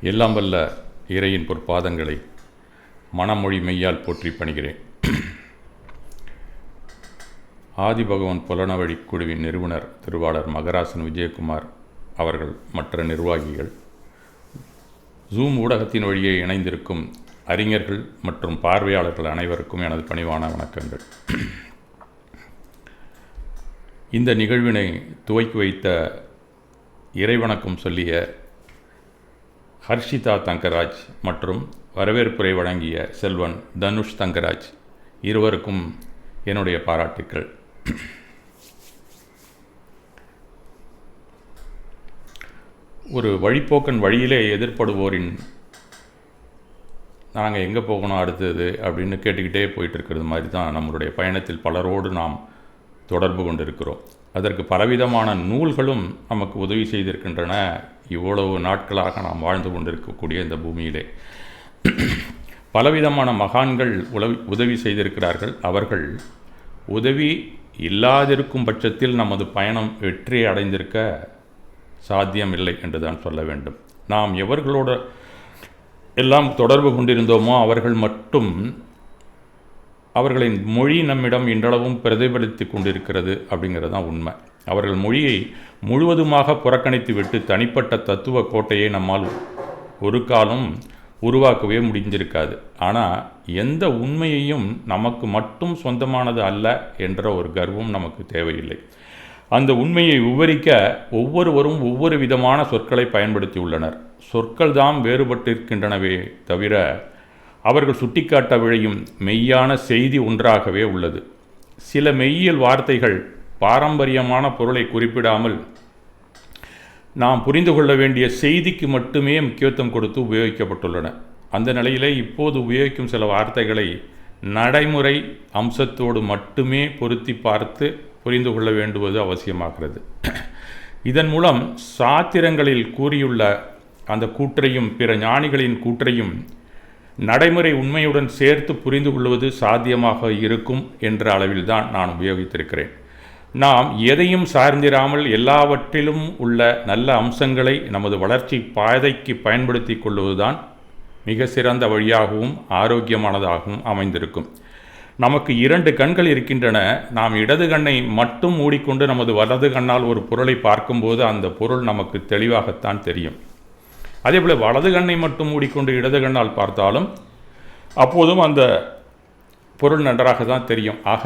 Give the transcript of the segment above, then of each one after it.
எல்லாம் வல்ல இறையின் பொற்பாதங்களை மனமொழி மெய்யால் போற்றி பணிகிறேன். ஆதிபகவன் புலனவழி குழுவின் நிறுவனர் திருவாளர் மகராசன் விஜயகுமார் அவர்கள், மற்ற நிர்வாகிகள், ஜூம் ஊடகத்தின் வழியே இணைந்திருக்கும் அறிஞர்கள் மற்றும் பார்வையாளர்கள் அனைவருக்கும் எனது பணிவான வணக்கங்கள். இந்த நிகழ்வினை துவக்கி வைத்த இறைவணக்கம் சொல்லிய ஹர்ஷிதா தங்கராஜ் மற்றும் வரவேற்புரை வழங்கிய செல்வன் தனுஷ் தங்கராஜ் இருவருக்கும் என்னுடைய பாராட்டுக்கள். ஒரு வழிப்போக்கன் வழியிலே எதிர்ப்படுவோரின் நாங்கள் எங்கே போகணும் அடுத்தது அப்படின்னு கேட்டுக்கிட்டே போயிட்டு இருக்கிறது மாதிரி தான் நம்மளுடைய பயணத்தில் பலரோடு நாம் தொடர்பு கொண்டிருக்கிறோம். அதற்கு பலவிதமான நூல்களும் நமக்கு உதவி செய்திருக்கின்றன. இவ்வளவு நாட்களாக நாம் வாழ்ந்து கொண்டிருக்கக்கூடிய இந்த பூமியிலே பலவிதமான மகான்கள் உதவி செய்திருக்கிறார்கள். அவர்கள் உதவி இல்லாதிருக்கும் பட்சத்தில் நமது பயணம் வெற்றி அடைந்திருக்க சாத்தியமில்லை என்று தான் சொல்ல வேண்டும். நாம் எவர்களோடு எல்லாம் தொடர்பு கொண்டிருந்தோமோ அவர்கள் மட்டும் அவர்களின் மொழி நம்மிடம் இன்றளவும் பிரதிபலித்து கொண்டிருக்கிறது அப்படிங்கிறது தான் உண்மை. அவர்கள் மொழியை முழுவதுமாக புறக்கணித்து விட்டு தனிப்பட்ட தத்துவ கோட்டையை நம்மால் ஒரு காலம் உருவாக்கவே முடிஞ்சிருக்காது. ஆனால் எந்த உண்மையையும் நமக்கு மட்டும் சொந்தமானது அல்ல என்ற ஒரு கர்வம் நமக்கு தேவையில்லை. அந்த உண்மையை விவரிக்க ஒவ்வொருவரும் ஒவ்வொரு விதமான சொற்களை பயன்படுத்தியுள்ளனர். சொற்கள் தான் வேறுபட்டிருக்கின்றனவே தவிர அவர்கள் சுட்டிக்காட்ட விழையும் மெய்யான செய்தி ஒன்றாகவே உள்ளது. சில மெய்யியல் வார்த்தைகள் பாரம்பரியமான பொருளை குறிப்பிடாமல் நாம் புரிந்து கொள்ள வேண்டிய செய்திக்கு மட்டுமே முக்கியத்துவம் கொடுத்து உபயோகிக்கப்பட்டுள்ளன. அந்த நிலையிலே இப்போது உபயோகிக்கும் சில வார்த்தைகளை நடைமுறை அம்சத்தோடு மட்டுமே பொருத்தி பார்த்து புரிந்து கொள்ள வேண்டுவது அவசியமாகிறது. இதன் மூலம் சாத்திரங்களில் கூறியுள்ள அந்த கூற்றையும் பிற ஞானிகளின் கூற்றையும் நடைமுறை உண்மையுடன் சேர்த்து புரிந்து கொள்வது சாத்தியமாக இருக்கும் என்ற அளவில்தான் நான் உபயோகித்திருக்கிறேன். நாம் எதையும் சார்ந்திராமல் எல்லாவற்றிலும் உள்ள நல்ல அம்சங்களை நமது வளர்ச்சி பாதைக்கு பயன்படுத்தி கொள்வதுதான் மிக சிறந்த வழியாகவும் ஆரோக்கியமானதாகவும் அமைந்திருக்கும். நமக்கு 2 கண்கள் இருக்கின்றன. நாம் இடது கண்ணை மட்டும் மூடிக்கொண்டு நமது வலது கண்ணால் ஒரு பொருளை பார்க்கும்போது அந்த பொருள் நமக்கு தெளிவாகத்தான் தெரியும். அதேபோல் வலது கண்ணை மட்டும் மூடிக்கொண்டு இடது கண்ணால் பார்த்தாலும் அப்போதும் அந்த பொருள் நன்றாக தான் தெரியும். ஆக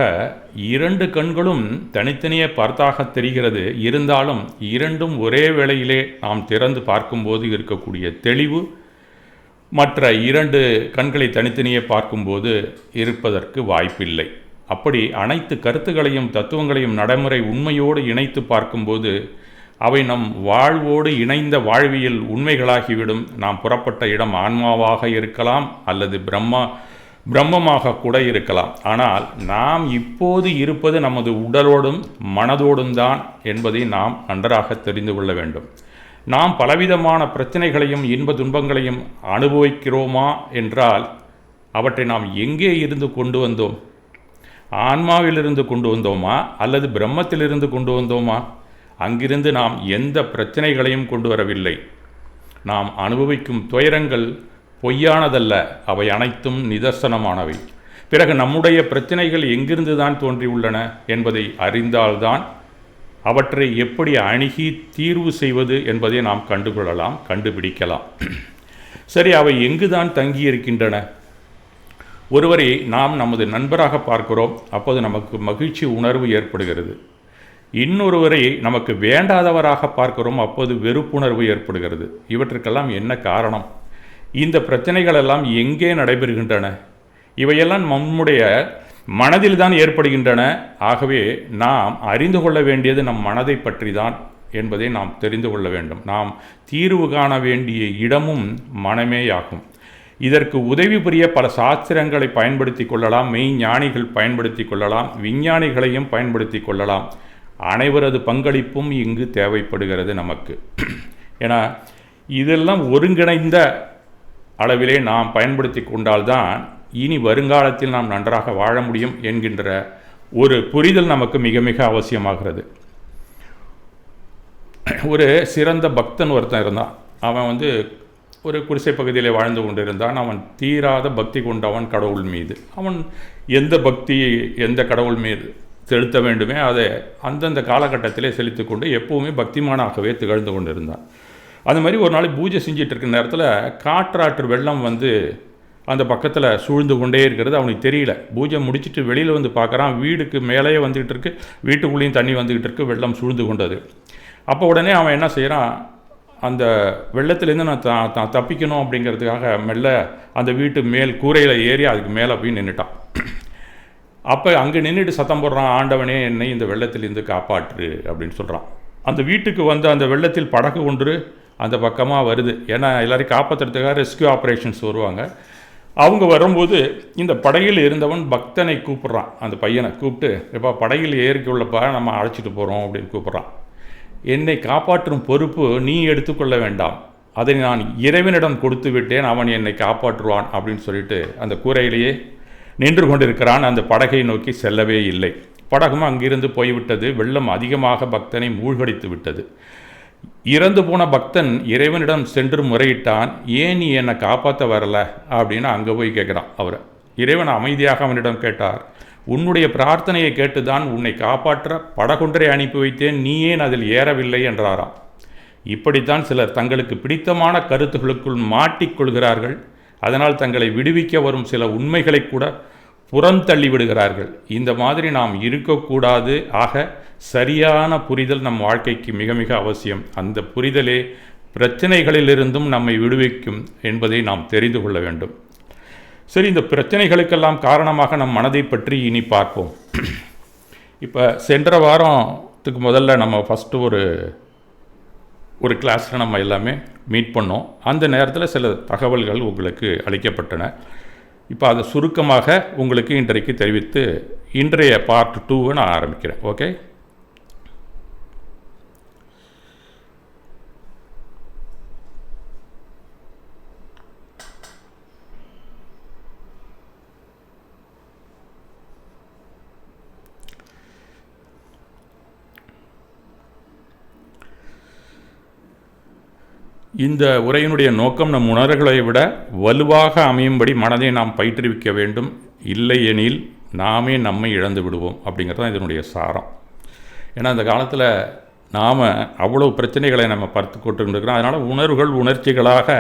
2 கண்களும் தனித்தனியே பார்த்தாக தெரிகிறது. இருந்தாலும் இரண்டும் ஒரே வேளையிலே நாம் திறந்து பார்க்கும்போது இருக்கக்கூடிய தெளிவு மற்ற 2 கண்களை தனித்தனியே பார்க்கும்போது இருப்பதற்கு வாய்ப்பில்லை. அப்படி அனைத்து கருத்துக்களையும் தத்துவங்களையும் நடைமுறை உண்மையோடு இணைத்து பார்க்கும்போது அவை நம் வாழ்வோடு இணைந்த வாழ்வியல் உண்மைகளாகிவிடும். நாம் புறப்பட்ட இடம் ஆன்மாவாக இருக்கலாம் அல்லது பிரம்மமாக கூட இருக்கலாம். ஆனால் நாம் இப்போது இருப்பது நமது உடலோடும் மனதோடும் தான் என்பதை நாம் நன்றாக தெரிந்து கொள்ள வேண்டும். நாம் பலவிதமான பிரச்சனைகளையும் இன்ப துன்பங்களையும் அனுபவிக்கிறோமா என்றால் அவற்றை நாம் எங்கே இருந்து கொண்டு வந்தோம்? ஆன்மாவிலிருந்து கொண்டு வந்தோமா அல்லது பிரம்மத்திலிருந்து கொண்டு வந்தோமா? அங்கிருந்து நாம் எந்த பிரச்சனைகளையும் கொண்டு வரவில்லை. நாம் அனுபவிக்கும் துயரங்கள் பொய்யானதல்ல, அவை அனைத்தும் நிதர்சனமானவை. பிறகு நம்முடைய பிரச்சனைகள் எங்கிருந்து தான் தோன்றியுள்ளன என்பதை அறிந்தால்தான் அவற்றை எப்படி அணுகி தீர்வு செய்வது என்பதை நாம் கண்டுபிடிக்கலாம். சரி, அவை எங்குதான் தங்கியிருக்கின்றன? ஒருவரை நாம் நமது நண்பராக பார்க்கிறோம், அப்போது நமக்கு மகிழ்ச்சி உணர்வு ஏற்படுகிறது. இன்னொருவரை நமக்கு வேண்டாதவராக பார்க்கிறோம், அப்போது வெறுப்புணர்வு ஏற்படுகிறது. இவற்றுக்கெல்லாம் என்ன காரணம்? இந்த பிரச்சனைகள் எல்லாம் எங்கே நடைபெறுகின்றன? இவையெல்லாம் நம்முடைய மனதில் தான் ஏற்படுகின்றன. ஆகவே நாம் அறிந்து கொள்ள வேண்டியது நம் மனதை பற்றி தான் என்பதை நாம் தெரிந்து கொள்ள வேண்டும். நாம் தீர்வு காண வேண்டிய இடமும் மனமேயாகும். இதற்கு உதவி புரிய பல சாஸ்திரங்களை பயன்படுத்தி கொள்ளலாம், மெய்ஞானிகள் பயன்படுத்தி கொள்ளலாம், விஞ்ஞானிகளையும் பயன்படுத்தி கொள்ளலாம். அனைவரது பங்களிப்பும் இங்கு தேவைப்படுகிறது நமக்கு. ஏன்னா இதெல்லாம் ஒருங்கிணைந்த அளவிலே நாம் பயன்படுத்தி கொண்டால்தான் இனி வருங்காலத்தில் நாம் நன்றாக வாழ முடியும் என்கின்ற ஒரு புரிதல் நமக்கு மிக மிக அவசியமாகிறது. ஒரு சிறந்த பக்தன் ஒருத்தன் இருந்தான். அவன் ஒரு குடிசை பகுதியில் வாழ்ந்து கொண்டிருந்தான். அவன் தீராத பக்தி கொண்டவன் கடவுள் மீது. அவன் எந்த பக்தி எந்த கடவுள் மீது செலுத்த வேண்டுமே அதை அந்தந்த காலகட்டத்திலே செலுத்தி கொண்டு எப்போவுமே பக்திமானாகவே திகழ்ந்து கொண்டிருந்தான். அந்த மாதிரி ஒரு நாள் பூஜை செஞ்சிட்டு இருக்கிற நேரத்தில் காற்றாற்று வெள்ளம் அந்த பக்கத்தில் சூழ்ந்து கொண்டே இருக்கிறது. அவனுக்கு தெரியல. பூஜை முடிச்சுட்டு வெளியில் பார்க்குறான், வீடுக்கு மேலேயே வந்துக்கிட்டு இருக்கு, வீட்டுக்குள்ளேயும் தண்ணி வந்துக்கிட்டு இருக்கு, வெள்ளம் சூழ்ந்து கொண்டது. அப்போ உடனே அவன் என்ன செய்கிறான், அந்த வெள்ளத்துலேருந்து நான் தப்பிக்கணும் அப்படிங்கிறதுக்காக மெல்ல அந்த வீட்டு மேல் கூரையில் ஏறி அதுக்கு மேலே போய் நின்றுட்டான். அப்போ அங்கே நின்றுட்டு சத்தம் போடுறான், ஆண்டவனே என்னை இந்த வெள்ளத்திலேருந்து காப்பாற்று அப்படின்னு சொல்கிறான். அந்த வீட்டுக்கு அந்த வெள்ளத்தில் படகு ஒன்று அந்த பக்கமாக வருது. ஏன்னா எல்லோரையும் காப்பாற்றுறதுக்காக ரெஸ்கியூ ஆப்ரேஷன்ஸ் வருவாங்க. அவங்க வரும்போது இந்த படகில் இருந்தவன் பக்தனை கூப்பிட்றான். அந்த பையனை கூப்பிட்டு, எப்போ படகில் ஏறிக்குள்ளப்பா நம்ம அழைச்சிட்டு போகிறோம் அப்படின்னு கூப்பிட்றான். என்னை காப்பாற்றும் பொறுப்பு நீ எடுத்துக்கொள்ள வேண்டாம், அதை நான் இறைவனிடம் கொடுத்து விட்டேன், அவன் என்னை காப்பாற்றுவான் அப்படின்னு சொல்லிட்டு அந்த கூரையிலேயே நின்று கொண்டிருக்கிறான். அந்த படகை நோக்கி செல்லவே இல்லை. படகும் அங்கிருந்து போய்விட்டது. வெள்ளம் அதிகமாக பக்தனை மூழ்கடித்து விட்டது. இறந்து போன பக்தன் இறைவனிடம் சென்று முறையிட்டான், ஏன் நீ என்னை காப்பாற்ற வரல அப்படின்னு அங்கே போய் கேட்குறான். அவரை இறைவன் அமைதியாக அவனிடம் கேட்டார், உன்னுடைய பிரார்த்தனையை கேட்டுதான் உன்னை காப்பாற்ற படகொன்றை அனுப்பி வைத்தேன், நீ ஏன் அதில் ஏறவில்லை என்றாராம். இப்படித்தான் சிலர் தங்களுக்கு பிடித்தமான கருத்துக்களுக்குள் மாட்டிக்கொள்கிறார்கள். அதனால் தங்களை விடுவிக்க வரும் சில உண்மைகளை கூட புறந்தள்ளி விடுகிறார்கள். இந்த மாதிரி நாம் இருக்கக்கூடாது. ஆக சரியான புரிதல் நம் வாழ்க்கைக்கு மிக மிக அவசியம். அந்த புரிதலே பிரச்சனைகளிலிருந்தும் நம்மை விடுவிக்கும் என்பதை நாம் தெரிந்து கொள்ள வேண்டும். சரி, இந்த பிரச்சனைகளுக்கெல்லாம் காரணமாக நம் மனதை பற்றி இனி பார்ப்போம். இப்போ சென்ற வாரத்துக்கு முதல்ல நம்ம ஃபஸ்ட்டு ஒரு கிளாஸில் நம்ம எல்லாமே மீட் பண்ணோம். அந்த நேரத்தில் சில தகவல்கள் உங்களுக்கு அளிக்கப்பட்டன. இப்போ அதை சுருக்கமாக உங்களுக்கு இன்றைக்கு தெரிவித்து இன்றைய பார்ட் 2 நான் ஆரம்பிக்கிறேன். ஓகே, இந்த உரையினுடைய நோக்கம் நம் உணர்வுகளை விட வலுவாக அமையும்படி மனதை நாம் பயிற்றுவிக்க வேண்டும். இல்லையெனில் நாமே நம்மை இழந்து விடுவோம் அப்படிங்கிறது தான் இதனுடைய சாரம். ஏன்னா இந்த காலத்தில் நாம் அவ்வளோ பிரச்சனைகளை நம்ம பார்த்து கொண்டிருக்கிறோம். அதனால் உணர்வுகள் உணர்ச்சிகளாக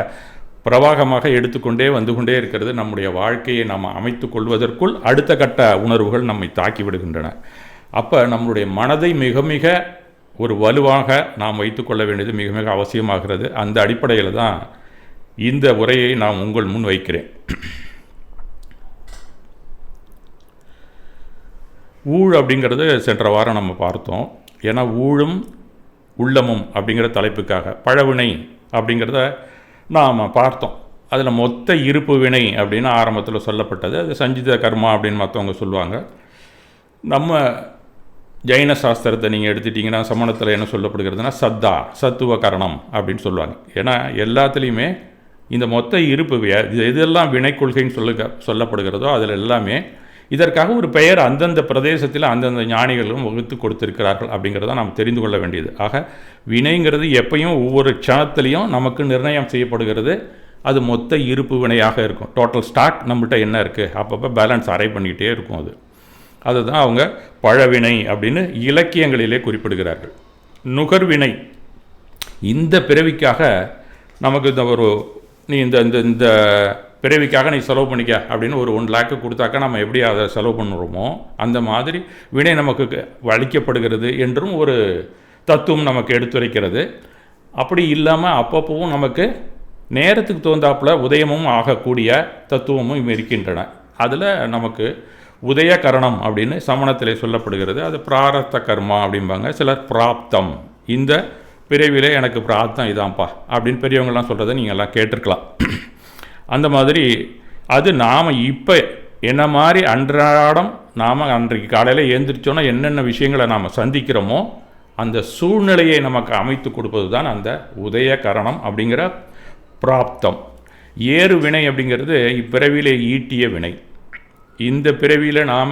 பிரவாகமாக எடுத்துக்கொண்டே வந்து கொண்டே இருக்கிறது. நம்முடைய வாழ்க்கையை நாம் அமைத்து கொள்வதற்குள் அடுத்த கட்ட உணர்வுகள் நம்மை தாக்கி விடுகின்றன. அப்போ நம்மளுடைய மனதை மிக மிக ஒரு வலுவாக நாம் வைத்துக்கொள்ள வேண்டியது மிக மிக அவசியமாகிறது. அந்த அடிப்படையில் தான் இந்த உரையை நான் உங்கள் முன் வைக்கிறேன். ஊழ் அப்படிங்கிறது சென்ற வாரம் நம்ம பார்த்தோம். ஏன்னா ஊழும் உள்ளமும் அப்படிங்கிற தலைப்புக்காக பழவினை அப்படிங்கிறத நாம் பார்த்தோம். அதில் மொத்த இருப்பு வினை அப்படின்னு ஆரம்பத்தில் சொல்லப்பட்டது. அது சஞ்சித கர்மா அப்படின்னு மற்றவங்க சொல்லுவாங்க. நம்ம ஜைன சாஸ்திரத்தை நீங்கள் எடுத்துட்டிங்கன்னா சமணத்தில் என்ன சொல்லப்படுகிறதுனா சத்துவ கரணம் அப்படின்னு சொல்லுவாங்க. ஏன்னா எல்லாத்துலேயுமே இந்த மொத்த இருப்பு எதெல்லாம் வினை கொள்கைன்னு சொல்லப்படுகிறதோ அதில் எல்லாமே இதற்காக ஒரு பெயர் அந்தந்த பிரதேசத்தில் அந்தந்த ஞானிகளும் வகுத்து கொடுத்திருக்கிறார்கள் அப்படிங்கிறத நாம் தெரிந்து கொள்ள வேண்டியது. ஆக வினைங்கிறது எப்பையும் ஒவ்வொரு க்ஷணத்துலேயும் நமக்கு நிர்ணயம் செய்யப்படுகிறது. அது மொத்த இருப்பு வினையாக இருக்கும். டோட்டல் ஸ்டாக் நம்மகிட்ட என்ன இருக்குது, அப்பப்போ பேலன்ஸ் அரை பண்ணிக்கிட்டே இருக்கும். அதுதான் அவங்க பழவினை அப்படின்னு இலக்கியங்களிலே குறிப்பிடுகிறார்கள். நுகர்வினை இந்த பிறவிக்காக நமக்கு நீ இந்த பிறவிக்காக நீ செலவு பண்ணிக்க அப்படின்னு ஒரு 1 லேக்கு கொடுத்தாக்கா நம்ம எப்படி அதை செலவு பண்ணுறோமோ அந்த மாதிரி வினை நமக்கு அளிக்கப்படுகிறது என்றும் ஒரு தத்துவம் நமக்கு எடுத்துரைக்கிறது. அப்படி இல்லாமல் அப்பப்பவும் நமக்கு நேரத்துக்கு தகுந்தாப்புல உதயமும் ஆகக்கூடிய தத்துவமும் இருக்கின்றன. அதில் நமக்கு உதய கரணம் அப்படின்னு சமணத்திலே சொல்லப்படுகிறது. அது பிராரத்த கர்மா அப்படிம்பாங்க. சிலர் பிராப்தம், இந்த பிறவிலே எனக்கு பிராப்தம் இதான்ப்பா அப்படின்னு பெரியவங்கள்லாம் சொல்கிறத நீங்கள் எல்லாம் கேட்டிருக்கலாம். அந்த மாதிரி அது நாம் இப்போ என்ன மாதிரி அன்றாடம் நாம் அன்றைக்கு காலையில் எழுந்திரிச்சோன்னா என்னென்ன விஷயங்களை நாம் சந்திக்கிறோமோ அந்த சூழ்நிலையை நமக்கு அமைத்து கொடுப்பது தான் அந்த உதய கரணம் அப்படிங்கிற பிராப்தம். ஏறு வினை அப்படிங்கிறது இப்பிறவிலே ஈட்டிய வினை. இந்த பிறவியில் நாம்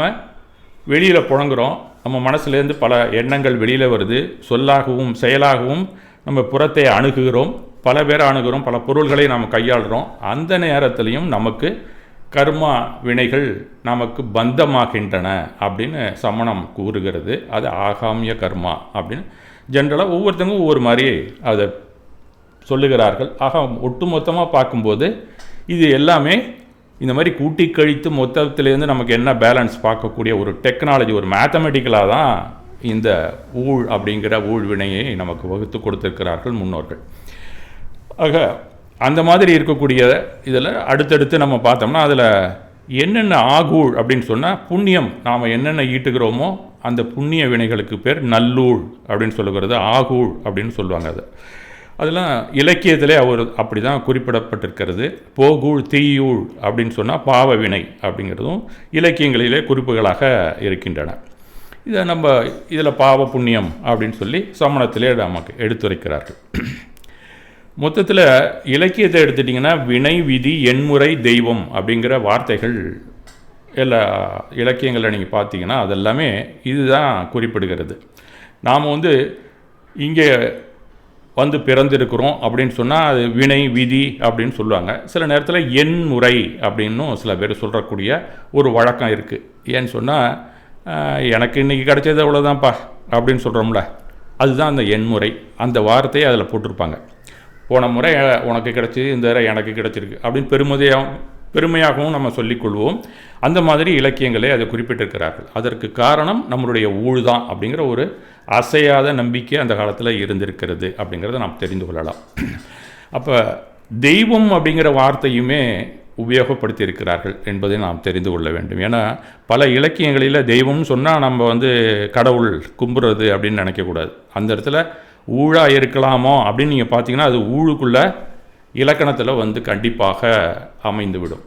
வெளியில் புழங்குறோம். நம்ம மனசுலேருந்து பல எண்ணங்கள் வெளியில் வருது. சொல்லாகவும் செயலாகவும் நம்ம புறத்தை அணுகுகிறோம். பல பேர் அணுகிறோம், பல பொருள்களை நாம் கையாளுறோம். அந்த நேரத்திலையும் நமக்கு கர்மா வினைகள் நமக்கு பந்தமாகின்றன அப்படின்னு சமணம் கூறுகிறது. அது ஆகாமிய கர்மா அப்படின்னு ஜென்ரலாக ஒவ்வொருத்தவங்க ஒவ்வொரு மாதிரி அதை சொல்லுகிறார்கள். ஆக ஒட்டுமொத்தமாக பார்க்கும்போது இது எல்லாமே இந்த மாதிரி கூட்டி கழித்து மொத்தத்திலேருந்து நமக்கு என்ன பேலன்ஸ் பார்க்கக்கூடிய ஒரு டெக்னாலஜி, ஒரு மேத்தமெட்டிக்கலாக தான் இந்த ஊழ் அப்படிங்கிற ஊழ்வினையை நமக்கு வகுத்து கொடுத்திருக்கிறார்கள் முன்னோர்கள். ஆக அந்த மாதிரி இருக்கக்கூடிய இதில் அடுத்தடுத்து நம்ம பார்த்தோம்னா அதில் என்னென்ன ஆகூழ் அப்படின்னு சொன்னால் புண்ணியம், நாம் என்னென்ன ஈட்டுகிறோமோ அந்த புண்ணிய வினைகளுக்கு பேர் நல்லூழ் அப்படின்னு சொல்லுகிறது, ஆகூழ் அப்படின்னு சொல்லுவாங்க. அதெல்லாம் இலக்கியத்திலே அவர் அப்படி தான் குறிப்பிடப்பட்டிருக்கிறது. போகூழ் தீயூழ் அப்படின்னு சொன்னால் பாவ வினை அப்படிங்கிறதும் இலக்கியங்களிலே குறிப்புகளாக இருக்கின்றன. இதை நம்ம இதில் பாவ புண்ணியம் அப்படின்னு சொல்லி சமணத்திலே நமக்கு எடுத்துரைக்கிறார்கள். மொத்தத்தில் இலக்கியத்தை எடுத்துட்டிங்கன்னா வினை, விதி, எண்முறை, தெய்வம் அப்படிங்கிற வார்த்தைகள் எல்லா இலக்கியங்களில் நீங்கள் பார்த்தீங்கன்னா அதெல்லாமே இதுதான் குறிப்பிடுகிறது. நாம் இங்கே பிறந்திருக்கிறோம் அப்படின்னு சொன்னால் அது வினை, விதி அப்படின்னு சொல்லுவாங்க. சில நேரத்தில் எண்முறை அப்படின்னும் சில பேர் சொல்கிறக்கூடிய ஒரு வழக்கம் இருக்குது. ஏன்னு சொன்னால் எனக்கு இன்றைக்கி கிடைச்சது அவ்வளோதான்ப்பா அப்படின்னு சொல்கிறோம்ல, அதுதான் அந்த எண்முறை. அந்த வார்த்தையை அதில் போட்டிருப்பாங்க. போன முறை உனக்கு கிடச்சி, இந்த முறை எனக்கு கிடச்சிருக்கு அப்படின்னு பெருமையாகவும் நம்ம சொல்லிக்கொள்வோம். அந்த மாதிரி இலக்கியங்களே அதை குறிப்பிட்டிருக்கிறார்கள். அதற்கு காரணம் நம்மளுடைய ஊழ் தான் அப்படிங்கிற ஒரு அசையாத நம்பிக்கை அந்த காலத்தில் இருந்திருக்கிறது அப்படிங்கிறத நாம் தெரிந்து கொள்ளலாம். அப்போ தெய்வம் அப்படிங்கிற வார்த்தையுமே உபயோகப்படுத்தி இருக்கிறார்கள் என்பதை நாம் தெரிந்து கொள்ள வேண்டும். ஏன்னா பல இலக்கியங்களில் தெய்வம்னு சொன்னால் நம்ம கடவுள் கும்புறது அப்படின்னு நினைக்கக்கூடாது. அந்த இடத்துல ஊழாக இருக்கலாமோ அப்படின்னு நீங்கள் பார்த்தீங்கன்னா அது ஊழுக்குள்ள இலக்கணத்தில் கண்டிப்பாக அமைந்துவிடும்.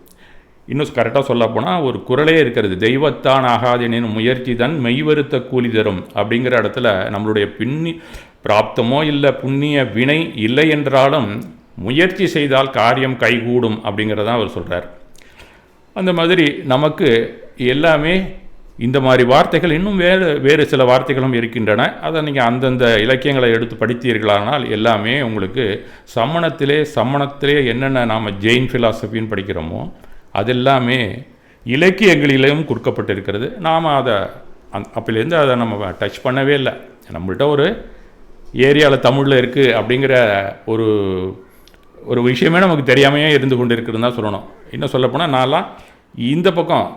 இன்னும் கரெக்டாக சொல்லப்போனால் ஒரு குறளே இருக்கிறது, தெய்வத்தான் ஆகாதெனின் முயற்சி தன் மெய்வருத்த கூலி தரும் அப்படிங்கிற இடத்துல நம்மளுடைய பிராப்தமோ இல்லை புண்ணிய வினை இல்லை என்றாலும் முயற்சி செய்தால் காரியம் கைகூடும் அப்படிங்கிறதான் அவர் சொல்கிறார். அந்த மாதிரி நமக்கு எல்லாமே இந்த மாதிரி வார்த்தைகள் இன்னும் வேறு சில வார்த்தைகளும் இருக்கின்றன. அதை நீங்கள் அந்தந்த இலக்கியங்களை எடுத்து படித்தீர்களானால் எல்லாமே உங்களுக்கு சமணத்திலே என்னென்ன நாம் ஜெயின் ஃபிலாசபின்னு படிக்கிறோமோ அதெல்லாமே இலக்கியங்களிலும் கொடுக்கப்பட்டிருக்கிறது. நாம் அதை அப்போலேருந்து அதை நம்ம டச் பண்ணவே இல்லை. நம்மள்கிட்ட ஒரு ஏரியாவில் தமிழில் இருக்குது அப்படிங்கிற ஒரு விஷயமே நமக்கு தெரியாமையே இருந்து கொண்டு இருக்குதுன்னு தான் சொல்லணும். இன்னும் சொல்லப்போனால் நான்லாம் இந்த பக்கம்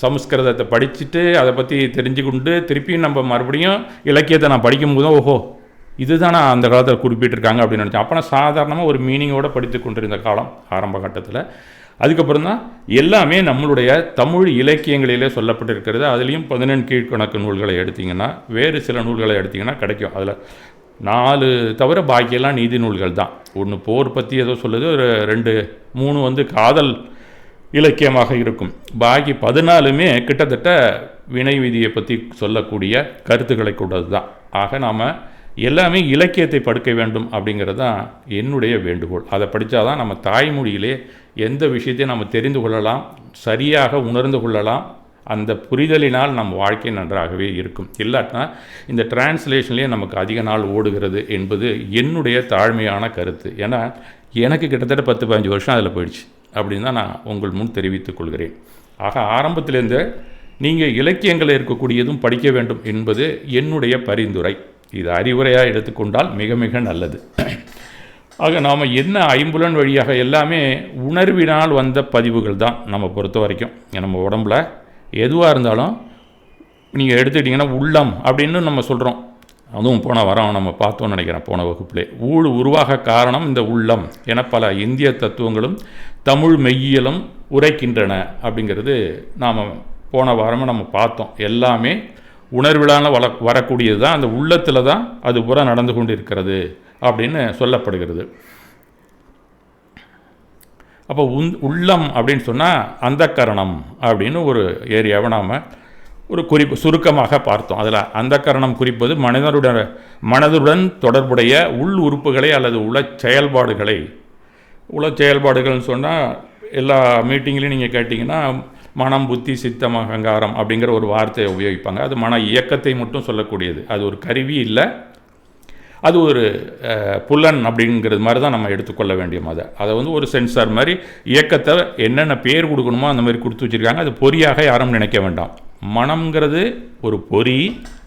சமஸ்கிருதத்தை படிச்சுட்டு அதை பற்றி தெரிஞ்சுக்கொண்டு திருப்பியும் நம்ம மறுபடியும் இலக்கியத்தை நான் படிக்கும்போது ஓஹோ இதுதான் நான் அந்த காலத்தில் குறிப்பிட்டிருக்காங்க அப்படின்னு நினச்சேன். அப்போ நான் சாதாரணமாக ஒரு மீனிங்கோடு படித்து கொண்டிருந்த காலம் ஆரம்ப கட்டத்தில். அதுக்கப்புறம் தான் எல்லாமே நம்மளுடைய தமிழ் இலக்கியங்களிலே சொல்லப்பட்டிருக்கிறது. அதுலேயும் 14 கீழ்கணக்கு நூல்களை எடுத்திங்கன்னா, வேறு சில நூல்களை எடுத்திங்கன்னா கிடைக்கும். அதில் 4 தவிர பாக்கியெல்லாம் நீதி நூல்கள் தான். ஒன்று போர் பற்றி ஏதோ சொல்லுது, ஒரு 2-3 காதல் இலக்கியமாக இருக்கும். பாக்கி 14மே கிட்டத்தட்ட வினை விதியை பற்றி சொல்லக்கூடிய கருத்துக்களை கொண்டது தான். ஆக நாம் எல்லாமே இலக்கியத்தை படிக்க வேண்டும் அப்படிங்கிறது தான் என்னுடைய வேண்டுகோள். அதை படித்தா தான் நம்ம தாய்மொழியிலே எந்த விஷயத்தையும் நம்ம தெரிந்து கொள்ளலாம், சரியாக உணர்ந்து கொள்ளலாம். அந்த புரிதலினால் நம் வாழ்க்கை நன்றாகவே இருக்கும். இல்லாட்டினா இந்த டிரான்ஸ்லேஷன்லேயே நமக்கு அதிக நாள் ஓடுகிறது என்பது என்னுடைய தாழ்மையான கருத்து. ஏன்னா எனக்கு கிட்டத்தட்ட 10-15 வருஷம் அதில் போயிடுச்சு அப்படின்னு தான் நான் உங்கள் முன் தெரிவித்துக் கொள்கிறேன். ஆக ஆரம்பத்திலேருந்து நீங்கள் இலக்கியங்களில் இருக்கக்கூடியதும் படிக்க வேண்டும் என்பது என்னுடைய பரிந்துரை. இது அறிவுரையாக எடுத்துக்கொண்டால் மிக மிக நல்லது. ஆக நாம் என்ன ஐம்புலன் வழியாக எல்லாமே உணர்வினால் வந்த பதிவுகள் தான் நம்ம பொறுத்த வரைக்கும். நம்ம உடம்புல எதுவாக இருந்தாலும் நீங்கள் எடுத்துக்கிட்டிங்கன்னா உள்ளம் அப்படின்னு நம்ம சொல்கிறோம். அதுவும் போன வாரம் நம்ம பார்த்தோன்னு நினைக்கிறேன், போன வகுப்பிலே. ஊழ் உருவாக காரணம் இந்த உள்ளம் என பல இந்திய தத்துவங்களும் தமிழ் மெய்யியலும் உரைக்கின்றன அப்படிங்கிறது நாம் போன வாரமாக நம்ம பார்த்தோம். எல்லாமே உணர்விலான வரக்கூடியது தான், அந்த உள்ளத்தில் தான் அது பூரா நடந்து கொண்டு இருக்கிறது அப்படின்னு சொல்லப்படுகிறது. அப்போ உள்ளம் அப்படின்னு சொன்னால் அந்தக்கரணம் அப்படின்னு ஒரு ஏரியாவை நாம் ஒரு சுருக்கமாக பார்த்தோம். அதில் அந்தக்கரணம் குறிப்பது மனதுடன் தொடர்புடைய உள் உறுப்புகளை அல்லது செயல்பாடுகள்னு சொன்னால் எல்லா மீட்டிங்லேயும் நீங்கள் கேட்டிங்கன்னா மனம், புத்தி, சித்தம், அகங்காரம் அப்படிங்கிற ஒரு வார்த்தையை உபயோகிப்பாங்க. அது மன இயக்கத்தை மட்டும் சொல்லக்கூடியது. அது ஒரு கருவி இல்லை, அது ஒரு புலன் அப்படிங்கிறது மாதிரி தான் நம்ம எடுத்துக்கொள்ள வேண்டிய அதை வந்து ஒரு சென்சார் மாதிரி இயக்கத்தை என்னென்ன பேர் கொடுக்கணுமோ அந்த மாதிரி கொடுத்து வச்சுருக்காங்க. அது பொறியாக யாரும் நினைக்க வேண்டாம். மனம்ங்கிறது ஒரு பொறி,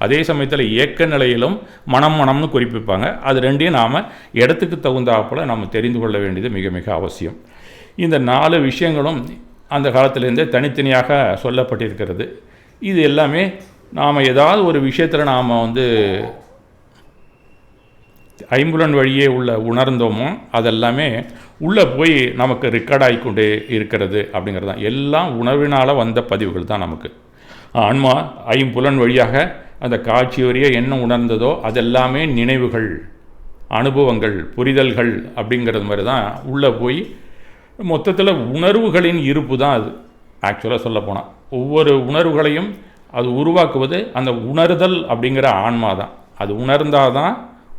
அதே சமயத்தில் இயக்க நிலையிலும் மனம்னு குறிப்பிப்பாங்க. அது ரெண்டையும் நாம் இடத்துக்கு தகுந்தாப்பில் நம்ம தெரிந்து கொள்ள வேண்டியது மிக மிக அவசியம். இந்த 4 விஷயங்களும் அந்த காலத்திலேருந்தே தனித்தனியாக சொல்லப்பட்டிருக்கிறது. இது எல்லாமே நாம் ஏதாவது ஒரு விஷயத்தில் நாம் வந்து ஐம்புலன் வழியே உணர்ந்தோமோ அதெல்லாமே உள்ளே போய் நமக்கு ரெக்கார்ட் ஆகிக்கொண்டே இருக்கிறது அப்படிங்கிறது தான். எல்லாம் உணர்வினால் வந்த பதிவுகள் தான். நமக்கு ஆன்மா ஐம்புலன் வழியாக அந்த காட்சி வழியே என்ன உணர்ந்ததோ அதெல்லாமே நினைவுகள், அனுபவங்கள், புரிதல்கள் அப்படிங்கிறது மாதிரி தான் உள்ளே போய் மொத்தத்தில் உணர்வுகளின் இருப்பு தான் அது. ஆக்சுவலாக சொல்லப்போனால் ஒவ்வொரு உணர்வுகளையும் அது உருவாக்குவது அந்த உணர்தல் அப்படிங்கிற ஆன்மா தான். அது உணர்ந்தால் தான்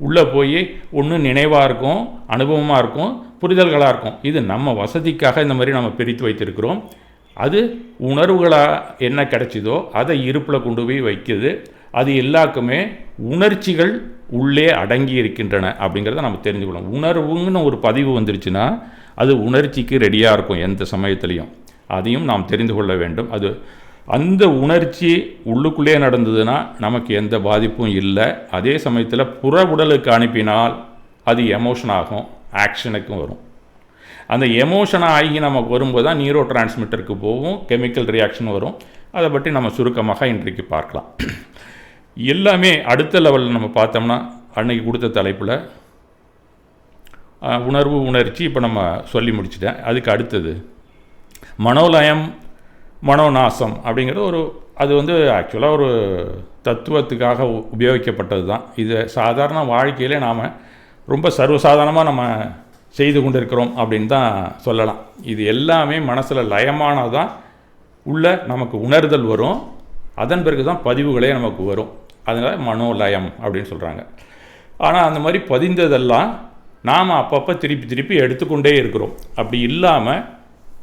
உள்ளே போய் ஒன்று நினைவாக இருக்கும், அனுபவமாக இருக்கும், புரிதல்களாக இருக்கும். இது நம்ம வசதிக்காக இந்த மாதிரி நம்ம பிரித்து வைத்திருக்கிறோம். அது உணர்வுகளாக என்ன கிடைச்சிதோ அதை இருப்பில் கொண்டு போய் வைக்குது. அது எல்லாருக்குமே உணர்ச்சிகள் உள்ளே அடங்கி இருக்கின்றன அப்படிங்கிறத நம்ம தெரிஞ்சுக்கணும். உணர்வுன்னு ஒரு பதிவு வந்துருச்சுன்னா அது உணர்ச்சிக்கு ரெடியாக இருக்கும் எந்த சமயத்துலேயும். அதையும் நாம் தெரிந்து கொள்ள வேண்டும். அது அந்த உணர்ச்சி உள்ளுக்குள்ளே நடந்ததுன்னா நமக்கு எந்த பாதிப்பும் இல்லை. அதே சமயத்தில் புற உடலுக்கு அனுப்பினால் அது எமோஷன் ஆகும், ஆக்ஷனுக்கும் வரும். அந்த எமோஷனாக ஆகி நமக்கு வரும்போது தான் நியூரோ டிரான்ஸ்மிட்டருக்கு போகும், கெமிக்கல் ரியாக்ஷன் வரும். அதை பற்றி நம்ம சுருக்கமாக இன்றைக்கு பார்க்கலாம். எல்லாமே அடுத்த லெவலில் நம்ம பார்த்தோம்னா அன்னைக்கு கொடுத்த தலைப்பில் உணர்வு, உணர்ச்சி இப்போ நம்ம சொல்லி முடிச்சிட்டேன். அதுக்கு அடுத்தது மனோலயம், மனோநாசம் அப்படிங்கிறது அது வந்து ஆக்சுவலாக ஒரு தத்துவத்துக்காக உபயோகிக்கப்பட்டது தான். இது சாதாரண வாழ்க்கையிலே நாம் ரொம்ப சர்வசாதாரணமாக நம்ம செய்து கொண்டு இருக்கிறோம் அப்படின்னு தான் சொல்லலாம். இது எல்லாமே மனசில் லயமானது தான். உள்ள நமக்கு உணர்தல் வரும், அதன் பிறகு தான் பதிவுகளே நமக்கு வரும். அதனால் மனோலயம் அப்படின்னு சொல்கிறாங்க. ஆனால் அந்த மாதிரி பதிந்ததெல்லாம் நாம் அப்பப்போ திருப்பி எடுத்துக்கொண்டே இருக்கிறோம். அப்படி இல்லாமல்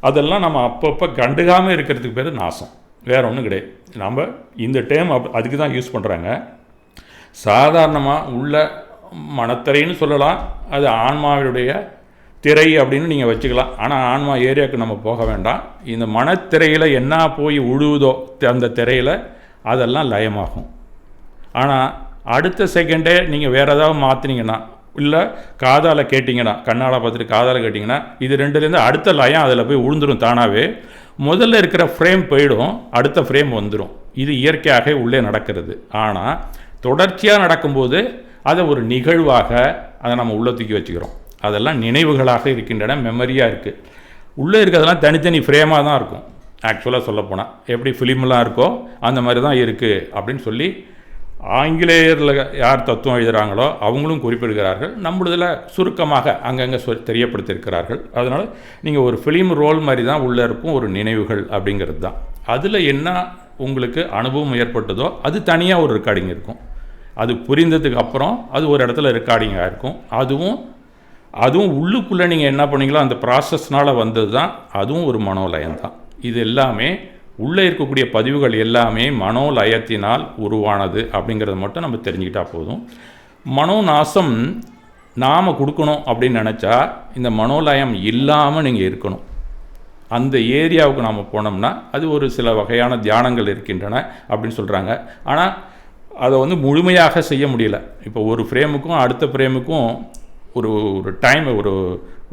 அதெல்லாம் நம்ம அப்பப்போ கண்டுக்காமல் இருக்கிறதுக்கு பேர் நாசம், வேறு ஒன்றும் கிடையாது. நம்ம இந்த டேம் அதுக்கு தான் யூஸ் பண்ணுறாங்க. சாதாரணமாக உள்ள மனத்திரைன்னு சொல்லலாம், அது ஆன்மாவுடைய திரை அப்படின்னு நீங்கள் வச்சுக்கலாம். ஆனால் ஆன்மா ஏரியாவுக்கு நம்ம போக வேண்டாம். இந்த மனத்திரையில் என்ன போய் உழுவுதோ அந்த திரையில் அதெல்லாம் லயமாகும். ஆனால் அடுத்த செகண்டே நீங்கள் வேறு ஏதாவது மாற்றினீங்கன்னா, இல்லை காதால் கேட்டிங்கன்னா, கண்ணால் பார்த்துட்டு காதால் கேட்டிங்கன்னா, இது ரெண்டுலேருந்து அடுத்த லயம் அதில் போய் உழுந்துடும் தானாகவே. முதல்ல இருக்கிற ஃப்ரேம் போயிடும், அடுத்த ஃப்ரேம் வந்துடும். இது இயற்கையாக உள்ளே நடக்கிறது. ஆனால் தொடர்ச்சியாக நடக்கும்போது அதை ஒரு நிகழ்வாக அதை நம்ம உள்ளே தூக்கி வச்சுக்கிறோம். அதெல்லாம் நினைவுகளாக இருக்கின்றன, மெமரியாக இருக்குது. உள்ளே இருக்கிறதெல்லாம் தனித்தனி ஃப்ரேமாக தான் இருக்கும். ஆக்சுவலாக சொல்லப்போனால் எப்படி ஃபிலிம்லாம் இருக்கோ அந்த மாதிரி தான் இருக்குது அப்படின்னு சொல்லி ஆங்கிலேயரில் யார் தத்துவம் எழுதுகிறாங்களோ அவங்களும் குறிப்பிடுகிறார்கள். நம்மளதில் சுருக்கமாக அங்கங்கே தெரியப்படுத்தியிருக்கிறார்கள். அதனால் நீங்கள் ஒரு ஃபிலிம் ரோல் மாதிரி தான் உள்ளே இருக்கும் ஒரு நினைவுகள் அப்படிங்கிறது தான். அதில் என்ன உங்களுக்கு அனுபவம் ஏற்பட்டதோ அது தனியாக ஒரு ரெக்கார்டிங் இருக்கும். அது புரிந்ததுக்கு அப்புறம் அது ஒரு இடத்துல ரெக்கார்டிங்காக இருக்கும். அதுவும் உள்ளுக்குள்ளே நீங்கள் என்ன பண்ணீங்களோ அந்த ப்ராசஸ்னால் வந்தது தான். அதுவும் ஒரு மனோலயம் தான். இது எல்லாமே உள்ளே இருக்கக்கூடிய பதிவுகள் எல்லாமே மனோலயத்தினால் உருவானது அப்படிங்கிறத மட்டும் நம்ம தெரிஞ்சுக்கிட்டால் போதும். மனோநாசம் நாம் கொடுக்கணும் அப்படின்னு நினச்சா இந்த மனோலயம் இல்லாமல் நீங்கள் இருக்கணும். அந்த ஏரியாவுக்கு நாம் போனோம்னா அது ஒரு சில வகையான தியானங்கள் இருக்கின்றன அப்படின்னு சொல்கிறாங்க. ஆனால் அதை வந்து முழுமையாக செய்ய முடியல. இப்போ ஒரு ஃப்ரேமுக்கும் அடுத்த ஃப்ரேமுக்கும் ஒரு டைம்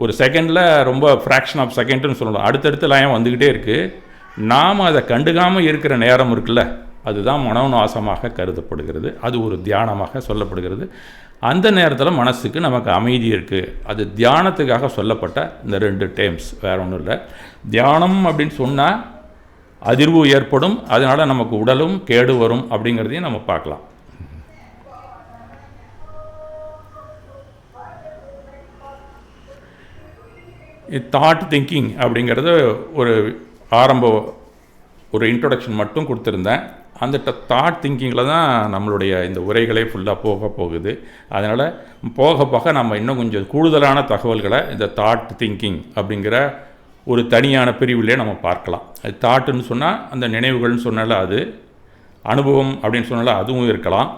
ஒரு செகண்டில் ரொம்ப ஃப்ராக்ஷன் ஆஃப் செகண்ட்னு சொல்லலாம். அடுத்தடுத்த லயம் வந்துக்கிட்டே இருக்குது. நாம் அதை கண்டுக்காமல் இருக்கிற நேரம் இருக்குல்ல, அதுதான் மனோநாசமாக கருதப்படுகிறது. அது ஒரு தியானமாக சொல்லப்படுகிறது. அந்த நேரத்தில் மனசுக்கு நமக்கு அமைதி இருக்குது. அது தியானத்துக்காக சொல்லப்பட்ட இந்த 2 டேர்ம்ஸ், வேறு ஒன்றும் இல்லை. தியானம் அப்படின்னு சொன்னால் அதிர்வு ஏற்படும், அதனால் நமக்கு உடலும் கேடு வரும் அப்படிங்கிறதையும் நம்ம பார்க்கலாம். தாட் திங்கிங் அப்படிங்கிறது ஒரு இன்ட்ரொடக்ஷன் மட்டும் கொடுத்துருந்தேன். அந்த தாட் திங்கிங்கில் தான் நம்மளுடைய இந்த உரைகளே ஃபுல்லாக போகுது. அதனால் போக நம்ம இன்னும் கொஞ்சம் கூடுதலான தகவல்களை இந்த தாட் திங்கிங் அப்படிங்கிற ஒரு தனியான பிரிவிலே நம்ம பார்க்கலாம். அது தாட்டுன்னு சொன்னால் அந்த நினைவுகள்னு சொன்னால அது, அனுபவம் அப்படின்னு சொன்னால அதுவும் இருக்கலாம்.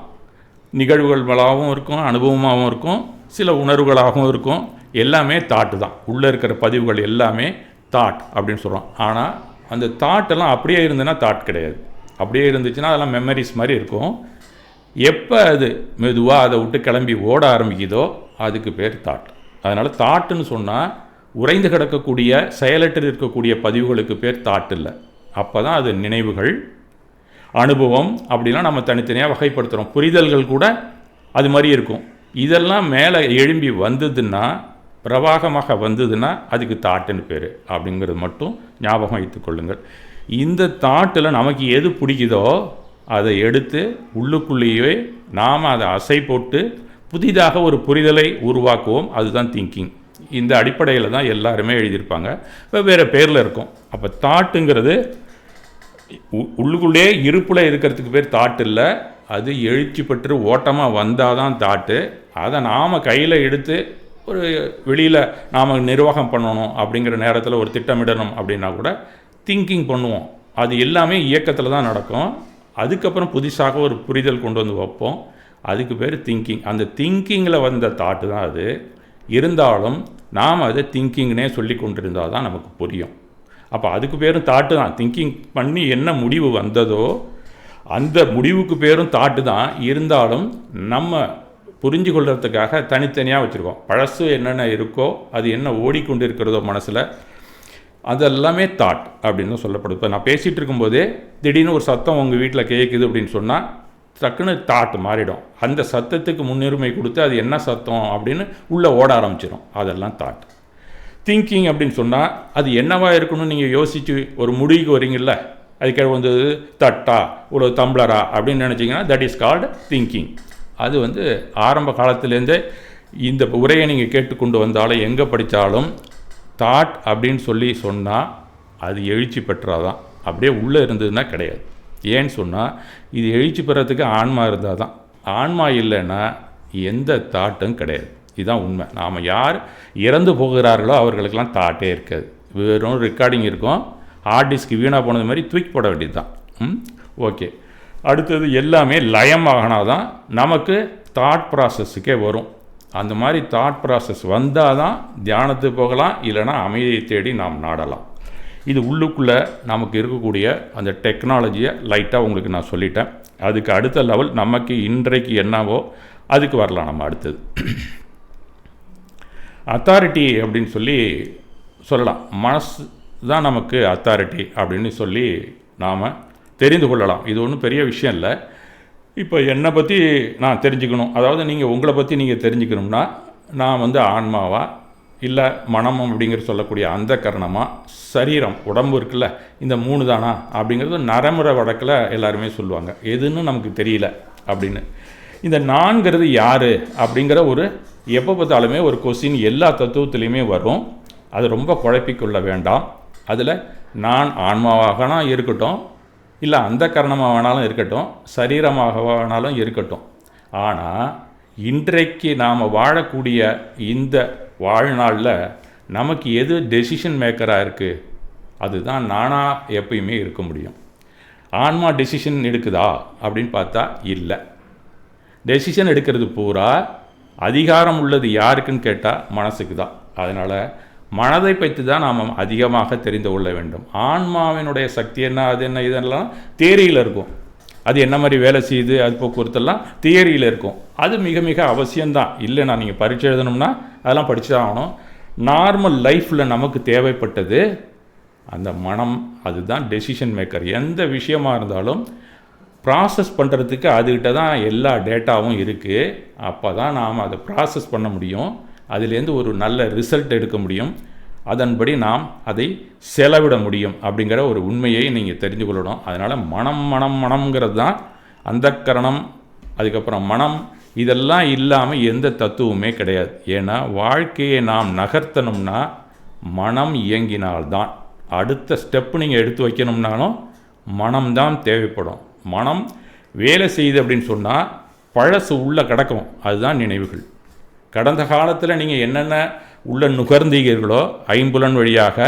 நிகழ்வுகளாகவும் இருக்கும், அனுபவமாகவும் இருக்கும், சில உணர்வுகளாகவும் இருக்கும். எல்லாமே தாட்டு தான். உள்ளே இருக்கிற பதிவுகள் எல்லாமே தாட் அப்படின்னு சொல்கிறோம். ஆனால் அந்த தாட்டெல்லாம் அப்படியே இருந்ததுன்னா தாட் கிடையாது. அப்படியே இருந்துச்சுன்னா அதெல்லாம் மெமரிஸ் மாதிரி இருக்கும். எப்போ அது மெதுவாக அதை விட்டு கிளம்பி ஓட ஆரம்பிக்குதோ அதுக்கு பேர் தாட். அதனால் தாட்டுன்னு சொன்னால் உறைந்து கிடக்கக்கூடிய செயலற்று இருக்கக்கூடிய பதிவுகளுக்கு பேர் தாட் இல்லை. அப்போ தான் அது நினைவுகள், அனுபவம் அப்படிலாம் நம்ம தனித்தனியாக வகைப்படுத்துகிறோம். புரிதல்கள் கூட அது மாதிரி இருக்கும். இதெல்லாம் மேலே எழும்பி வந்ததுன்னா, பிரவாகமாக வந்ததுன்னா அதுக்கு தாட்டுன்னு பேர் அப்படிங்கிறது மட்டும் ஞாபகம் வைத்துக்கொள்ளுங்கள். இந்த தாட்டில் நமக்கு எது பிடிக்குதோ அதை எடுத்து உள்ளுக்குள்ளேயே நாம் அதை அசை போட்டு புதிதாக ஒரு புரிதலை உருவாக்குவோம். அதுதான் திங்கிங். இந்த அடிப்படையில் தான் எல்லாருமே எழுதியிருப்பாங்க. வெவ்வேறு பேரில் இருக்கும். அப்போ தாட்டுங்கிறது உள்ளுக்குள்ளே இருப்பில் இருக்கிறதுக்கு பேர் தாட்டு இல்லை. அது எழுச்சி பெற்று ஓட்டமாக வந்தால் தான் தாட்டு. அதை நாம் கையில் எடுத்து ஒரு வெளியில் நாம் நிர்வாகம் பண்ணணும் அப்படிங்கிற நேரத்தில் ஒரு திட்டமிடணும் அப்படின்னா கூட திங்கிங் பண்ணுவோம். அது எல்லாமே இயக்கத்தில் தான் நடக்கும். அதுக்கப்புறம் புதுசாக ஒரு புரிதல் கொண்டு வந்து வைப்போம். அதுக்கு பேர் திங்கிங். அந்த திங்கிங்கில் வந்த தாட்டு தான் அது. இருந்தாலும் நாம் அதை திங்கிங்னே சொல்லி கொண்டிருந்தால் தான் நமக்கு புரியும். அப்போ அதுக்கு பேரும் தாட்டு தான். திங்கிங் பண்ணி என்ன முடிவு வந்ததோ அந்த முடிவுக்கு பேரும் தாட்டு தான். இருந்தாலும் நம்ம புரிஞ்சு கொள்கிறதுக்காக தனித்தனியாக வச்சுருக்கோம். பழசு என்னென்ன இருக்கோ, அது என்ன ஓடிக்கொண்டு இருக்கிறதோ மனசில், அதெல்லாமே தாட் அப்படின்னு சொல்லப்படுது. இப்போ நான் பேசிகிட்டு இருக்கும்போதே திடீர்னு ஒரு சத்தம் உங்கள் வீட்டில் கேட்குது அப்படின்னு சொன்னால் டக்குன்னு தாட் மாறிடும். அந்த சத்தத்துக்கு முன்னுரிமை கொடுத்து அது என்ன சத்தம் அப்படின்னு உள்ளே ஓட ஆரம்பிச்சிடும். அதெல்லாம் தாட். திங்கிங் அப்படின்னு சொன்னால் அது என்னவா இருக்கணும்னு நீங்கள் யோசித்து ஒரு முடிவுக்கு வரீங்கள்ல, அதுக்கு வந்து தட்டா ஒரு தம்ளரா அப்படின்னு நினச்சிங்கன்னா தட் இஸ் கால்டு திங்கிங். அது ஆரம்ப காலத்துலேருந்தே இந்த உரையை நீங்கள் கேட்டுக்கொண்டு வந்தாலும் எங்கே படித்தாலும் தாட் அப்படின்னு சொல்லி சொன்னால் அது எழுச்சி பெற்றாதான். அப்படியே உள்ளே இருந்ததுன்னா கிடையாது. ஏன்னு சொன்னால் இது எழுச்சி பெறத்துக்கு ஆன்மா இருந்தால் தான். ஆன்மா இல்லைன்னா எந்த தாட்டும் கிடையாது. இதுதான் உண்மை. நாம் யார் இறந்து போகிறார்களோ அவர்களுக்கெல்லாம் தாட்டே இருக்காது. வெறும் ரெக்கார்டிங் இருக்கும். ஹார்ட் டிஸ்க் வீணாக போனது மாதிரி தூக்கி போட வேண்டியது தான். ஓகே. அடுத்தது எல்லாமே லயமாகனா தான் நமக்கு தாட் ப்ராசஸுக்கே வரும். அந்த மாதிரி தாட் ப்ராசஸ் வந்தால் தான் தியானத்துக்கு போகலாம், இல்லைனா அமைதியை தேடி நாம் நாடலாம். இது உள்ளுக்குள்ளே நமக்கு இருக்கக்கூடிய அந்த டெக்னாலஜியை லைட்டாக உங்களுக்கு நான் சொல்லிட்டேன். அதுக்கு அடுத்த லெவல் நமக்கு இன்றைக்கு என்னவோ அதுக்கு வரலாம் நம்ம அடுத்தது. அத்தாரிட்டி அப்படின்னு சொல்லலாம். மனசு தான் நமக்கு அத்தாரிட்டி அப்படின்னு சொல்லி நாம் தெரிந்து கொள்ளலாம். இது ஒன்றும் பெரிய விஷயம் இல்லை. இப்போ என்னை பற்றி நான் தெரிஞ்சுக்கணும், அதாவது நீங்கள் உங்களை பற்றி நீங்கள் தெரிஞ்சுக்கணும்னா நான் ஆன்மாவா இல்லை மனம் அப்படிங்கிற சொல்லக்கூடிய அந்த கரணமாக, சரீரம் உடம்பு இருக்குல்ல, இந்த 3 தானா அப்படிங்கிறது நரமுறை வழக்கில் எல்லாருமே சொல்லுவாங்க. எதுன்னு நமக்கு தெரியல அப்படின்னு. இந்த நான்கிறது யார் அப்படிங்கிற ஒரு எப்போ பார்த்தாலுமே ஒரு கொஸ்டின் எல்லா தத்துவத்துலேயுமே வரும். அது ரொம்ப குழப்பிக்கொள்ள வேண்டாம். அதில் நான் ஆன்மாவாகனா இருக்கட்டும், இல்லை அந்த கரணமாக வேணாலும் இருக்கட்டும், சரீரமாக வேணாலும் இருக்கட்டும். ஆனால் இன்றைக்கு நாம் வாழக்கூடிய இந்த வாழ்நாளில் நமக்கு எது டெசிஷன் மேக்கராக இருக்குது, அதுதான் நானாக எப்பயுமே இருக்க முடியும். ஆன்மா டெசிஷன் எடுக்குதா அப்படின்னு பார்த்தா இல்லை. டெசிஷன் எடுக்கிறது பூரா அதிகாரம் உள்ளது யாருக்குன்னு கேட்டால் மனசுக்கு தான். அதனால் மனதை பற்றி தான் நாம் அதிகமாக தெரிந்து கொள்ள வேண்டும். ஆன்மாவினுடைய சக்தி என்ன, அது என்ன, இதெல்லாம் தியரியில் இருக்கும். அது என்ன மாதிரி வேலை செய்யுது, அது போக்குவரத்தெல்லாம் தியரியில் இருக்கும். அது மிக மிக அவசியம்தான். இல்லைண்ணா நீங்கள் பரீட்சை எழுதணும்னா அதெல்லாம் படித்து தான் ஆகணும். நார்மல் லைஃப்பில் நமக்கு தேவைப்பட்டது அந்த மனம். அதுதான் டெசிஷன் மேக்கர். எந்த விஷயமாக இருந்தாலும் ப்ராசஸ் பண்ணுறதுக்கு அதுக்கிட்ட தான் எல்லா டேட்டாவும் இருக்குது. அப்போ தான் நாம் அதை ப்ராசஸ் பண்ண முடியும். அதிலேருந்து ஒரு நல்ல ரிசல்ட் எடுக்க முடியும். அதன்படி நாம் அதை செலவிட முடியும் அப்படிங்கிற ஒரு உண்மையை நீங்கள் தெரிந்து கொள்ளணும். அதனால் மனம்ங்கிறது தான் அந்த கரணம், அதுக்கப்புறம் மனம், இதெல்லாம் இல்லாமல் எந்த தத்துவமே கிடையாது. ஏன்னா வாழ்க்கையை நாம் நகர்த்தணும்னா மனம் இயங்கினால்தான். அடுத்த ஸ்டெப்பு நீங்கள் எடுத்து வைக்கணும்னாலும் மனம்தான் தேவைப்படும். மனம் வேலை செய்யுது அப்படின்னு சொன்னால் பழசு உள்ளே கிடக்கும். அதுதான் நினைவுகள். கடந்த காலத்தில் நீங்கள் என்னென்ன உள்ள நுகர்ந்தீர்களோ ஐம்புலன் வழியாக,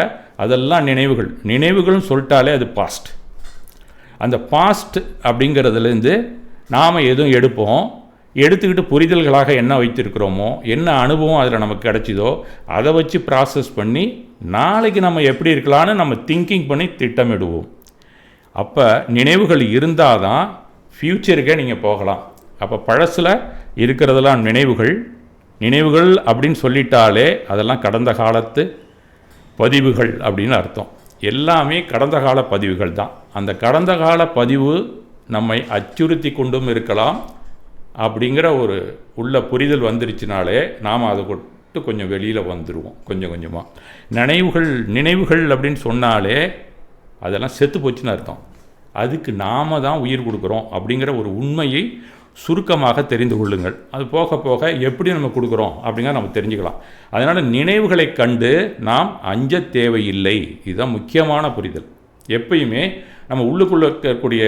அதெல்லாம் நினைவுகள். நினைவுகள்னு சொல்லிட்டாலே அது பாஸ்ட். அந்த பாஸ்ட் அப்படிங்கிறதுலேருந்து நாம் எதுவும் எடுப்போம். எடுத்துக்கிட்டு புரிதல்களாக என்ன வைத்திருக்கிறோமோ, என்ன அனுபவம் அதில் நமக்கு கிடைச்சிதோ அதை வச்சு ப்ராசஸ் பண்ணி நாளைக்கு நம்ம எப்படி இருக்கலான்னு நம்ம திங்கிங் பண்ணி திட்டமிடுவோம். அப்போ நினைவுகள் இருந்தால் தான் ஃப்யூச்சருக்கே நீங்கள் போகலாம். அப்போ பழசில் இருக்கிறதெல்லாம் நினைவுகள் அப்படின்னு சொல்லிட்டாலே அதெல்லாம் கடந்த காலத்து பதிவுகள் அப்படின்னு அர்த்தம். எல்லாமே கடந்த கால பதிவுகள் தான். அந்த கடந்த கால பதிவு நம்மை அச்சுறுத்தி கொண்டும் இருக்கலாம். அப்படிங்கிற ஒரு உள்ள புரிதல் வந்துருச்சுனாலே நாம் அதை கொட்டு கொஞ்சம் வெளியில் வந்துடுவோம் கொஞ்சம் கொஞ்சமாக. நினைவுகள் அப்படின்னு சொன்னாலே அதெல்லாம் செத்து போச்சுன்னு அர்த்தம். அதுக்கு நாம் தான் உயிர் கொடுக்குறோம் அப்படிங்கிற ஒரு உண்மையை சுருக்கமாக தெரிந்து கொள்ளுங்கள். அது போக போக எப்படி நம்ம கொடுக்குறோம் அப்படிங்கிற நம்ம தெரிஞ்சுக்கலாம். அதனால் நினைவுகளை கண்டு நாம் அஞ்ச தேவையில்லை. இதுதான் முக்கியமான புரிதல். எப்பயுமே நம்ம உள்ளுக்குள்ளே இருக்கக்கூடிய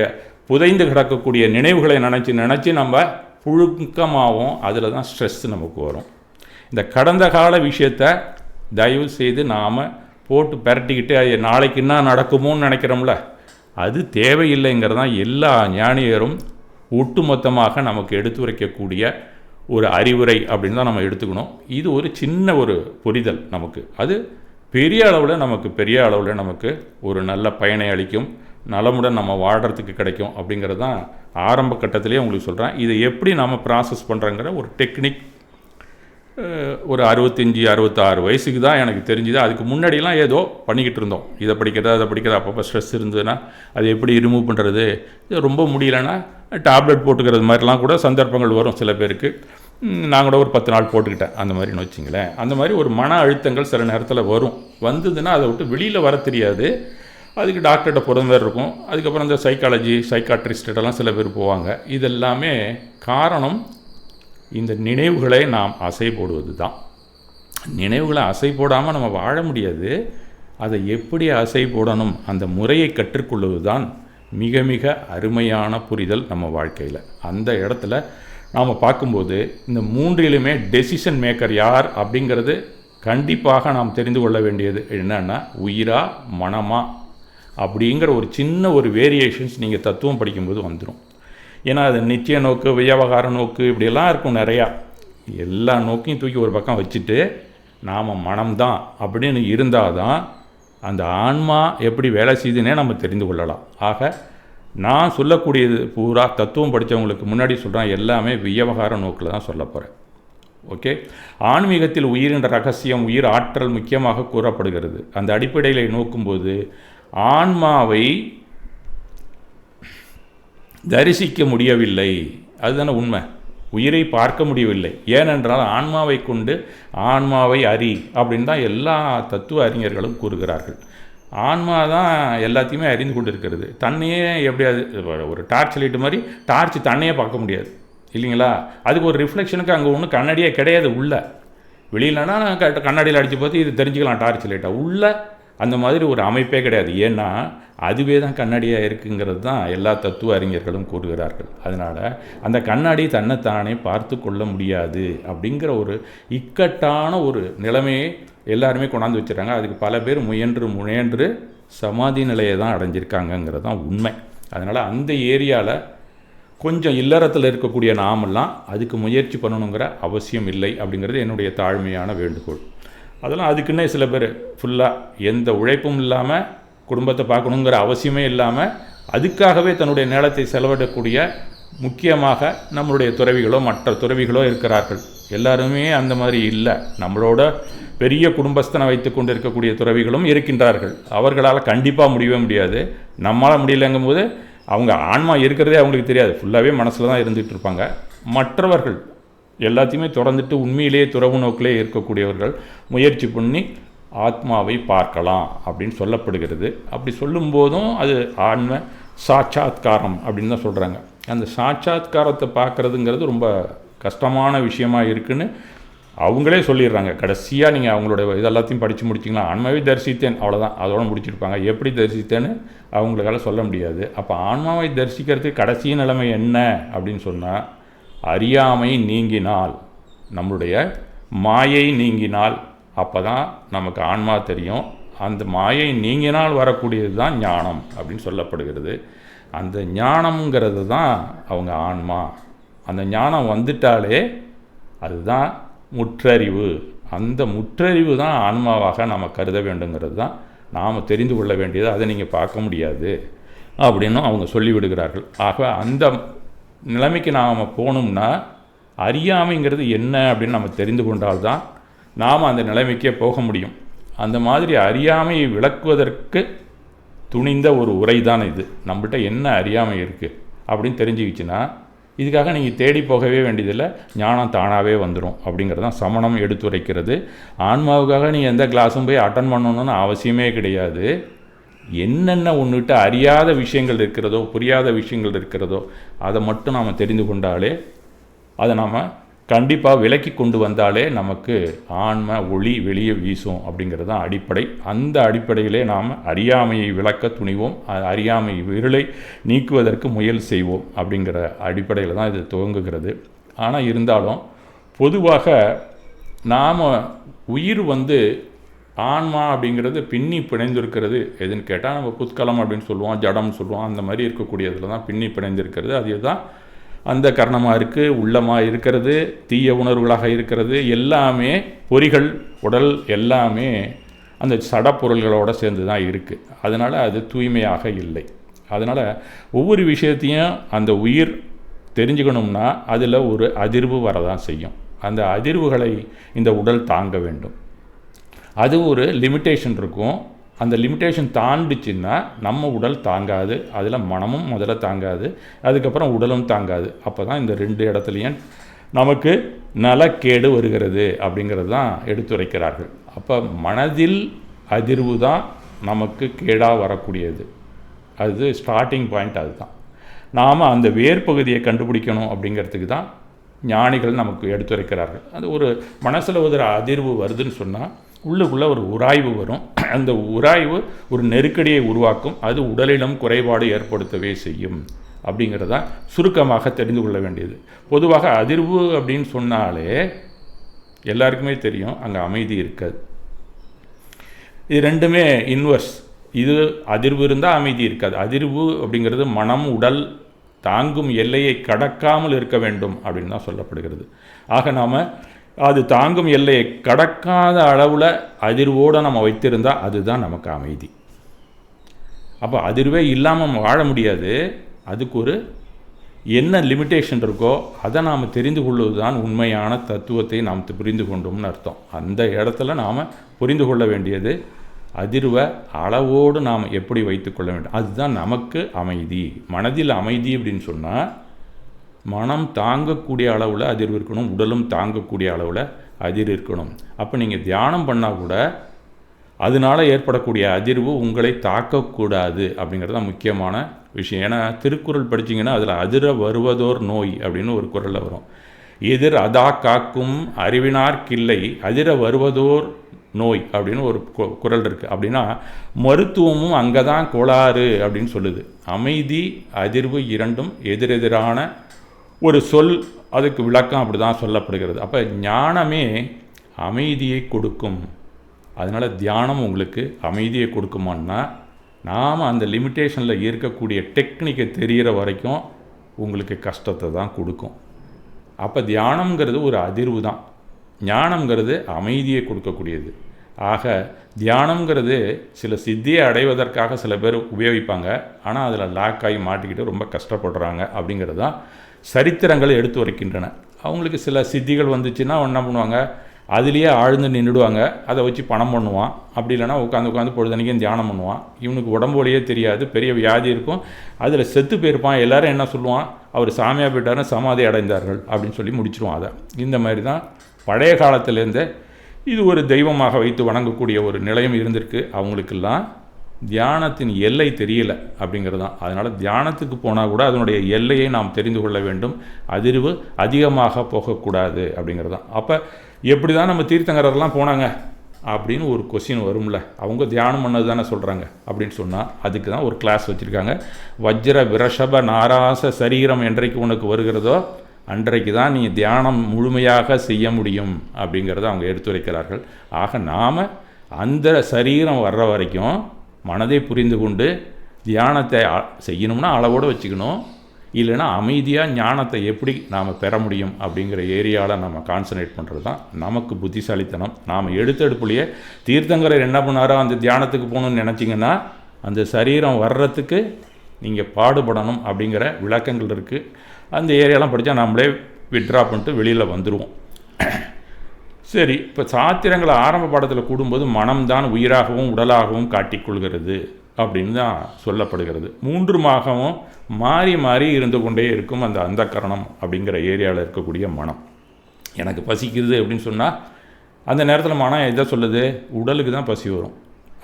புதைந்து கிடக்கக்கூடிய நினைவுகளை நினச்சி நம்ம புழுக்கமாகவும் அதில் தான் ஸ்ட்ரெஸ் நமக்கு வரும். இந்த கடந்த கால விஷயத்தை தயவு செய்து நாம் போட்டு பரட்டிக்கிட்டு நாளைக்கு என்ன நடக்குமோன்னு நினைக்கிறோம்ல, அது தேவையில்லைங்கிறதான் எல்லா ஞானியரும் ஒட்டுமொத்தமாக நமக்கு எடுத்துரைக்கக்கூடிய ஒரு அறிவுரை அப்படின்னு தான் நம்ம எடுத்துக்கணும். இது ஒரு சின்ன ஒரு புரிதல் நமக்கு. அது பெரிய அளவில் நமக்கு ஒரு நல்ல பயனை அளிக்கும். நலமுடன் நம்ம வாழ்கிறதுக்கு கிடைக்கும் அப்படிங்கிறது தான் ஆரம்ப கட்டத்திலே உங்களுக்கு சொல்கிறேன். இதை எப்படி நம்ம ப்ராசஸ் பண்ணுறங்கிற ஒரு டெக்னிக் ஒரு 65-66 வயசுக்கு தான் எனக்கு தெரிஞ்சுது. அதுக்கு முன்னாடியெல்லாம் ஏதோ பண்ணிக்கிட்டு இருந்தோம். இதை படிக்கிறதா அப்பப்போ ஸ்ட்ரெஸ் இருந்ததுன்னா அது எப்படி ரிமூவ் பண்ணுறது, இது ரொம்ப முடியலைன்னா டேப்லெட் போட்டுக்கிறது மாதிரிலாம் கூட சந்தர்ப்பங்கள் வரும் சில பேருக்கு. நான் கூட ஒரு 10 நாள் போட்டுக்கிட்டேன் அந்த மாதிரின்னு வச்சிங்களேன். அந்த மாதிரி ஒரு மன அழுத்தங்கள் சில நேரத்தில் வரும். வந்ததுன்னா அதை விட்டு வெளியில் வர தெரியாது. அதுக்கு டாக்டர்கிட்ட போகிறது வேறு இருக்கும். அதுக்கப்புறம் இந்த சைக்காட்ரிஸ்டெல்லாம் சில பேர் போவாங்க. இதெல்லாமே காரணம் இந்த நினைவுகளை நாம் அசை போடுவது தான். நினைவுகளை அசை போடாமல் நம்ம வாழ முடியாது. அதை எப்படி அசை போடணும் அந்த முறையை கற்றுக்கொள்வது தான் மிக மிக அருமையான புரிதல் நம்ம வாழ்க்கையில். அந்த இடத்துல நாம் பார்க்கும்போது இந்த மூன்றிலுமே டெசிஷன் மேக்கர் யார் அப்படிங்கிறது கண்டிப்பாக நாம் தெரிந்து கொள்ள வேண்டியது என்னென்னா, உயிரா மனமா அப்படிங்கிற ஒரு சின்ன ஒரு வேரியேஷன்ஸ் நீங்கள் தத்துவம் படிக்கும்போது வந்துடும். ஏன்னா அது நிச்சய நோக்கு, வியாபகார நோக்கு இப்படியெல்லாம் இருக்கும் நிறையா. எல்லா நோக்கையும் தூக்கி ஒரு பக்கம் வச்சுட்டு நாம் மனம்தான் அப்படின்னு இருந்தால் தான் அந்த ஆன்மா எப்படி வேலை செய்யுதுன்னே நம்ம தெரிந்து கொள்ளலாம். ஆக நான் சொல்லக்கூடியது பூரா தத்துவம் படித்தவங்களுக்கு முன்னாடி சொல்கிறேன், எல்லாமே வியாபகார நோக்கில் தான் சொல்ல போகிறேன். ஓகே. ஆன்மீகத்தில் உயிரின்ற ரகசியம், உயிர் ஆற்றல் முக்கியமாக கூறப்படுகிறது. அந்த அடிப்படையில் நோக்கும்போது ஆன்மாவை தரிசிக்க முடியவில்லை, அதுதானே உண்மை. உயிரை பார்க்க முடியவில்லை. ஏனென்றால் ஆன்மாவை கொண்டு ஆன்மாவை அறி அப்படின்னு தான் எல்லா தத்துவ அறிஞர்களும் கூறுகிறார்கள். ஆன்மா தான் எல்லாத்தையுமே அறிந்து கொண்டு இருக்கிறது. தன்னையே எப்படியாது ஒரு டார்ச் லைட்டு மாதிரி டார்ச் தன்னையே பார்க்க முடியாது இல்லைங்களா? அதுக்கு ஒரு ரிஃப்ளெக்ஷனுக்கு அங்கே ஒன்றும் கண்ணாடியே கிடையாது. உள்ள வெளியிலனா கண்ணாடியில் அடித்து பார்த்து இது தெரிஞ்சுக்கலாம் டார்ச் லைட்டாக. உள்ள அந்த மாதிரி ஒரு அமைப்பே கிடையாது. ஏன்னா அதுவே தான் கண்ணாடியாக இருக்குங்கிறது தான் எல்லா தத்துவ அறிஞர்களும் கூறுகிறார்கள். அதனால் அந்த கண்ணாடி தன்னைத்தானே பார்த்து கொள்ள முடியாது அப்படிங்கிற ஒரு இக்கட்டான ஒரு நிலைமையை எல்லாருமே கொண்டாந்து வச்சுறாங்க. அதுக்கு பல பேர் முயன்று சமாதி நிலையை தான் அடைஞ்சிருக்காங்கங்கிறது தான் உண்மை. அதனால் அந்த ஏரியாவில் கொஞ்சம் இல்லறத்தில் இருக்கக்கூடிய நாமெல்லாம் அதுக்கு முயற்சி பண்ணணுங்கிற அவசியம் இல்லை அப்படிங்கிறது என்னுடைய தாழ்மையான வேண்டுகோள். அதெல்லாம் அதுக்குன்னே சில பேர் ஃபுல்லாக எந்த உழைப்பும் இல்லாமல் குடும்பத்தை பார்க்கணுங்கிற அவசியமே இல்லாமல் அதுக்காகவே தன்னுடைய நேரத்தை செலவிடக்கூடிய முக்கியமாக நம்மளுடைய துறவிகளோ மற்ற துறவிகளோ இருக்கிறார்கள். எல்லாருமே அந்த மாதிரி இல்லை. நம்மளோட பெரிய குடும்பஸ்தனை வைத்து கொண்டு இருக்கக்கூடிய துறவிகளும் இருக்கின்றார்கள். அவர்களால் கண்டிப்பாக முடியவே முடியாது. நம்மளால் முடியலைங்கும் போது அவங்க ஆன்மா இருக்கிறதே அவங்களுக்கு தெரியாது. ஃபுல்லாகவே மனசில் தான் இருந்துகிட்டு இருப்பாங்க. மற்றவர்கள் எல்லாத்தையுமே தொடர்ந்துட்டு உண்மையிலேயே துறவு நோக்கிலே இருக்கக்கூடியவர்கள் முயற்சி பண்ணி ஆத்மாவை பார்க்கலாம் அப்படின்னு சொல்லப்படுகிறது. அப்படி சொல்லும்போதும் அது ஆன்ம சாட்சாத்காரம் அப்படின்னு தான் சொல்கிறாங்க. அந்த சாட்சாத்காரத்தை பார்க்குறதுங்கிறது ரொம்ப கஷ்டமான விஷயமாக இருக்குதுன்னு அவங்களே சொல்லிடுறாங்க. கடைசியாக நீங்கள் அவங்களோட இதெல்லாத்தையும் படித்து முடிச்சிங்களா, ஆன்மாவை தரிசித்தேன் அவ்வளோதான், அதோட முடிச்சிருப்பாங்க. எப்படி தரிசித்தேன்னு அவங்களுக்கால சொல்ல முடியாது. அப்போ ஆன்மாவை தரிசிக்கிறதுக்கு கடைசி நிலைமை என்ன அப்படின்னு சொன்னால், அறியாமை நீங்கினால், நம்மளுடைய மாயை நீங்கினால் அப்போ தான் நமக்கு ஆன்மா தெரியும். அந்த மாயை நீங்கினால் வரக்கூடியது தான் ஞானம் அப்படின்னு சொல்லப்படுகிறது. அந்த ஞானம்ங்கிறது தான் அவங்க ஆன்மா அந்த ஞானம் வந்துட்டாலே அதுதான் முற்றறிவு. அந்த முற்றறிவு தான் ஆன்மாவாக நாம் கருத வேண்டுங்கிறது தான் நாம் தெரிந்து கொள்ள வேண்டியது. அதை நீங்கள் பார்க்க முடியாது அப்படின்னும் அவங்க சொல்லிவிடுகிறார்கள். ஆக அந்த நிலைமைக்கு நாம் போகணும்னா அறியாமைங்கிறது என்ன அப்படின்னு நம்ம தெரிந்து கொண்டால்தான் நாம் அந்த நிலைமைக்கே போக முடியும். அந்த மாதிரி அறியாமையை விளக்குவதற்கு துணிந்த ஒரு உரை தான் இது. நம்மள்கிட்ட என்ன அறியாமை இருக்குது அப்படின்னு தெரிஞ்சுக்கிச்சுன்னா இதுக்காக நீங்கள் தேடி போகவே வேண்டியதில்லை, ஞானம் தானாகவே வந்துடும் அப்படிங்கிறது தான் சமணம் எடுத்துரைக்கிறது. ஆன்மாவுக்காக நீ எந்த கிளாஸும் போய் அட்டன் பண்ணணும்னு அவசியமே கிடையாது. என்னென்ன ஒன்றுகிட்ட அறியாத விஷயங்கள் இருக்கிறதோ, புரியாத விஷயங்கள் இருக்கிறதோ, அதை மட்டும் நாம் தெரிந்து கொண்டாலே, அதை நாம் கண்டிப்பாக விலக்கி கொண்டு வந்தாலே நமக்கு ஆன்ம ஒளி வெளியே வீசும் அப்படிங்கிறது தான் அடிப்படை. அந்த அடிப்படையிலே நாம் அறியாமையை விளக்க துணிவோம், அறியாமை இருளை நீக்குவதற்கு முயல் செய்வோம் அப்படிங்கிற அடிப்படையில் தான் இது துவங்குகிறது. ஆனால் இருந்தாலும் பொதுவாக நாம் உயிர் ஆன்மா அப்படிங்கிறது பின்னி பிணைந்திருக்கிறது எதுன்னு கேட்டால் நம்ம புத்கலம் அப்படின்னு சொல்லுவோம், ஜடம் சொல்லுவோம். அந்த மாதிரி இருக்கக்கூடியதில் தான் பின்னி பிணைந்திருக்கிறது. அதுதான் அந்த கரணமாக இருக்குது, உள்ளமாக இருக்கிறது, தீய உணர்வுகளாக இருக்கிறது. எல்லாமே பொறிகள், உடல் எல்லாமே அந்த சடப்பொருள்களோடு சேர்ந்து தான் இருக்குது. அதனால் அது தூய்மையாக இல்லை. அதனால் ஒவ்வொரு விஷயத்தையும் அந்த உயிர் தெரிஞ்சுக்கணும்னா அதில் ஒரு அதிர்வு வரதான் செய்யும். அந்த அதிர்வுகளை இந்த உடல் தாங்க வேண்டும். அது ஒரு லிமிட்டேஷன் இருக்கும். அந்த லிமிட்டேஷன் தாண்டிச்சுன்னா நம்ம உடல் தாங்காது, அதில் மனமும் முதல்ல தாங்காது, அதுக்கப்புறம் உடலும் தாங்காது. அப்போ தான் இந்த 2 இடத்துலையும் நமக்கு நலக்கேடு வருகிறது அப்படிங்கிறது தான் எடுத்துரைக்கிறார்கள். அப்போ மனதில் அதிர்வு தான் நமக்கு கேடாக வரக்கூடியது. அது ஸ்டார்டிங் பாயிண்ட். அதுதான் நாம் அந்த வேர்பகுதியை கண்டுபிடிக்கணும் அப்படிங்கிறதுக்கு தான் ஞானிகள் நமக்கு எடுத்துரைக்கிறார்கள். அது ஒரு மனசில் ஒரு அதிர்வு வருதுன்னு சொன்னால் உள்ளுக்குள்ளே ஒரு உராய்வு வரும். அந்த உராய்வு ஒரு நெருக்கடியை உருவாக்கும். அது உடலிலும் குறைபாடு ஏற்படுத்தவே செய்யும் அப்படிங்கிறதா சுருக்கமாக தெரிந்து கொள்ள வேண்டியது. பொதுவாக அதிர்வு அப்படின்னு சொன்னாலே எல்லாருக்குமே தெரியும், அங்கே அமைதி இருக்காது. இது ரெண்டுமே இன்வர்ஸ். இது அதிர்வு இருந்தால் அமைதி இருக்காது. அதிர்வு அப்படிங்கிறது மனம் உடல் தாங்கும் எல்லையை கடக்காமல் இருக்க வேண்டும் அப்படின்னு தான் சொல்லப்படுகிறது. ஆக நாம் அது தாங்கும் எல்லையை கடக்காத அளவில் அதிர்வோடு நம்ம வைத்திருந்தால் அதுதான் நமக்கு அமைதி. அப்போ அதிர்வே இல்லாமல் நம்ம வாழ முடியாது. அதுக்கு ஒரு என்ன லிமிட்டேஷன் இருக்கோ அதை நாம் தெரிந்து கொள்வது தான் உண்மையான தத்துவத்தை நாம் புரிந்து கொண்டோம்னு அர்த்தம். அந்த இடத்துல நாம் புரிந்து கொள்ள வேண்டியது அதிர்வை அளவோடு நாம் எப்படி வைத்துக்கொள்ள வேண்டும், அதுதான் நமக்கு அமைதி. மனதில் அமைதி அப்படின்னு சொன்னால் மனம் தாங்கக்கூடிய அளவில் அதிர்வு இருக்கணும், உடலும் தாங்கக்கூடிய அளவில் அதிர்வு இருக்கணும். அப்போ நீங்கள் தியானம் பண்ணால் கூட அதனால் ஏற்படக்கூடிய அதிர்வு உங்களை தாக்கக்கூடாது அப்படிங்கிறது தான் முக்கியமான விஷயம். ஏன்னா திருக்குறள் படிச்சிங்கன்னா அதில் அதிர வருவதோர் நோய் அப்படின்னு ஒரு குறளில் வரும். எதிர் அதா காக்கும் அறிவினார்க்கில்லை அதிர வருவதோர் நோய் அப்படின்னு ஒரு குறள் இருக்குது. அப்படின்னா மருத்துவமும் அங்கே தான் கோளாறு அப்படின்னு சொல்லுது. அமைதி அதிர்வு இரண்டும் எதிரெதிரான ஒரு சொல், அதுக்கு விளக்கம் அப்படி தான் சொல்லப்படுகிறது. அப்போ ஞானமே அமைதியை கொடுக்கும். அதனால் தியானம் உங்களுக்கு அமைதியை கொடுக்குமான்னா நாம் அந்த லிமிட்டேஷனில் இருக்கக்கூடிய டெக்னிக்கை தெரிகிற வரைக்கும் உங்களுக்கு கஷ்டத்தை தான் கொடுக்கும். அப்போ தியானம்ங்கிறது ஒரு அதிர்வு தான், ஞானம்ங்கிறது அமைதியை கொடுக்கக்கூடியது. ஆக தியானம்ங்கிறது சில சித்தியை அடைவதற்காக சில பேர் உபயோகிப்பாங்க, ஆனால் அதில் லாக் ஆகி மாட்டிக்கிட்டு ரொம்ப கஷ்டப்படுறாங்க அப்படிங்கிறது தான் சரித்திரங்கள் எடுத்து வரைக்கின்றன. அவங்களுக்கு சில சித்திகள் வந்துச்சுன்னா என்ன பண்ணுவாங்க, அதுலேயே ஆழ்ந்து நின்றுடுவாங்க, அதை வச்சு பணம் பண்ணுவான். அப்படி இல்லைனா உட்காந்து பொழுதனைக்கும் தியானம் பண்ணுவான். இவனுக்கு உடம்பு வழியே தெரியாது, பெரிய வியாதி இருக்கும், அதில் செத்து போயிருப்பான். எல்லோரும் என்ன சொல்லுவான், அவர் சாமியாக போயிட்டாருன்னு சமாதி அடைந்தார்கள் அப்படின்னு சொல்லி முடிச்சிருவான். அதை இந்த மாதிரி தான் பழைய காலத்திலேருந்தே இது ஒரு தெய்வமாக வைத்து வணங்கக்கூடிய ஒரு நிலையம் இருந்திருக்கு. அவங்களுக்கெல்லாம் தியானத்தின் எல்லை தெரியலை அப்படிங்கிறது தான். அதனால் தியானத்துக்கு போனால் கூட அதனுடைய எல்லையை நாம் தெரிந்து கொள்ள வேண்டும். அதிர்வு அதிகமாக போகக்கூடாது அப்படிங்கிறது தான். அப்போ எப்படி தான் நம்ம தீர்த்தங்கரெல்லாம் போனாங்க அப்படின்னு ஒரு கொஸ்டின் வரும்ல, அவங்க தியானம் பண்ணது தானே சொல்கிறாங்க அப்படின்னு சொன்னால் அதுக்கு தான் ஒரு கிளாஸ் வச்சுருக்காங்க. வஜ்ர விரஷப நாராச சரீரம் என்றைக்கு உனக்கு வருகிறதோ அன்றைக்கு தான் நீ தியானம் முழுமையாக செய்ய முடியும் அப்படிங்கிறத அவங்க எடுத்துரைக்கிறார்கள். ஆக நாம் அந்த சரீரம் வர்ற வரைக்கும் மனதை புரிந்து கொண்டு தியானத்தை செய்யணும்னா அளவோடு வச்சுக்கணும். இல்லைன்னா அமைதியாக ஞானத்தை எப்படி நாம் பெற முடியும் அப்படிங்கிற ஏரியாவில் நம்ம கான்சன்ட்ரேட் பண்ணுறது தான் நமக்கு புத்திசாலித்தனம். நாம் எடுத்தெடுப்புலையே தீர்த்தங்கரர் என்ன பண்ணாரோ அந்த தியானத்துக்கு போகணுன்னு நினச்சிங்கன்னா அந்த சரீரம் வர்றதுக்கு நீங்கள் பாடுபடணும் அப்படிங்கிற விளக்கங்கள் இருக்குது. அந்த ஏரியாலாம் படித்தா நம்மளே விட்ரா பண்ணிட்டு வெளியில் வந்துடுவோம். சரி, இப்போ சாத்திரங்களை ஆரம்ப பாடத்தில் கூடும்போது மனம்தான் உயிராகவும் உடலாகவும் காட்டிக்கொள்கிறது அப்படின்னு தான் சொல்லப்படுகிறது. 3 மாகவும் மாறி மாறி இருந்து கொண்டே இருக்கும் அந்த அந்தக்கரணம் அப்படிங்கிற ஏரியாவில் இருக்கக்கூடிய மனம். எனக்கு பசிக்குது அப்படின்னு சொன்னால் அந்த நேரத்தில் மனம் எதை சொல்லுது? உடலுக்கு தான் பசி வரும்,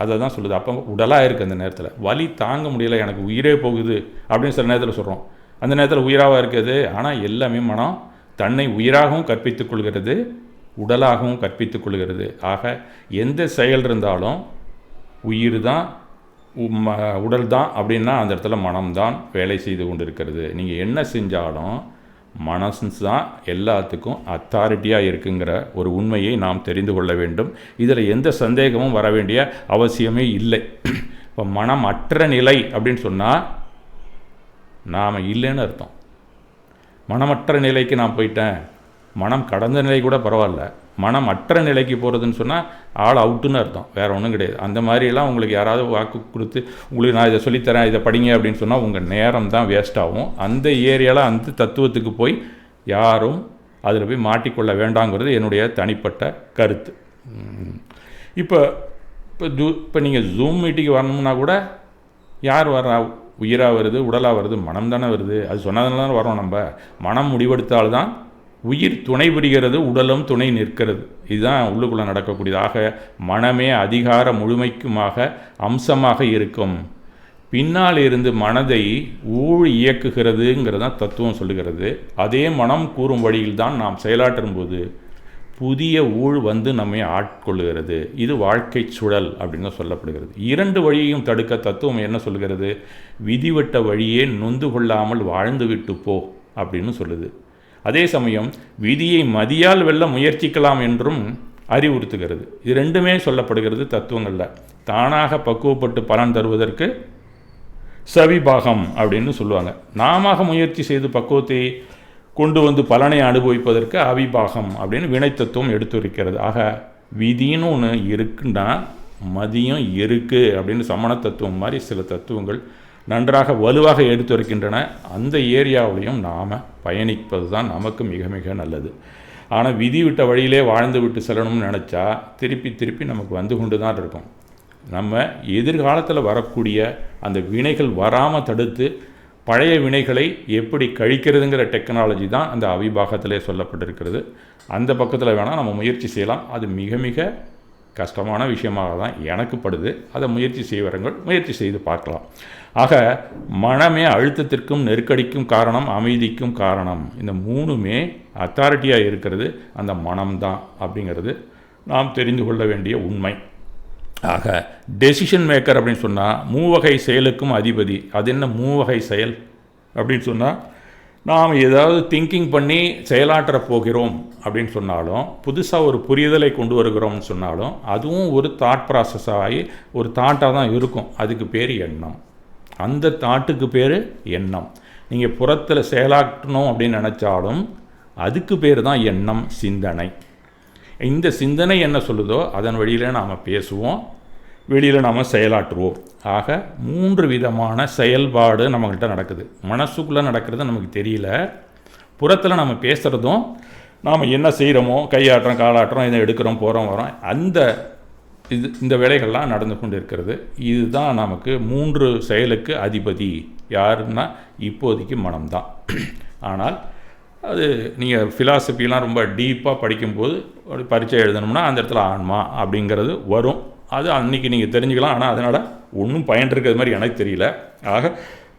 அதை தான் சொல்லுது. அப்போ உடலாக இருக்குது. அந்த நேரத்தில் வலி தாங்க முடியலை, எனக்கு உயிரே போகுது அப்படின்னு சில நேரத்தில் சொல்கிறோம். அந்த நேரத்தில் உயிராக இருக்குது. ஆனால் எல்லாமே மனம் தன்னை உயிராகவும் கற்பித்துக் கொள்கிறது, உடலாகவும் கற்பித்துக் கொள்கிறது. ஆக எந்த செயல் இருந்தாலும் உயிர் தான் உடல் தான் அப்படின்னா அந்த இடத்துல மனம்தான் வேலை செய்து கொண்டு இருக்கிறது. நீங்கள் என்ன செஞ்சாலும் மனசு தான் எல்லாத்துக்கும் அத்தாரிட்டியாக இருக்குங்கிற ஒரு உண்மையை நாம் தெரிந்து கொள்ள வேண்டும். இதில் எந்த சந்தேகமும் வர வேண்டிய அவசியமே இல்லை. இப்போ மனம் அற்ற நிலை அப்படின்னு சொன்னால் நாம் இல்லைன்னு அர்த்தம். மனமற்ற நிலைக்கு நான் போயிட்டேன், மனம் கடந்த நிலை கூட பரவாயில்ல, மனம் அற்ற நிலைக்கு போகிறதுன்னு சொன்னால் ஆள் அவுட்டுன்னு அர்த்தம், வேறு ஒன்றும் கிடையாது. அந்த மாதிரிலாம் உங்களுக்கு யாராவது வாக்கு கொடுத்து உங்களுக்கு நான் இதை சொல்லித்தரேன், இதை படிங்க அப்படின்னு சொன்னால் உங்கள் நேரம் தான் வேஸ்ட் ஆகும். அந்த ஏரியாவில் அந்த தத்துவத்துக்கு போய் யாரும் அதில் போய் மாட்டிக்கொள்ள வேண்டாங்கிறது என்னுடைய தனிப்பட்ட கருத்து. இப்போ நீங்கள் ஜூம் மீட்டிங்கு வரணும்னா கூட யார் வர்றா? உயிராக வருது, உடலாக வருது, மனம் தானே வருது. அது சொன்னதுனால தான் வரோம். நம்ம மனம் முடிவெடுத்தால்தான் உயிர் துணை புரிகிறது, உடலும் துணை நிற்கிறது. இதுதான் உள்ளுக்குள்ளே நடக்கக்கூடியது. ஆக மனமே அதிகார முழுமைக்குமாக அம்சமாக இருக்கும். பின்னால் இருந்து மனதை ஊழ் இயக்குகிறதுங்கிறதான் தத்துவம் சொல்லுகிறது. அதே மனம் கூறும் வழியில் தான் நாம் செயலாற்றும் போது புதிய ஊழ் வந்து நம்மை ஆட்கொள்ளுகிறது. இது வாழ்க்கை சுழல் அப்படின்னு சொல்லப்படுகிறது. 2 வழியையும் தடுக்க தத்துவம் என்ன சொல்கிறது? விதிவட்ட வழியே நொந்து கொள்ளாமல் வாழ்ந்து விட்டு போ அப்படின்னு சொல்லுது. அதே சமயம் விதியை மதியால் வெல்ல முயற்சிக்கலாம் என்றும் அறிவுறுத்துகிறது. இது 2மே சொல்லப்படுகிறது தத்துவங்களில். தானாக பக்குவப்பட்டு பலன் தருவதற்கு சவிபாகம் அப்படின்னு சொல்லுவாங்க. நாம முயற்சி செய்து பக்குவத்தை கொண்டு வந்து பலனை அனுபவிப்பதற்கு அவிபாகம் அப்படின்னு வினை தத்துவம் எடுத்துரைக்கிறது. ஆக விதின்னு ஒன்று இருக்குன்னா மதியம் இருக்குது அப்படின்னு சமண தத்துவம் மாதிரி சில தத்துவங்கள் நன்றாக வலுவாக எடுத்துரைக்கின்றன. அந்த ஏரியாவிலையும் நாம் பயணிப்பது தான் நமக்கு மிக மிக நல்லது. ஆனால் விதி விட்ட வழியிலே வாழ்ந்து விட்டு செல்லணும்னு நினச்சா திருப்பி திருப்பி நமக்கு வந்து கொண்டு தான் இருக்கும். நம்ம எதிர்காலத்தில் வரக்கூடிய அந்த வினைகள் வராமல் தடுத்து பழைய வினைகளை எப்படி கழிக்கிறதுங்கிற டெக்னாலஜி தான் அந்த அவிபாகத்திலே சொல்லப்பட்டிருக்கிறது. அந்த பக்கத்தில் வேணால் நம்ம முயற்சி செய்யலாம். அது மிக மிக கஷ்டமான விஷயமாக தான் எனக்கு படுது. அதை முயற்சி செய்வரங்கள் முயற்சி செய்து பார்க்கலாம். ஆக மனமே அழுத்தத்திற்கும் நெருக்கடிக்கும் காரணம், அமைதிக்கும் காரணம். இந்த 3மே அத்தாரிட்டியாக இருக்கிறது அந்த மனம்தான் அப்படிங்கிறது நாம் தெரிந்து கொள்ள வேண்டிய உண்மை. ஆக டெசிஷன் மேக்கர் அப்படின்னு சொன்னால் 3 வகை செயலுக்கும் அதிபதி. அது என்ன 3 வகை செயல் அப்படின்னு சொன்னால், நாம் ஏதாவது திங்கிங் பண்ணி செயலாற்ற போகிறோம் அப்படின்னு சொன்னாலும், புதுசாக ஒரு புரிதலை கொண்டு வருகிறோம்னு சொன்னாலும், அதுவும் ஒரு தாட் ப்ராசஸ் ஆகி ஒரு தாட்டாக தான் இருக்கும். அதுக்கு பேர் எண்ணம். அந்த தாட்டுக்கு பேர் எண்ணம். நீங்கள் புறத்தில் செயலாற்றணும் அப்படின்னு நினச்சாலும் அதுக்கு பேர் தான் எண்ணம், சிந்தனை. இந்த சிந்தனை என்ன சொல்லுதோ அதன் வழியில் நாம் பேசுவோம், வெளியில் நாம் செயலாற்றுவோம். ஆக 3 விதமான செயல்பாடு நம்மக்கிட்ட நடக்குது. மனசுக்குள்ளே நடக்கிறது நமக்கு தெரியல, புறத்தில் நம்ம பேசுகிறதும் நாம் என்ன செய்கிறோமோ, கையாட்டுறோம், காலாட்டுறோம், இதை எடுக்கிறோம், போகிறோம், வரோம், இந்த வேலைகள்லாம் நடந்து கொண்டு இருக்கிறது. இதுதான் நமக்கு 3 செயலுக்கு அதிபதி. யாருன்னா இப்போதைக்கு மனம்தான். ஆனால் அது நீங்கள் ஃபிலாசபிலாம் ரொம்ப டீப்பாக படிக்கும்போது ஒரு பரீட்சை எழுதணும்னா அந்த இடத்துல ஆன்மா அப்படிங்கிறது வரும். அது அன்றைக்கி நீங்கள் தெரிஞ்சுக்கலாம். ஆனால் அதனால் ஒன்றும் பயன் இருக்கிறது மாதிரி எனக்கு தெரியல. ஆக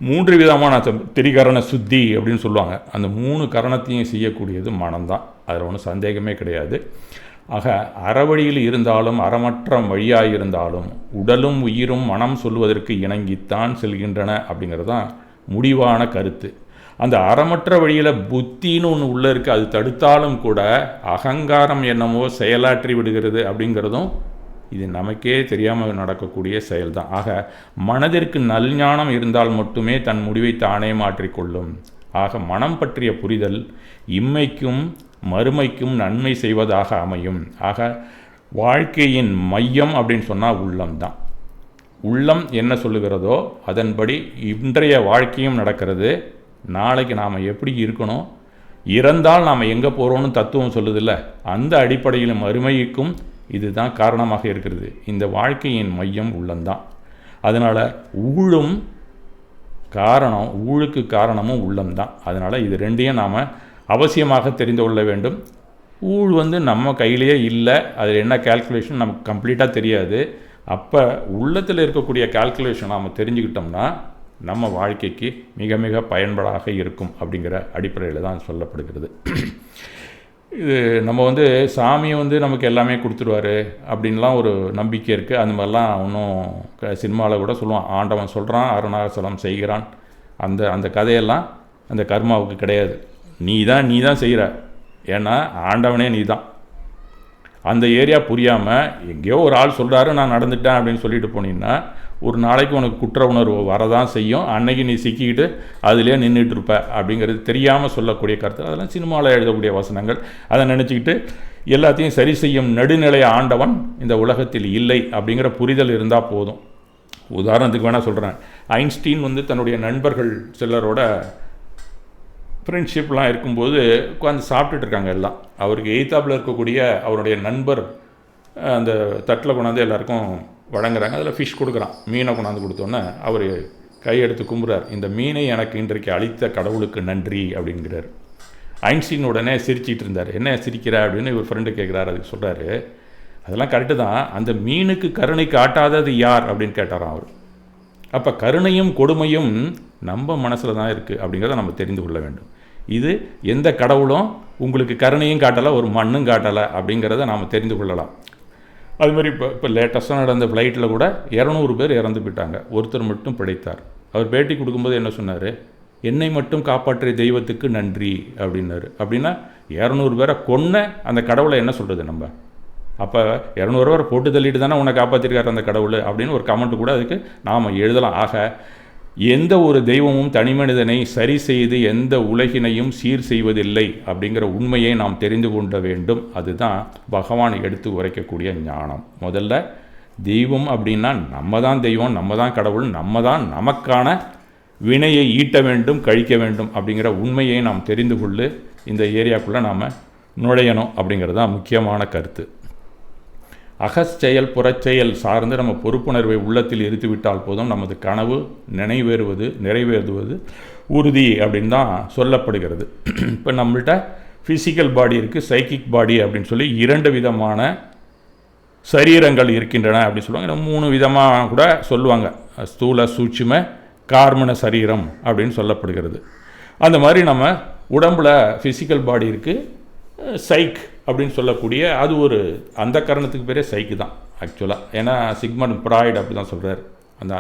3 விதமான திரிகரண சுத்தி அப்படின்னு சொல்லுவாங்க. அந்த 3 கரணத்தையும் செய்யக்கூடியது மனம்தான். அதில் ஒன்றும் சந்தேகமே கிடையாது. ஆக அறவழியில் இருந்தாலும் அறமற்ற வழியாக இருந்தாலும் உடலும் உயிரும் மனம் சொல்வதற்கு இணங்கித்தான் செல்கின்றன அப்படிங்கிறது தான் முடிவான கருத்து. அந்த அறமற்ற வழியில் புத்தின்னு ஒன்று உள்ளே இருக்குது. அது தடுத்தாலும் கூட அகங்காரம் என்னமோ செயலாற்றி விடுகிறது அப்படிங்கிறதும் இது நமக்கே தெரியாமல் நடக்கக்கூடிய செயல்தான். ஆக மனதிற்கு நல்ஞானம் இருந்தால் மட்டுமே தன் முடிவை தானே மாற்றிக்கொள்ளும். ஆக மனம் பற்றிய புரிதல் இம்மைக்கும் மறுமைக்கும் நன்மை செய்வதாக அமையும். ஆக வாழ்க்கையின் மையம் அப்படின்னு சொன்னால் உள்ளம்தான். உள்ளம் என்ன சொல்லுகிறதோ அதன்படி இன்றைய வாழ்க்கையும் நடக்கிறது. நாளைக்கு நாம் எப்படி இருக்கணும், இறந்தால் நாம் எங்கே போகிறோன்னு தத்துவம் சொல்லுதில்ல, அந்த அடிப்படையில் மறுமைக்கும் இதுதான் காரணமாக இருக்கிறது. இந்த வாழ்க்கையின் மையம் உள்ளம்தான். அதனால் ஊழுக்கு காரணமும் உள்ளம்தான். அதனால் இது ரெண்டையும் நாம் அவசியமாக தெரிந்து கொள்ள வேண்டும். ஊழ் நம்ம கையிலேயே இல்லை, அதில் என்ன கால்குலேஷன் நமக்கு கம்ப்ளீட்டாக தெரியாது. அப்போ உள்ளத்தில் இருக்கக்கூடிய கால்குலேஷன் நாம் தெரிஞ்சுக்கிட்டோம்னா நம்ம வாழ்க்கைக்கு மிக மிக பயன்படாக இருக்கும் அப்படிங்கிற அடிப்படையில் தான் சொல்லப்படுகிறது. இது நம்ம சாமி நமக்கு எல்லாமே கொடுத்துருவார் அப்படின்லாம் ஒரு நம்பிக்கை இருக்குது. அந்த மாதிரிலாம் ஒன்றும் சினிமாவில் கூட சொல்லுவான், ஆண்டவன் சொல்கிறான் அருணாச்சலம் செய்கிறான், அந்த கதையெல்லாம் அந்த கர்மாவுக்கு கிடையாது. நீ தான் செய்கிற, ஏன்னா ஆண்டவனே நீ தான். அந்த ஏரியா புரியாமல் எங்கேயோ ஒரு ஆள் சொல்கிறாரு நான் நடந்துட்டேன் அப்படின்னு சொல்லிட்டு போனீங்கன்னா ஒரு நாளைக்கு உனக்கு குற்ற உணர்வு வரதான் செய்யும். அன்னைக்கு நீ சிக்கிக்கிட்டு அதிலே நின்றுட்டு இருப்ப அப்படிங்கிறது தெரியாமல் சொல்லக்கூடிய கருத்து. அதெல்லாம் சினிமாவில் எழுதக்கூடிய வசனங்கள். அதை நினச்சிக்கிட்டு எல்லாத்தையும் சரி செய்யும் நடுநிலை ஆண்டவன் இந்த உலகத்தில் இல்லை அப்படிங்கிற புரிதல் இருந்தால் போதும். உதாரணத்துக்கு வேணால் சொல்கிறேன், ஐன்ஸ்டீன் தன்னுடைய நண்பர்கள் சிலரோட ஃப்ரெண்ட்ஷிப்லாம் இருக்கும்போது உட்காந்து சாப்பிட்டுட்டு இருக்காங்க எல்லாம். அவருக்கு எய்த்தாப்பில் இருக்கக்கூடிய அவருடைய நண்பர் அந்த தட்டில் கொண்டாந்து எல்லாருக்கும் வழங்குறாங்க. அதில் ஃபிஷ் கொடுக்குறான், மீனை கொண்டாந்து கொடுத்தோன்னே அவர் கையெடுத்து கும்புறார், இந்த மீனை எனக்கு இன்றைக்கு அளித்த கடவுளுக்கு நன்றி அப்படிங்கிறார். ஐன்ஸ்டீன் உடனே சிரிச்சிட்டு இருந்தார். என்ன சிரிக்கிற அப்படின்னு இவர் ஃப்ரெண்டு கேட்குறாரு. அதுக்கு சொல்கிறாரு, அதெல்லாம் கரெக்டு தான், அந்த மீனுக்கு கருணை காட்டாதது யார் அப்படின்னு கேட்டாராம் அவர். அப்போ கருணையும் கொடுமையும் நம்ம மனசில் தான் இருக்குது அப்படிங்கிறத நம்ம தெரிந்து கொள்ள வேண்டும். இது எந்த கடவுளும் உங்களுக்கு கருணையும் காட்டலை, ஒரு மண்ணும் காட்டலை அப்படிங்கிறத நாம் தெரிந்து கொள்ளலாம். அதுமாதிரி இப்போ லேட்டஸ்ட்டாக நடந்த ஃப்ளைட்டில் கூட 200 பேர் இறந்து போயிட்டாங்க, ஒருத்தர் மட்டும் பிழைத்தார். அவர் பேட்டி கொடுக்கும்போது என்ன சொன்னார், என்னை மட்டும் காப்பாற்றிய தெய்வத்துக்கு நன்றி அப்படின்னாரு. அப்படின்னா 200 பேரை கொன்ன அந்த கடவுளை என்ன சொல்கிறது நம்ம? அப்போ 200 பேரை போட்டு தள்ளிட்டு தானே உன்னை காப்பாற்றிருக்காரு அந்த கடவுள் அப்படின்னு ஒரு கமெண்ட் கூட அதுக்கு நாம் எழுதலாம். ஆக எந்த ஒரு தெய்வமும் தனி மனிதனை சரி செய்து எந்த உலகினையும் சீர் செய்வதில்லை அப்படிங்கிற உண்மையை நாம் தெரிந்து கொள்ள வேண்டும். அதுதான் பகவான் எடுத்து உரைக்கக்கூடிய ஞானம். முதல்ல தெய்வம் அப்படின்னா நம்ம தான் தெய்வம், நம்ம தான் கடவுள், நம்ம தான் நமக்கான வினையை ஈட்ட வேண்டும், கழிக்க வேண்டும் அப்படிங்கிற உண்மையை நாம் தெரிந்து கொண்டு இந்த ஏரியாக்குள்ளே நாம் நுழையணும் அப்படிங்கிறது தான் முக்கியமான கருத்து. அகச்செயல் புறச்செயல் சார்ந்து நம்ம பொறுப்புணர்வை உள்ளத்தில் இருத்துவிட்டால் போதும், நமது கனவு நிறைவேறுவது உறுதி அப்படின்னு தான் சொல்லப்படுகிறது. இப்போ நம்மள்கிட்ட ஃபிசிக்கல் பாடி இருக்குது, சைக்கிக் பாடி அப்படின்னு சொல்லி 2 விதமான சரீரங்கள் இருக்கின்றன அப்படின்னு சொல்லுவாங்க. 3 விதமாக கூட சொல்லுவாங்க, ஸ்தூல சூட்சும கார்மண சரீரம் அப்படின்னு சொல்லப்படுகிறது. அந்த மாதிரி நம்ம உடம்பில் ஃபிசிக்கல் பாடி இருக்குது, சைக் அப்படின்னு சொல்லக்கூடிய அது ஒரு அந்த கரணத்துக்கு பேரே சைக்கு தான் ஆக்சுவலாக. ஏன்னா சிக்மண்ட் ஃப்ராய்டு அப்படி தான் சொல்கிறார்.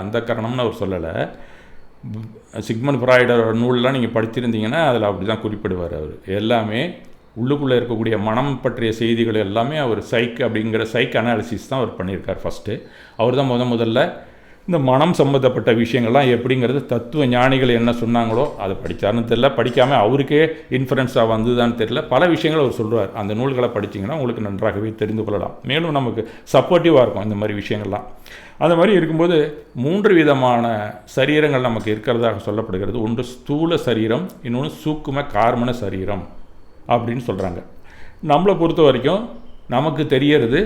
அந்த கரணம்னு அவர் சொல்லலை. சிக்மண்ட் ஃப்ராய்டோட நூலெலாம் நீங்கள் படிச்சிருந்தீங்கன்னா அதில் அப்படி தான் குறிப்பிடுவார் அவர். எல்லாமே உள்ளுக்குள்ளே இருக்கக்கூடிய மனம் பற்றிய செய்திகள் எல்லாமே அவர் சைக் அப்படிங்கிற சைக் அனாலிசிஸ் தான் அவர் பண்ணியிருக்கார். ஃபஸ்ட்டு அவர் தான் முதல்ல இந்த மனம் சம்மந்தப்பட்ட விஷயங்கள்லாம் எப்படிங்கிறது தத்துவ ஞானிகள் என்ன சொன்னாங்களோ அதை படித்தார்னு தெரியல, படிக்காமல் அவருக்கே இன்ஃப்ளூயன்ஸாக வந்ததுன்னு தெரியல. பல விஷயங்கள் அவர் சொல்கிறார். அந்த நூல்களை படித்திங்கன்னா உங்களுக்கு நன்றாகவே தெரிந்து கொள்ளலாம். மேலும் நமக்கு சப்போர்ட்டிவாக இருக்கும் இந்த மாதிரி விஷயங்கள்லாம். அந்த மாதிரி இருக்கும்போது 3 விதமான சரீரங்கள் நமக்கு இருக்கிறதாக சொல்லப்படுகிறது. ஒன்று ஸ்தூல சரீரம், இன்னொன்று சூக்கும கார்மண சரீரம் அப்படின்னு சொல்கிறாங்க. நம்மளை பொறுத்த வரைக்கும் நமக்கு தெரியறது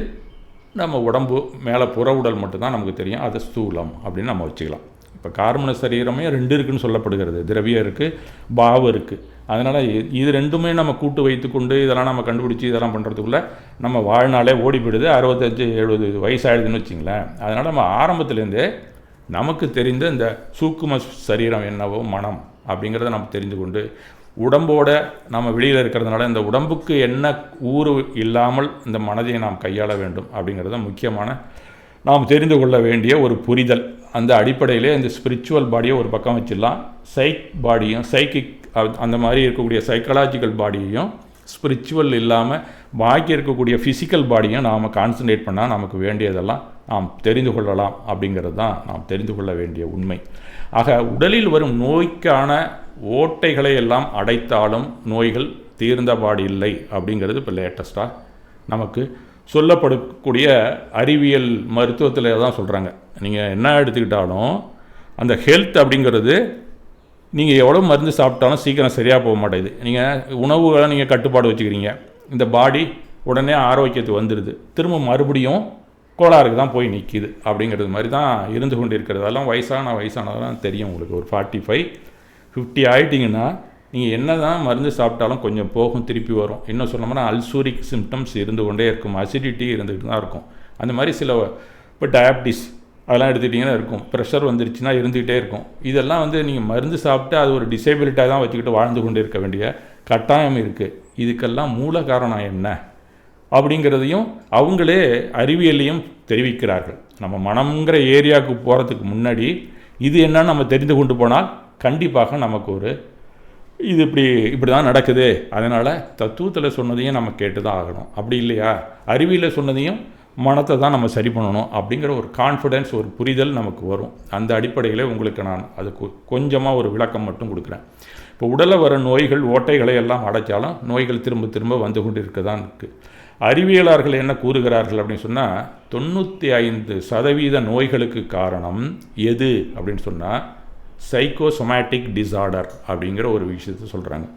நம்ம உடம்பு மேலே புற உடல் மட்டும்தான் நமக்கு தெரியும், அது ஸ்தூலம் அப்படின்னு நம்ம வச்சுக்கலாம். இப்போ கார்மண சரீரமே 2 இருக்குதுன்னு சொல்லப்படுகிறது. திரவியம் இருக்குது, பாவம் இருக்குது. அதனால் இது 2மே நம்ம கூட்டு வைத்து கொண்டு இதெல்லாம் நம்ம கண்டுபிடிச்சி இதெல்லாம் பண்ணுறதுக்குள்ளே நம்ம வாழ்நாளே ஓடி போயிடுது. 65-70 வயசாகிடுதுன்னு வச்சிங்களேன். அதனால் நம்ம ஆரம்பத்துலேருந்தே நமக்கு தெரிந்த இந்த சூக்கும சரீரம் என்னவோ மனம் அப்படிங்கிறத நம்ம தெரிந்து கொண்டு உடம்போட நம்ம வெளியில் இருக்கிறதுனால இந்த உடம்புக்கு என்ன ஊறு இல்லாமல் இந்த மனதை நாம் கையாள வேண்டும் அப்படிங்கிறத முக்கியமான நாம் தெரிந்து கொள்ள வேண்டிய ஒரு புரிதல். அந்த அடிப்படையிலே இந்த ஸ்பிரிச்சுவல் பாடியை ஒரு பக்கம் வச்சிடலாம், சைக்கிக் அந்த மாதிரி இருக்கக்கூடிய சைக்கலாஜிக்கல் பாடியையும் ஸ்பிரிச்சுவல் இல்லாமல் பாக்கி இருக்கக்கூடிய ஃபிசிக்கல் பாடியும் நாம் கான்சன்ட்ரேட் பண்ணால் நமக்கு வேண்டியதெல்லாம் நாம் தெரிந்து கொள்ளலாம் அப்படிங்கிறது தான் நாம் தெரிந்து கொள்ள வேண்டிய உண்மை. ஆக உடலில் வரும் நோய்க்கான ஓட்டைகளை எல்லாம் அடைத்தாலும் நோய்கள் தீர்ந்தபாடு இல்லை அப்படிங்கிறது இப்போ லேட்டஸ்ட்டாக நமக்கு சொல்லப்படக்கூடிய அறிவியல் மருத்துவத்தில் தான் சொல்கிறாங்க. நீங்கள் என்ன எடுத்துக்கிட்டாலும் அந்த ஹெல்த் அப்படிங்கிறது நீங்கள் எவ்வளோ மருந்து சாப்பிட்டாலும் சீக்கிரம் சரியாக போக மாட்டேங்குது. நீங்கள் உணவுகளை நீங்கள் கட்டுப்பாடு வச்சுக்கிறீங்க, இந்த பாடி உடனே ஆரோக்கியத்துக்கு வந்துடுது, திரும்ப மறுபடியும் கோளாறுக்கு தான் போய் நிற்கிது. அப்படிங்கிறது மாதிரி தான் இருந்து கொண்டு இருக்கிறது. அதெல்லாம் வயசானதெல்லாம் தெரியும் உங்களுக்கு. ஒரு 45-50 ஆகிட்டிங்கன்னா நீங்கள் என்ன தான் மருந்து சாப்பிட்டாலும் கொஞ்சம் போகும், திருப்பி வரும். இன்னும் சொன்னோம்னா அல்சூரிக் சிம்டம்ஸ் இருந்து கொண்டே இருக்கும், அசிடிட்டி இருந்துகிட்டு தான் இருக்கும். அந்த மாதிரி சில இப்போ டயபிட்டிஸ் அதெல்லாம் எடுத்துக்கிட்டிங்கன்னா இருக்கும், ப்ரெஷர் வந்துருச்சுன்னா இருந்துக்கிட்டே இருக்கும். இதெல்லாம் நீங்கள் மருந்து சாப்பிட்டு அது ஒரு டிசேபிலிட்டியாக தான் வச்சுக்கிட்டு வாழ்ந்து கொண்டு இருக்க வேண்டிய கட்டாயம் இருக்குது. இதுக்கெல்லாம் மூல காரணம் என்ன அப்படிங்கிறதையும் அவங்களே அறிவியலையும் தெரிவிக்கிறார்கள். நம்ம மனம்ங்கிற ஏரியாவுக்கு போகிறதுக்கு முன்னாடி இது என்னன்னு நம்ம தெரிந்து கொண்டு போனால் கண்டிப்பாக நமக்கு ஒரு இது இப்படி தான் நடக்குது, அதனால் தத்துவத்தில் சொன்னதையும் நம்ம கேட்டு தான் ஆகணும், அப்படி இல்லையா அறிவியலில் சொன்னதையும் மனத்தை தான் நம்ம சரி பண்ணணும் அப்படிங்கிற ஒரு கான்ஃபிடென்ஸ், ஒரு புரிதல் நமக்கு வரும். அந்த அடிப்படையில் உங்களுக்கு நான் அதுக்கு கொஞ்சமாக ஒரு விளக்கம் மட்டும் கொடுக்குறேன். இப்போ உடலில் வர நோய்கள் ஓட்டைகளை எல்லாம் அடைச்சாலும் நோய்கள் திரும்ப திரும்ப வந்து கொண்டு இருக்க தான் இருக்குது. அறிவியலாளர்கள் என்ன கூறுகிறார்கள் அப்படின்னு சொன்னால் 95% நோய்களுக்கு காரணம் எது அப்படின்னு சொன்னால் சைக்கோசொமேட்டிக் டிஸார்டர் அப்படிங்கிற ஒரு விஷயத்தை சொல்கிறாங்க.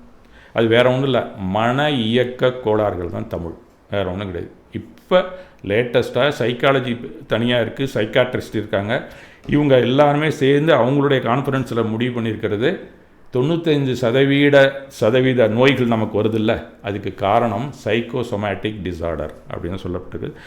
அது வேறு ஒன்றும் இல்லை, மன இயக்க கோளாறுகள் தான் தமிழ், வேறு ஒன்றும் கிடையாது. இப்போ லேட்டஸ்ட்டாக சைக்காலஜி தனியாக இருக்குது, சைக்காட்ரிஸ்ட் இருக்காங்க, இவங்க எல்லாருமே சேர்ந்து அவங்களுடைய கான்ஃபரன்ஸில் முடிவு பண்ணியிருக்கிறது 95% நோய்கள் நமக்கு வருதில்ல, அதுக்கு காரணம் சைக்கோசொமேட்டிக் டிஸார்டர் அப்படின்னு சொல்லப்பட்டிருக்கு.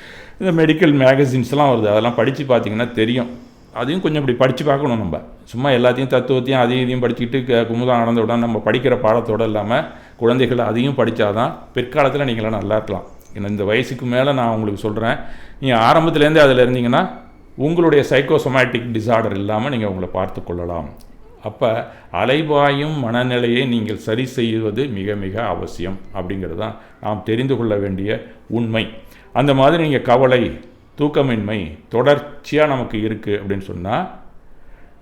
இந்த மெடிக்கல் மேகசின்ஸ்லாம் வருது, அதெல்லாம் படித்து பார்த்திங்கன்னா தெரியும். அதையும் கொஞ்சம் இப்படி படித்து பார்க்கணும். நம்ம சும்மா எல்லாத்தையும் தத்துவத்தையும் அதையும் இதையும் படிச்சுக்கிட்டு குமுதம் நடந்த உடனே நம்ம படிக்கிற பாடத்தோடு இல்லாமல் குழந்தைகள் அதையும் படித்தாதான் பிற்காலத்தில் நீங்களாம் நல்லா இருக்கலாம். இந்த வயசுக்கு மேலே நான் உங்களுக்கு சொல்கிறேன், நீங்கள் ஆரம்பத்துலேருந்தே அதில் இருந்தீங்கன்னா உங்களுடைய சைக்கோசொமேட்டிக் டிஸார்டர் இல்லாமல் நீங்கள் உங்களை பார்த்து கொள்ளலாம். அப்போ அலைபாயும் மனநிலையை நீங்கள் சரி செய்வது மிக மிக அவசியம் அப்படிங்கிறது தான் நாம் தெரிந்து கொள்ள வேண்டிய உண்மை. அந்த மாதிரி நீங்கள் கவலை, தூக்கமின்மை தொடர்ச்சியாக நமக்கு இருக்குது அப்படின்னு சொன்னால்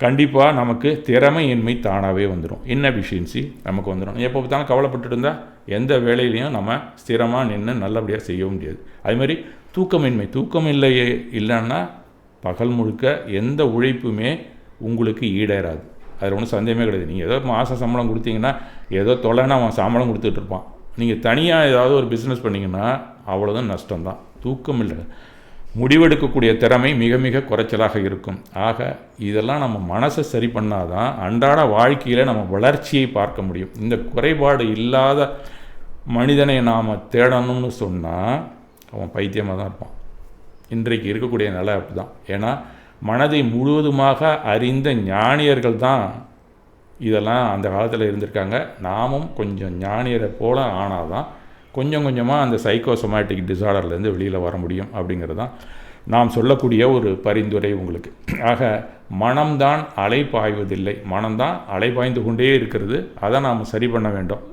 கண்டிப்பாக நமக்கு திறமையின்மை தானாகவே வந்துடும், இன்எஃபிஷியன்சி நமக்கு வந்துடும். எப்போ பார்த்தாலும் கவலைப்பட்டு இருந்தால் எந்த வேலையிலையும் நம்ம ஸ்திரமாக நின்று நல்லபடியாக செய்ய முடியாது. அதுமாதிரி தூக்கம் இல்லைன்னா பகல் முழுக்க எந்த உழைப்புமே உங்களுக்கு ஈடேறாது. அதில் ஒன்றும் சந்தேகமே கிடையாது. நீங்கள் ஏதோ மாத சம்பளம் கொடுத்தீங்கன்னா ஏதோ தொலைனா அவன் சம்பளம் கொடுத்துட்ருப்பான். நீங்கள் தனியாக ஏதாவது ஒரு பிஸ்னஸ் பண்ணிங்கன்னா அவ்வளோதான் நஷ்டம்தான். தூக்கம் இல்லை, முடிவெடுக்கக்கூடிய திறமை மிக மிக குறைச்சலாக இருக்கும். ஆக இதெல்லாம் நம்ம மனசை சரி பண்ணால் தான் அன்றாட வாழ்க்கையில் நம்ம வளர்ச்சியை பார்க்க முடியும். இந்த குறைபாடு இல்லாத மனிதனை நாம் தேடணும்னு சொன்னால் அவன் பைத்தியமாக தான் இருப்பான். இன்றைக்கு இருக்கக்கூடிய நிலை அப்படி தான். ஏன்னா மனதை முழுவதுமாக அறிந்த ஞானியர்கள் தான் இதெல்லாம் அந்த காலத்தில் இருந்திருக்காங்க. நாமும் கொஞ்சம் ஞானியரை போல ஆனால் தான் கொஞ்சம் கொஞ்சமாக அந்த சைக்கோசொமேட்டிக் டிஸார்டர்லேருந்து வெளியில் வர முடியும் அப்படிங்கிறது தான் நாம் சொல்லக்கூடிய ஒரு பரிந்துரை உங்களுக்கு. ஆக மனம்தான் அலைபாய்வதில்லை, மனம்தான் அலைபாய்ந்து கொண்டே இருக்கிறது. அதை நாம் சரி பண்ண வேண்டும்.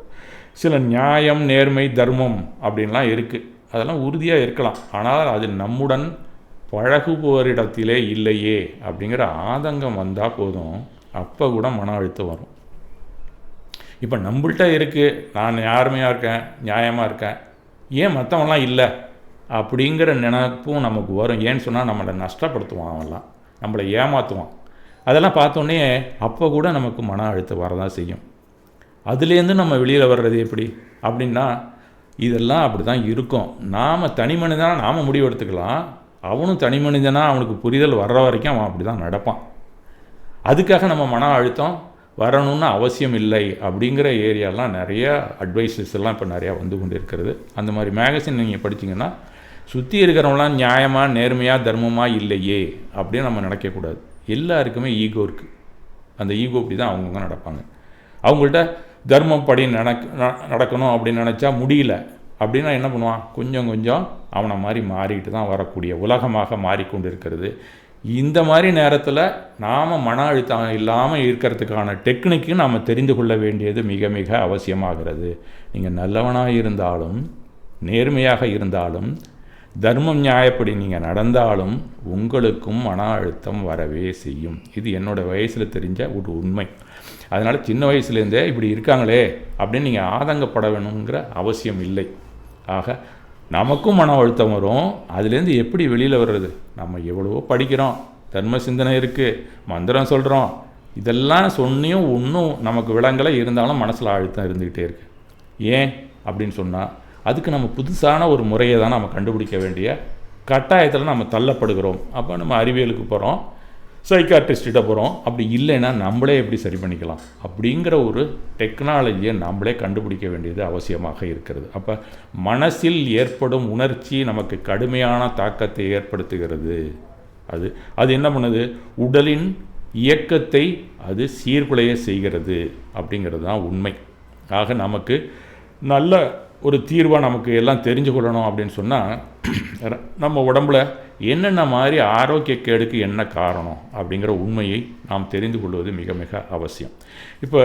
சில நியாயம், நேர்மை, தர்மம் அப்படின்லாம் இருக்குது, அதெல்லாம் உறுதியாக இருக்கலாம். ஆனால் அது நம்முடன் பழகுபவரிடத்திலே இல்லையே அப்படிங்கிற ஆதங்கம் வந்தால் போதும், அப்போ கூட மன அழுத்தம் வரும். இப்போ நம்மள்கிட்ட இருக்குது, நான் நேர்மையாக இருக்கேன், நியாயமாக இருக்கேன், ஏன் மற்றவங்களாம் இல்லை அப்படிங்கிற நினைப்பும் நமக்கு வரும். ஏன்னு சொன்னால் நம்மளை நஷ்டப்படுத்துவான், அவன்லாம் நம்மளை ஏமாற்றுவான். அதெல்லாம் பார்த்தோன்னே அப்போ கூட நமக்கு மன அழுத்தம் வரதான் செய்யும். அதுலேருந்து நம்ம வெளியில் வர்றது எப்படி அப்படின்னா இதெல்லாம் அப்படி தான் இருக்கும். நாம் தனி மனிதனாக நாம் முடிவு எடுத்துக்கலாம், அவனும் தனி மனிதனாக அவனுக்கு புரிதல் வர்ற வரைக்கும் அவன் அப்படி தான் நடப்பான். அதுக்காக நம்ம மன அழுத்தம் வரணும்னு அவசியம் இல்லை அப்படிங்கிற ஏரியாலாம் நிறைய அட்வைசஸ் எல்லாம் இப்போ நிறையா வந்து கொண்டு இருக்கிறது. அந்த மாதிரி மேகசின் நீங்கள் படித்தீங்கன்னா சுற்றி இருக்கிறவங்களாம் நியாயமாக, நேர்மையாக, தர்மமாக இல்லையே அப்படின்னு நம்ம நினைக்கக்கூடாது. எல்லாருக்குமே ஈகோ இருக்குது. அந்த ஈகோ இப்படி தான் அவங்கவுங்க நடப்பாங்க. அவங்கள்ட்ட தர்மம் படி நடக்கணும் அப்படின்னு நினச்சா முடியல அப்படின்னா என்ன பண்ணுவான், கொஞ்சம் கொஞ்சம் அவனை மாதிரி மாறிக்கிட்டு தான் வரக்கூடிய உலகமாக மாறிக்கொண்டு இருக்கிறது. இந்த மாதிரி நேரத்தில் நாம் மன அழுத்தம் இல்லாமல் இருக்கிறதுக்கான டெக்னிக்கு நாம் தெரிந்து கொள்ள வேண்டியது மிக மிக அவசியமாகிறது. நீங்கள் நல்லவனாக இருந்தாலும், நேர்மையாக இருந்தாலும், தர்மம் நியாயப்படி நீங்கள் நடந்தாலும் உங்களுக்கும் மன அழுத்தம் வரவே செய்யும். இது என்னோடய வயசில் தெரிஞ்ச ஒரு உண்மை. அதனால் சின்ன வயசுலேருந்தே இப்படி இருக்காங்களே அப்படின்னு நீங்கள் ஆதங்கப்பட வேணுங்கிற அவசியம் இல்லை. ஆக நமக்கும் மன அழுத்தம் வரும். அதுலேருந்து எப்படி வெளியில் வர்றது? நம்ம எவ்வளவோ படிக்கிறோம், தர்ம சிந்தனை இருக்குது, மந்திரம் சொல்கிறோம், இதெல்லாம் சொன்னியும் ஒன்றும் நமக்கு விளங்கலை, இருந்தாலும் மனசில் அழுத்தம் இருந்துக்கிட்டே இருக்குது. ஏன் அப்படின்னு சொன்னால் அதுக்கு நம்ம புதுசான ஒரு முறையை தான் நம்ம கண்டுபிடிக்க வேண்டிய கட்டாயத்தில் நம்ம தள்ளப்படுகிறோம். அப்போ நம்ம அறிவியலுக்கு போகிறோம், சைக்காட்ரிஸ்ட்டிட்ட போகிறோம். அப்படி இல்லைன்னா நம்மளே எப்படி சரி பண்ணிக்கலாம் அப்படிங்கிற ஒரு டெக்னாலஜியை நம்மளே கண்டுபிடிக்க வேண்டியது அவசியமாக இருக்கிறது. அப்போ மனசில் ஏற்படும் உணர்ச்சி நமக்கு கடுமையான தாக்கத்தை ஏற்படுத்துகிறது. அது என்ன பண்ணுது? உடலின் இயக்கத்தை அது சீர்குலைய செய்கிறது அப்படிங்கிறது தான் உண்மை. ஆக நமக்கு நல்ல ஒரு தீர்வாக நமக்கு எல்லாம் தெரிஞ்சு கொள்ளணும் அப்படின்னு சொன்னால், நம்ம உடம்புல என்னென்ன மாதிரி ஆரோக்கியக்கேடுக்கு என்ன காரணம் அப்படிங்கிற உண்மையை நாம் தெரிந்து கொள்வது மிக மிக அவசியம். இப்போ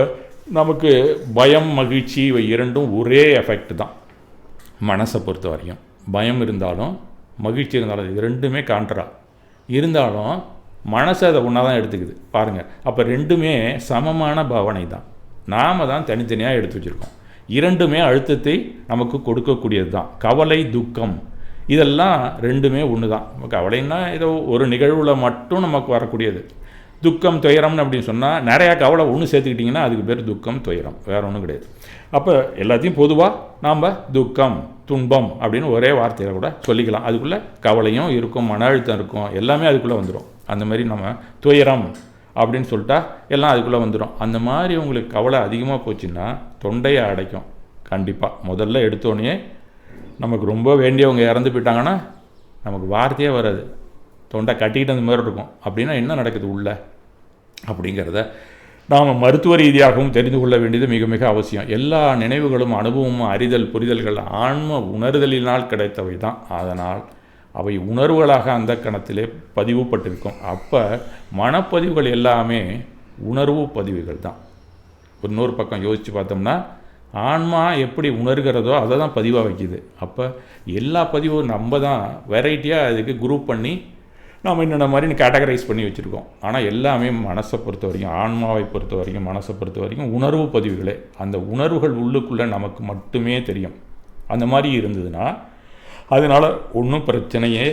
நமக்கு பயம், மகிழ்ச்சி இவை இரண்டும் ஒரே எஃபெக்ட் தான் மனசை பொறுத்த வரைக்கும். பயம் இருந்தாலும் மகிழ்ச்சி இருந்தாலும் இது ரெண்டுமே காண்ட்ரா இருந்தாலும் மனசை அதை ஒன்றா தான் எடுத்துக்குது பாருங்கள். அப்போ ரெண்டுமே சமமான பாவனை தான். நாம் தான் தனித்தனியாக எடுத்து வச்சுருக்கோம். இரண்டுமே அழுத்தத்தை நமக்கு கொடுக்கக்கூடியது தான். கவலை, துக்கம் இதெல்லாம் ரெண்டுமே ஒன்று தான். கவலைன்னா ஏதோ ஒரு நிகழ்வில் மட்டும் நமக்கு வரக்கூடியது. துக்கம், துயரம்னு அப்படின்னு சொன்னால் நிறையா கவலை ஒன்று சேர்த்துக்கிட்டிங்கன்னா அதுக்கு பேர் துக்கம், துயரம், வேறு ஒன்றும் கிடையாது. அப்போ எல்லாத்தையும் பொதுவாக நாம் துக்கம், துன்பம் அப்படின்னு ஒரே வார்த்தையில் கூட சொல்லிக்கலாம். அதுக்குள்ளே கவலையும் இருக்கும், மன அழுத்தம் இருக்கும், எல்லாமே அதுக்குள்ளே வந்துடும். அந்த மாதிரி நம்ம துயரம் அப்படின்னு சொல்லிட்டா எல்லாம் அதுக்குள்ளே வந்துடும். அந்த மாதிரி உங்களுக்கு கவலை அதிகமாக போச்சுன்னா தொண்டையை அடைக்கும் கண்டிப்பாக. முதல்ல எடுத்தோடனே நமக்கு ரொம்ப வேண்டியவங்க இறந்து போயிட்டாங்கன்னா நமக்கு வார்த்தையே வராது, தொண்டை கட்டிக்கிட்டு அந்த மாதிரி இருக்கும். அப்படின்னா என்ன நடக்குது உள்ள அப்படிங்கிறத நாம் மருத்துவ ரீதியாகவும் தெரிந்து கொள்ள வேண்டியது மிக மிக அவசியம். எல்லா நினைவுகளும், அனுபவமும், அறிதல், புரிதல்கள் ஆன்ம உணர்தலினால் கிடைத்தவை தான். அதனால் அவை உணர்வுகளாக அந்த கணத்திலே பதிவுபட்டிருக்கும். அப்போ மனப்பதிவுகள் எல்லாமே உணர்வு பதிவுகள் தான். இன்னொரு பக்கம் யோசித்து பார்த்தோம்னா ஆன்மா எப்படி உணர்கிறதோ அதை தான் பதிவாக வைக்கிது. அப்போ எல்லா பதிவும் நம்ம தான் வெரைட்டியாக அதுக்கு குரூப் பண்ணி நம்ம என்னென்ன மாதிரி கேட்டகரைஸ் பண்ணி வச்சுருக்கோம். ஆனால் எல்லாமே மனசை பொறுத்த வரைக்கும், ஆன்மாவை பொறுத்த வரைக்கும், மனசை பொறுத்த வரைக்கும் உணர்வு பதிவுகளே. அந்த உணர்வுகள் உள்ளுக்குள்ளே நமக்கு மட்டுமே தெரியும். அந்த மாதிரி இருந்ததுன்னா அதனால் ஒன்றும் பிரச்சனையே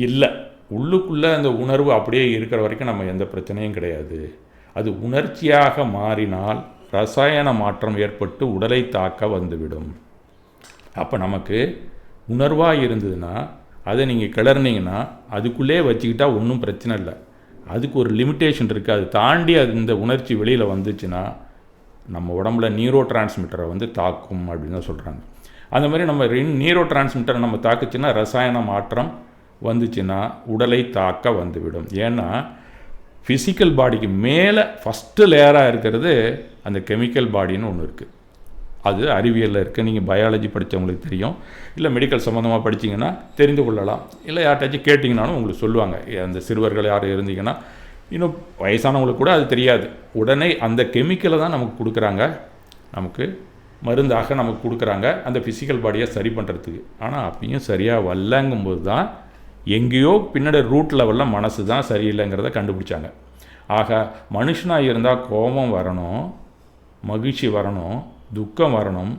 இல்லை. உள்ளுக்குள்ளே அந்த உணர்வு அப்படியே இருக்கிற வரைக்கும் நம்ம எந்த பிரச்சனையும் கிடையாது. அது உணர்ச்சியாக மாறினால் ரசாயன மாற்றம் ஏற்பட்டு உடலை தாக்க வந்துவிடும். அப்போ நமக்கு உணர்வாக இருந்ததுன்னா அதை நீங்கள் கிளறினீங்கன்னா அதுக்குள்ளே வச்சுக்கிட்டா ஒன்றும் பிரச்சனை இல்லை. அதுக்கு ஒரு லிமிட்டேஷன் இருக்குது. அது தாண்டி அது இந்த உணர்ச்சி வெளியில் வந்துச்சுன்னா நம்ம உடம்புல நியூரோ டிரான்ஸ்மிட்டரை வந்து தாக்கும் அப்படின்னு தான் சொல்கிறாங்க. அந்த மாதிரி நம்ம நியூரோ டிரான்ஸ்மிட்டரை நம்ம தாக்குச்சுன்னா ரசாயன மாற்றம் வந்துச்சுன்னா உடலை தாக்க வந்துவிடும். ஏன்னா ஃபிசிக்கல் பாடிக்கு மேலே ஃபஸ்ட்டு லேயராக இருக்கிறது அந்த கெமிக்கல் பாடின்னு ஒன்று இருக்குது. அது அறிவியலில் இருக்குது. நீங்கள் பயாலஜி படித்தவங்களுக்கு தெரியும், இல்லை மெடிக்கல் சம்மந்தமாக படித்தீங்கன்னா தெரிந்து கொள்ளலாம், இல்லை யார்ட்டாச்சும் கேட்டிங்கனாலும் உங்களுக்கு சொல்லுவாங்க. அந்த சிறுவர்கள் யார் இருந்தீங்கன்னா, இன்னும் வயசானவங்களுக்கு கூட அது தெரியாது. உடனே அந்த கெமிக்கலை தான் நமக்கு கொடுக்குறாங்க, நமக்கு மருந்தாக நமக்கு கொடுக்குறாங்க அந்த ஃபிசிக்கல் பாடியை சரி பண்ணுறதுக்கு. ஆனால் அப்பயும் சரியாக வரலங்கும்போது தான் எங்கேயோ பின்னாடி ரூட் லெவலில் மனசு தான் சரியில்லைங்கிறத கண்டுபிடிச்சாங்க. ஆக மனுஷனாக இருந்தால் கோபம் வரணும், மகிழ்ச்சி வரணும், துக்கம் வரணும்.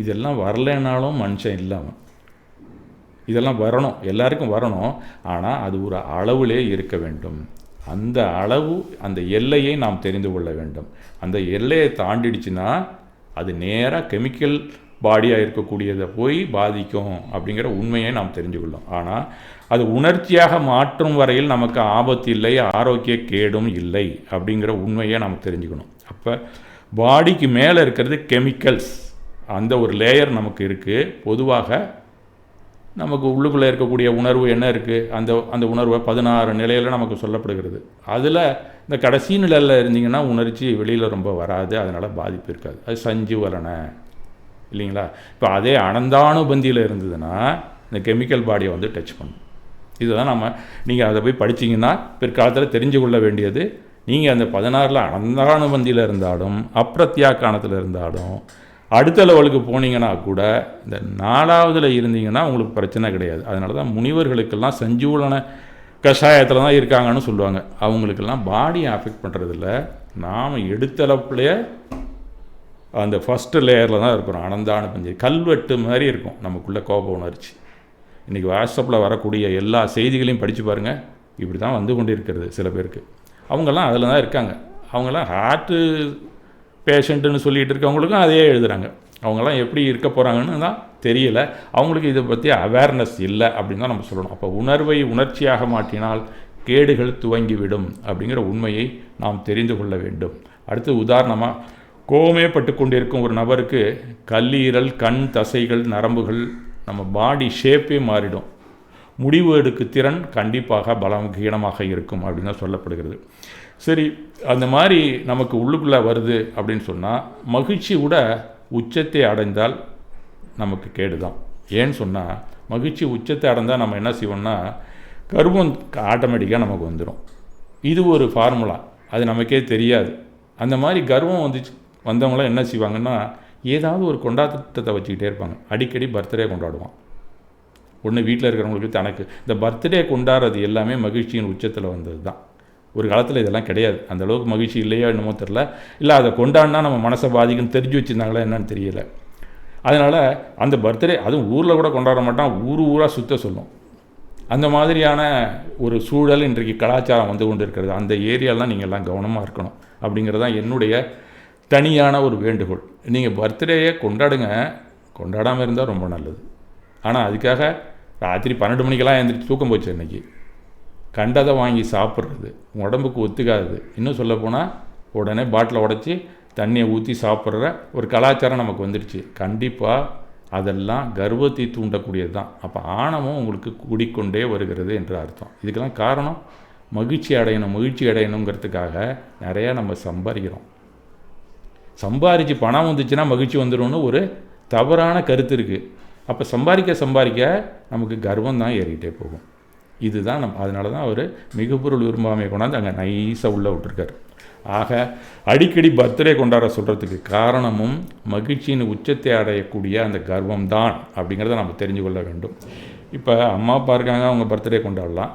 இதெல்லாம் வரலைனாலும் மனுஷன் இல்லாமல் இதெல்லாம் வரணும், எல்லாருக்கும் வரணும். ஆனால் அது ஒரு அளவுலே இருக்க வேண்டும். அந்த அளவு, அந்த எல்லையை நாம் தெரிந்து கொள்ள வேண்டும். அந்த எல்லையை தாண்டிடுச்சுன்னா அது நேராக கெமிக்கல் பாடியாக இருக்கக்கூடியதை போய் பாதிக்கும் அப்படிங்கிற உண்மையை நாம் தெரிஞ்சுக்கொள்ளோம். ஆனால் அது உணர்ச்சியாக மாற்றும் வரையில் நமக்கு ஆபத்து இல்லை, ஆரோக்கிய கேடும் இல்லை அப்படிங்கிற உண்மையை நாம் தெரிஞ்சுக்கணும். அப்போ பாடிக்கு மேலே இருக்கிறது கெமிக்கல்ஸ், அந்த ஒரு லேயர் நமக்கு இருக்குது. பொதுவாக நமக்கு உள்ளுக்குள்ளே இருக்கக்கூடிய உணர்வு என்ன இருக்குது, அந்த உணர்வை 16 நிலையில் நமக்கு சொல்லப்படுகிறது. அதில் இந்த கடைசி நிலையில் இருந்தீங்கன்னா உணர்ச்சி வெளியில் ரொம்ப வராது, அதனால் பாதிப்பு இருக்காது. அது சஞ்சுவலனை இல்லைங்களா. இப்போ அதே அனந்தானுபந்தியில் இருந்ததுன்னா இந்த கெமிக்கல் பாடியை வந்து டச் பண்ணும். இதுதான் நீங்கள் அதை போய் படிச்சிங்கன்னா பிற்காலத்தில் தெரிஞ்சு கொள்ள வேண்டியது. நீங்கள் அந்த 16 அனந்தானுபந்தியில் இருந்தாலும் அப்பிரத்யாக்கானத்தில் இருந்தாலும் அடுத்த லெவலுக்கு போனீங்கன்னா கூட இந்த 4வதுல இருந்தீங்கன்னா உங்களுக்கு பிரச்சனை கிடையாது. அதனால தான் முனிவர்களுக்கெல்லாம் சஞ்சீவன கஷாயத்தில் தான் இருக்காங்கன்னு சொல்லுவாங்க. அவங்களுக்கெல்லாம் பாடியை அஃபெக்ட் பண்ணுறதில்ல. நாம் எடுத்தளப்புலையே அந்த ஃபஸ்ட்டு லேயரில் தான் இருக்கிறோம். அனந்தான பஞ்சரி கல்வெட்டு மாதிரி இருக்கும் நமக்குள்ளே கோப உணர்ச்சி. இன்றைக்கி வாட்ஸ்அப்பில் வரக்கூடிய எல்லா செய்திகளையும் படித்து பாருங்கள். இப்படி தான் வந்து கொண்டு இருக்கிறது சில பேருக்கு. அவங்கெல்லாம் அதில் தான் இருக்காங்க. அவங்கெல்லாம் ஹார்ட்டு பேஷண்ட்டுன்னு சொல்லிகிட்டு இருக்கவங்களுக்கும் அதே எழுதுகிறாங்க. அவங்கெல்லாம் எப்படி இருக்க போகிறாங்கன்னு தான் தெரியல. அவங்களுக்கு இதை பற்றி அவேர்னஸ் இல்லை அப்படின்னு தான் நம்ம சொல்லணும். அப்போ உணர்வை உணர்ச்சியாக மாற்றினால் கேடுகள் துவங்கிவிடும் அப்படிங்கிற உண்மையை நாம் தெரிந்து கொள்ள வேண்டும். அடுத்து உதாரணமாக, கோவமே பட்டு கொண்டிருக்கும் ஒரு நபருக்கு கல்லீரல், கண், தசைகள், நரம்புகள், நம்ம பாடி ஷேப்பே மாறிடும். முடிவு எடுக்கு திறன் கண்டிப்பாக பலவீனமாக இருக்கும் அப்படின்னு தான் சொல்லப்படுகிறது. சரி, அந்த மாதிரி நமக்கு உள்ளுக்குள்ளே வருது அப்படின்னு சொன்னால், மகிழ்ச்சி கூட உச்சத்தை அடைந்தால் நமக்கு கேடு தான். ஏன்னு சொன்னால், மகிழ்ச்சி உச்சத்தை அடைந்தால் நம்ம என்ன செய்வோம்னா கர்வம் ஆட்டோமேட்டிக்காக நமக்கு வந்துடும். இது ஒரு ஃபார்முலா, அது நமக்கே தெரியாது. அந்த மாதிரி கர்வம் வந்தவங்களாம் என்ன செய்வாங்கன்னா, ஏதாவது ஒரு கொண்டாட்டத்தை வச்சுக்கிட்டே இருப்பாங்க. அடிக்கடி பர்த்டே கொண்டாடுவான். ஒன்று வீட்டில் இருக்கிறவங்களுக்கு தனக்கு இந்த பர்த்டே கொண்டாடுறது எல்லாமே மகிழ்ச்சியின் உச்சத்தில் வந்தது தான். ஒரு காலத்தில் இதெல்லாம் கிடையாது. அந்தளவுக்கு மகிழ்ச்சி இல்லையோ என்னமோ தெரில, இல்லை அதை கொண்டாடினா நம்ம மனசை பாதிக்குன்னு தெரிஞ்சு வச்சுருந்தாங்களா என்னன்னு தெரியலை. அதனால் அந்த பர்த்டே அதுவும் ஊரில் கூட கொண்டாட மாட்டான், ஊராக சுற்ற சொல்லும். அந்த மாதிரியான ஒரு சூழல் இன்றைக்கு கலாச்சாரம் வந்து கொண்டு இருக்கிறது. அந்த ஏரியாலாம் நீங்கள் எல்லாம் கவனமாக இருக்கணும் அப்படிங்கிறது தான் என்னுடைய தனியான ஒரு வேண்டுகோள். நீங்கள் பர்த்டேயே கொண்டாடுங்க, கொண்டாடாமல் இருந்தால் ரொம்ப நல்லது. ஆனால் அதுக்காக ராத்திரி 12 மணிக்கெல்லாம் எழுந்திரிச்சு தூக்கம் போச்சு. இன்றைக்கி கண்டதை வாங்கி சாப்பிட்றது உடம்புக்கு ஒத்துக்காது. இன்னும் சொல்லப்போனால் உடனே பாட்டிலை உடச்சி தண்ணியை ஊற்றி சாப்பிட்ற ஒரு கலாச்சாரம் நமக்கு வந்துடுச்சு. கண்டிப்பாக அதெல்லாம் கர்வத்தை தூண்டக்கூடியது தான். அப்போ ஆணவம் உங்களுக்கு கூடிக்கொண்டே வருகிறது என்று அர்த்தம். இதுக்கெல்லாம் காரணம் மகிழ்ச்சி அடையணுங்கிறதுக்காக நிறையா நம்ம சம்பாதிக்கிறோம். சம்பாதிச்சு பணம் வந்துச்சுன்னா மகிழ்ச்சி வந்துடும்னு ஒரு தவறான கருத்து இருக்குது. அப்போ சம்பாதிக்க நமக்கு கர்வம் தான் ஏறிக்கிட்டே போகும். இதுதான் அதனால தான் அவர் மிகுபொருள் விரும்பாமையை கொண்டாந்து அங்கே நைஸாக உள்ளே விட்டுருக்கார். ஆக அடிக்கடி பர்த்டே கொண்டாட சொல்கிறதுக்கு காரணமும் மகிழ்ச்சியின் உச்சத்தை அடையக்கூடிய அந்த கர்வம் தான் அப்படிங்கிறத நம்ம தெரிஞ்சு கொள்ள வேண்டும். இப்போ அம்மா அப்பா இருக்காங்க, அவங்க பர்த்டே கொண்டாடலாம்.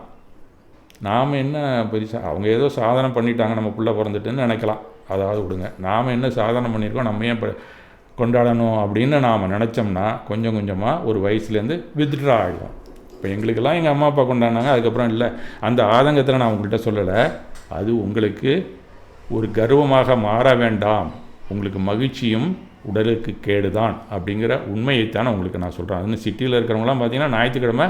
நாம் என்ன பெருசாக, அவங்க ஏதோ சாதனை பண்ணிட்டாங்க, நம்ம பிள்ளை பிறந்துட்டுன்னு நினைக்கலாம். அதாவது விடுங்க, நாம் என்ன சாதனை பண்ணியிருக்கோம், நம்ம ஏன் கொண்டாடணும் அப்படின்னு நாம் நினச்சோம்னா கொஞ்சம் கொஞ்சமாக ஒரு வயசுலேருந்து வித்ட்ரா ஆகிடும். இப்போ எங்களுக்கெல்லாம் எங்கள் அம்மா அப்பா கொண்டாடினாங்க, அதுக்கப்புறம் இல்லை. அந்த ஆதங்கத்தில் நான் உங்கள்கிட்ட சொல்லலை. அது உங்களுக்கு ஒரு கர்வமாக மாற வேண்டாம். உங்களுக்கு மகிழ்ச்சியும் உடலுக்கு கேடு தான் அப்படிங்கிற உண்மையைத்தான் உங்களுக்கு நான் சொல்கிறேன். அதுன்னு சிட்டியில் இருக்கிறவங்களாம் பார்த்தீங்கன்னா ஞாயிற்றுக்கிழமை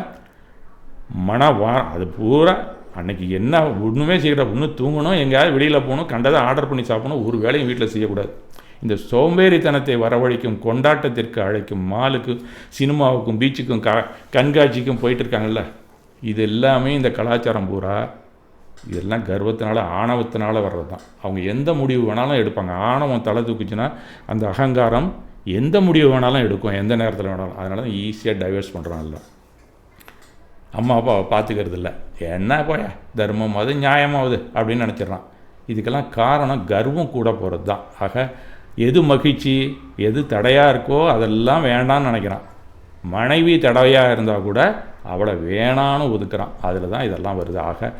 அது பூரா அன்றைக்கி என்ன ஒன்றுமே செய்யக்கூடாது. ஒன்று தூங்கணும், எங்கேயாவது வெளியில் போகணும், கண்டதை ஆர்டர் பண்ணி சாப்பிடணும், ஒரு வேலையும் வீட்டில் செய்யக்கூடாது. இந்த சோம்பேறித்தனத்தை வரவழைக்கும், கொண்டாட்டத்திற்கு அழைக்கும், மாலுக்கு, சினிமாவுக்கும், பீச்சுக்கும், கண்காட்சிக்கும் போயிட்டுருக்காங்கல்ல, இது எல்லாமே இந்த கலாச்சாரம் பூரா இதெல்லாம் கர்வத்தினால, ஆணவத்தினால வர்றது தான். அவங்க எந்த முடிவு வேணாலும் எடுப்பாங்க. ஆணவம் தலை தூக்குச்சுன்னா அந்த அகங்காரம் எந்த முடிவு வேணாலும் எடுக்கும், எந்த நேரத்தில் வேணாலும். அதனால தான் ஈஸியாக டைவர்ஸ் பண்ணுறாங்கல்ல. அம்மா அப்பாவை பார்த்துக்கிறது இல்லை, என்ன போயா தர்மம் அது நியாயமாகுது அப்படின்னு நினச்சிட்றான். இதுக்கெல்லாம் காரணம் கர்வம் கூட போகிறது தான். ஆக எது மகிழ்ச்சி, எது தடையாக இருக்கோ அதெல்லாம் வேண்டான்னு நினைக்கிறான். மனைவி தடையாக இருந்தால் கூட அவளை வேணான்னு ஒதுக்குறான். அதில் தான் இதெல்லாம் வருது. ஆக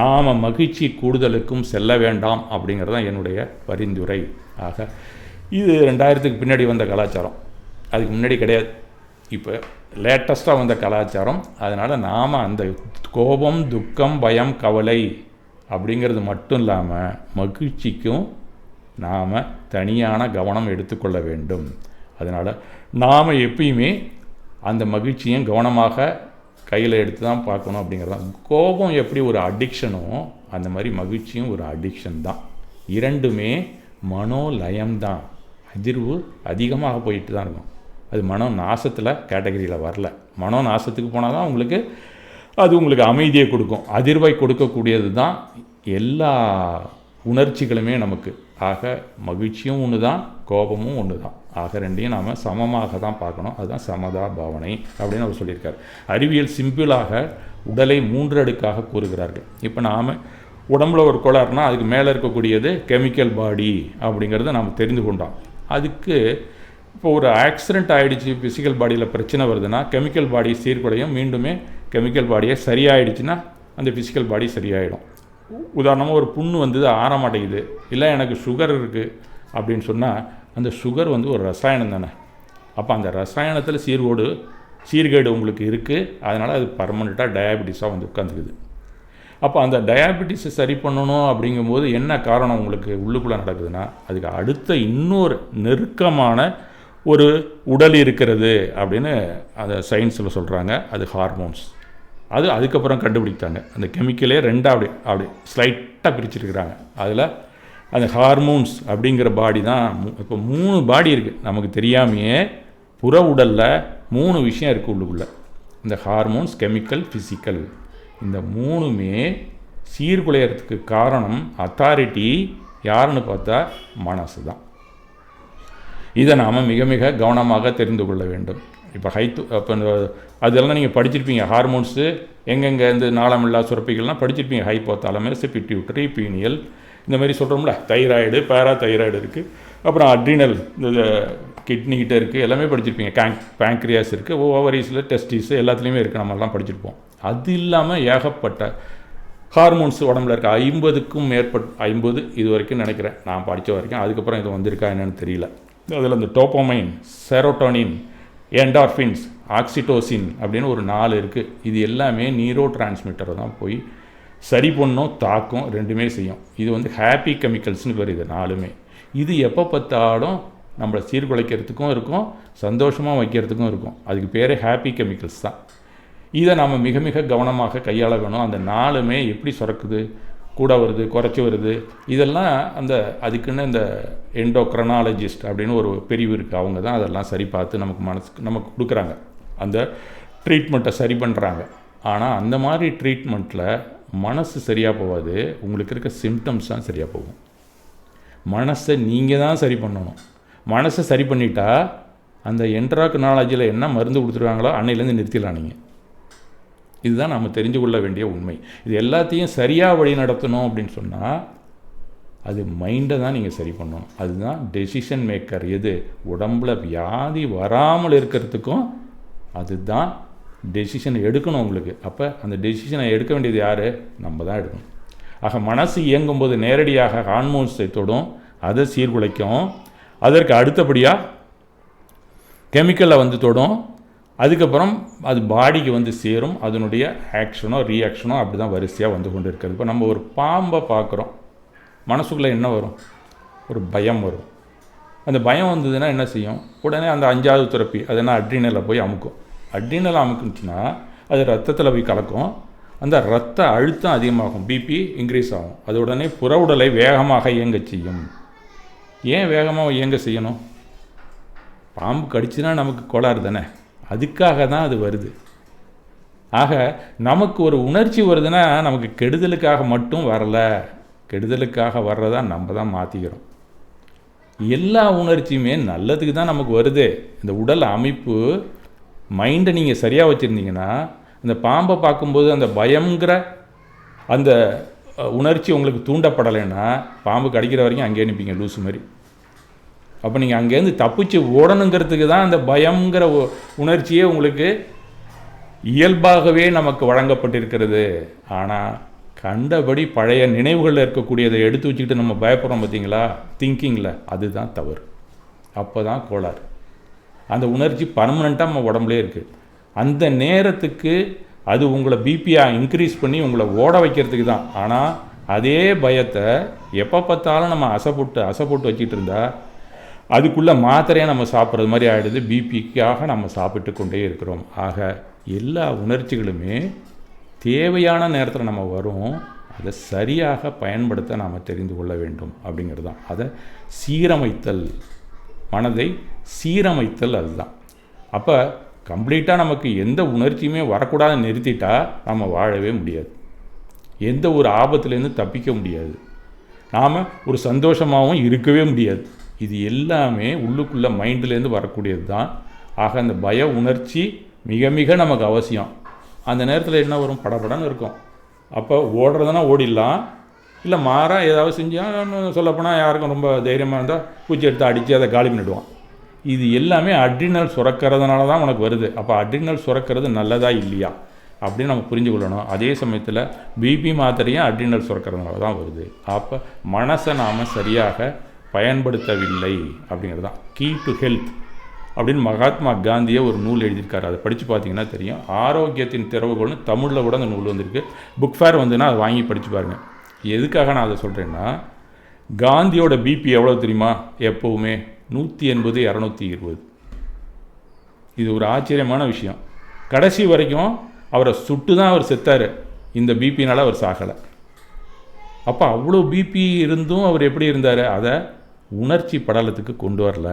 நாம் மகிழ்ச்சி கூடுதலுக்கும் செல்ல வேண்டாம் அப்படிங்கிறது தான் என்னுடைய பரிந்துரை. ஆக இது 2000க்கு பின்னாடி வந்த கலாச்சாரம், அதுக்கு முன்னாடி கிடையாது. இப்போ லேட்டஸ்ட்டாக வந்த கலாச்சாரம். அதனால் நாம் அந்த கோபம், துக்கம், பயம், கவலை அப்படிங்கிறது மட்டும் இல்லாமல் மகிழ்ச்சிக்கும் நாம் தனியான கவனம் எடுத்துக்கொள்ள வேண்டும். அதனால் நாம் எப்பயுமே அந்த மகிழ்ச்சியும் கவனமாக கையில் எடுத்து தான் பார்க்கணும் அப்படிங்கிறது தான். கோபம் எப்படி ஒரு அடிக்ஷனோ அந்த மாதிரி மகிழ்ச்சியும் ஒரு அடிக்ஷன் தான். இரண்டுமே மனோலயம்தான். அதிர்வு அதிகமாக போயிட்டு தான் இருக்கும். அது மனோ நாசத்தில் கேட்டகரியில் வரல. மனோ நாசத்துக்கு போனால் தான் உங்களுக்கு அமைதியை கொடுக்கும், அதிர்வை கொடுக்கக்கூடியது தான் எல்லா உணர்ச்சிகளுமே நமக்கு. ஆக மகிழ்ச்சியும் ஒன்று தான், கோபமும் ஒன்று தான். ஆக ரெண்டையும் நாம் சமமாக தான் பார்க்கணும். அதுதான் சமதா பாவனை அப்படின்னு அவர் சொல்லியிருக்கார். அறிவியல் சிம்பிளாக உடலை 3 அடுக்காக கூறுகிறார்கள். இப்போ நாம் உடம்புல ஒரு கோளாறுனா அதுக்கு மேலே இருக்கக்கூடியது கெமிக்கல் பாடி அப்படிங்கிறத நாம் தெரிந்து கொண்டோம். அதுக்கு இப்போ ஒரு ஆக்சிடெண்ட் ஆகிடுச்சு, ஃபிசிக்கல் பாடியில் பிரச்சனை வருதுன்னா கெமிக்கல் பாடி சீர்குலையும், மீண்டுமே கெமிக்கல் பாடியை சரியாயிடுச்சுன்னா அந்த ஃபிசிக்கல் பாடி சரியாயிடும். உதாரணமாக ஒரு புண்ணு வந்தது ஆற மாட்டேங்குது, இல்லை எனக்கு சுகர் இருக்குது அப்படின்னு சொன்னால் அந்த சுகர் ஒரு ரசாயனம் தானே. அப்போ அந்த ரசாயனத்தில் சீர்கேடு உங்களுக்கு இருக்குது, அதனால் அது பர்மனெண்ட்டாக டயாபெட்டிஸாக உட்காந்துக்குது. அப்போ அந்த டயாபெட்டிஸை சரி பண்ணணும் அப்படிங்கும்போது என்ன காரணம் உங்களுக்கு உள்ளுக்குள்ளே நடக்குதுன்னா, அதுக்கு அடுத்த இன்னொரு நெருக்கமான ஒரு உடல் இருக்கிறது அப்படின்னு அந்த சயின்ஸில் சொல்கிறாங்க. அது ஹார்மோன்ஸ். அதுக்கப்புறம் கண்டுபிடித்தாங்க. அந்த கெமிக்கலே ரெண்டாக அப்படி ஸ்லைட்டாக பிரிச்சுருக்கிறாங்க. அதில் அந்த ஹார்மோன்ஸ் அப்படிங்கிற பாடி தான். இப்போ 3 பாடி இருக்குது நமக்கு தெரியாமையே. புற உடலில் 3 விஷயம் இருக்குது உள்ளுக்குள்ளே. இந்த ஹார்மோன்ஸ், கெமிக்கல், ஃபிசிக்கல், இந்த 3மே சீர்குலையறதுக்கு காரணம் அத்தாரிட்டி யாருன்னு பார்த்தா மனசு தான். இதை நாம் மிக மிக கவனமாக தெரிந்து கொள்ள வேண்டும். இப்போ அப்போ அதெல்லாம் நீங்கள் படிச்சிருப்பீங்க. ஹார்மோன்ஸு எங்கெங்கே இந்த நாளமில்லா சுரப்பிகள்லாம் படிச்சிருப்பீங்க. ஹைப்போதாலமஸ், பிட்யூட்டரி, பீனியல், இந்த மாதிரி சொல்கிறோம்ல. தைராய்டு, பேராதைராய்டு இருக்குது. அப்புறம் அட்ரினல், இந்த கிட்னிகிட்ட இருக்குது, எல்லாமே படிச்சிருப்பீங்க. பேங்க்ரியாஸ் இருக்குது, ஓவரீஸில் டெஸ்டிஸ், எல்லாத்துலேயுமே இருக்குது, நம்மெல்லாம் படிச்சிருப்போம். அது இல்லாமல் ஏகப்பட்ட ஹார்மோன்ஸ் உடம்புல இருக்க 50க்கும் மேற்பட்ட 50 இது வரைக்கும் நினைக்கிறேன் நான் படித்த வரைக்கும். அதுக்கப்புறம் இது வந்திருக்கா என்னென்னு தெரியல. அதில் இந்த டோப்போமைன், செரோட்டோனின், என்டார்ஃபின்ஸ், ஆக்சிடோசின் அப்படின்னு ஒரு 4 இருக்குது. இது எல்லாமே நியூரோ டிரான்ஸ்மிட்டரை தான் போய் சரி பண்ணும், தாக்கும், ரெண்டுமே செய்யும். இது ஹாப்பி கெமிக்கல்ஸ்னு பேர். இது 4மே இது எப்போ பார்த்தாலும் நம்மளை சீர்குலைக்கிறதுக்கும் இருக்கும், சந்தோஷமாக வைக்கிறதுக்கும் இருக்கும். அதுக்கு பேர் ஹாப்பி கெமிக்கல்ஸ் தான். இதை நம்ம மிக மிக கவனமாக கையாள வேணும். அந்த 4மே எப்படி சுரக்குது, கூட வருது, குறைச்சி வருது, இதெல்லாம் அதுக்குன்னு இந்த எண்டோக்ரனாலஜிஸ்ட் அப்படின்னு ஒரு பிரிவு இருக்குது. அவங்க தான் அதெல்லாம் சரி பார்த்து நமக்கு கொடுக்குறாங்க, அந்த ட்ரீட்மெண்ட்டை சரி பண்ணுறாங்க. ஆனால் அந்த மாதிரி ட்ரீட்மெண்ட்டில் மனசு சரியாக போகாது, உங்களுக்கு இருக்க சிம்டம்ஸ் தான் சரியாக போகும். மனசை நீங்கள் தான் சரி பண்ணணும். மனசை சரி பண்ணிட்டா அந்த எண்டோக்ரனாலஜியில் என்ன மருந்து கொடுத்துருவாங்களோ அன்னையிலேருந்து நிறுத்திடலாம் நீங்கள். இதுதான் நம்ம தெரிஞ்சு கொள்ள வேண்டிய உண்மை. இது எல்லாத்தையும் சரியாக வழி நடத்தணும் அப்படின்னு சொன்னால் அது மைண்டை தான் நீங்கள் சரி பண்ணணும். அதுதான் டெசிஷன் மேக்கர். எது உடம்பில் வியாதி வராமல் இருக்கிறதுக்கும் அதுதான் டெசிஷன் எடுக்கணும் உங்களுக்கு. அப்போ அந்த டெசிஷனை எடுக்க வேண்டியது யார்? நம்ம தான் எடுக்கணும். ஆக மனசு இயங்கும்போது நேரடியாக ஹார்மோன்ஸை தொடும், அதை சீர்குலைக்கும். அதற்கு அடுத்தபடியாக கெமிக்கலை தொடும். அதுக்கப்புறம் அது பாடிக்கு சேரும். அதனுடைய ஆக்ஷனோ ரியாக்ஷனோ அப்படி தான் வரிசையாக கொண்டு இருக்கிறது. இப்போ நம்ம ஒரு பாம்பை பார்க்குறோம், மனசுக்குள்ளே என்ன வரும்? ஒரு பயம் வரும். அந்த பயம் வந்ததுன்னா என்ன செய்யும்? உடனே அந்த 5வது சுரப்பி அது என்ன அட்ரினலை போய் அமுக்கும். அட்ரினல் அமுக்குச்சுன்னா அது ரத்தத்தில் போய் கலக்கும். அந்த ரத்த அழுத்தம் அதிகமாகும், பிபி இன்க்ரீஸ் ஆகும். அது உடனே புற உடலை வேகமாக இயங்க செய்யும். ஏன் வேகமாக இயங்க செய்யணும்? பாம்பு கடிச்சுன்னா நமக்கு கோளாறு தானே, அதுக்காக தான் அது வருது. ஆக நமக்கு ஒரு உணர்ச்சி வருதுன்னா நமக்கு கெடுதலுக்காக மட்டும் வரலை, கெடுதலுக்காக வர்றதா நம்ம தான் மாற்றிக்கிறோம். எல்லா உணர்ச்சியுமே நல்லதுக்கு தான் நமக்கு வருது. இந்த உடல் அமைப்பு மைண்டை நீங்கள் சரியாக வச்சுருந்தீங்கன்னா இந்த பாம்பை பார்க்கும்போது அந்த பயங்கிற அந்த உணர்ச்சி உங்களுக்கு தூண்டப்படலைன்னா பாம்பு கடிக்கிற வரைக்கும் அங்கேயே நிற்பீங்க லூசு மாதிரி. அப்போ நீங்கள் அங்கேருந்து தப்பிச்சு ஓடணுங்கிறதுக்கு தான் அந்த பயங்கிற உணர்ச்சியே உங்களுக்கு இயல்பாகவே நமக்கு வழங்கப்பட்டிருக்கிறது. ஆனால் கண்டபடி பழைய நினைவுகளில் இருக்கக்கூடியதை எடுத்து வச்சுக்கிட்டு நம்ம பயப்படுறோம் பார்த்தீங்களா, திங்கிங்கில், அதுதான் தவறு. அப்போ தான் கோளாறு. அந்த உணர்ச்சி பர்மனெண்ட்டாக நம்ம உடம்புலே இருக்குது. அந்த நேரத்துக்கு அது உங்களை பிபியாக இன்க்ரீஸ் பண்ணி உங்களை ஓட வைக்கிறதுக்கு தான். ஆனால் அதே பயத்தை எப்போ பார்த்தாலும் நம்ம அசைப்போட்டு வச்சுட்டு இருந்தால் அதுக்குள்ளே மாத்திரையாக நம்ம சாப்பிட்றது மாதிரி ஆகிடுது. பிபிக்காக நம்ம சாப்பிட்டு கொண்டே இருக்கிறோம். ஆக எல்லா உணர்ச்சிகளுமே தேவையான நேரத்தில் நம்ம வரும், அதை சரியாக பயன்படுத்த நாம் தெரிந்து கொள்ள வேண்டும் அப்படிங்கிறது தான். அதை சீரமைத்தல், மனதை சீரமைத்தல், அதுதான். அப்போ கம்ப்ளீட்டாக நமக்கு எந்த உணர்ச்சியுமே வரக்கூடாதுன்னு நிறுத்திட்டா நம்ம வாழவே முடியாது, எந்த ஒரு ஆபத்துலேருந்து தப்பிக்க முடியாது, நாம் ஒரு சந்தோஷமாகவும் இருக்கவே முடியாது. இது எல்லாமே உள்ளுக்குள்ளே மைண்டிலேருந்து வரக்கூடியது தான். ஆக அந்த பய உணர்ச்சி மிக மிக நமக்கு அவசியம். அந்த நேரத்தில் என்ன வரும்? படபடன்னு இருக்கும். அப்போ ஓடுறதுனா ஓடிடலாம், இல்லை மாறாக ஏதாவது செஞ்சால் சொல்லப்போனால் யாருக்கும் ரொம்ப தைரியமாக இருந்தால் பூச்சி எடுத்து அடித்து அதை காலி பண்ணிவிடுவான். இது எல்லாமே அட்ரினல் சுரக்கிறதுனால தான் உனக்கு வருது. அப்போ அட்ரினல் சுரக்கிறது நல்லதா இல்லையா அப்படின்னு நம்ம புரிஞ்சு கொள்ளணும். அதே சமயத்தில் பிபி மாத்திரையும் அட்ரினல் சுரக்கிறதுனால தான் வருது. அப்போ மனசை நாம் சரியாக பயன்படுத்தவில்லை அப்படிங்கிறது தான் கீ டு ஹெல்த் அப்படின்னு மகாத்மா காந்தியே ஒரு நூல் எழுதியிருக்காரு. அதை படித்து பார்த்தீங்கன்னா தெரியும். ஆரோக்கியத்தின் திறவுகோல்னு தமிழில் கூட அந்த நூல் வந்திருக்கு. புக் ஃபேர் வந்துன்னா அதை வாங்கி படித்து பாருங்கள். எதுக்காக நான் அதை சொல்கிறேன்னா, காந்தியோட பிபி எவ்வளோ தெரியுமா? எப்போவுமே 180 220. இது ஒரு ஆச்சரியமான விஷயம். கடைசி வரைக்கும் அவரை சுட்டு தான் அவர் செத்தார். இந்த பிபினால் அவர் சாகலை. அப்போ அவ்வளோ பிபி இருந்தும் அவர் எப்படி இருந்தார்? அதை உணர்ச்சி படலத்துக்கு கொண்டு வரல,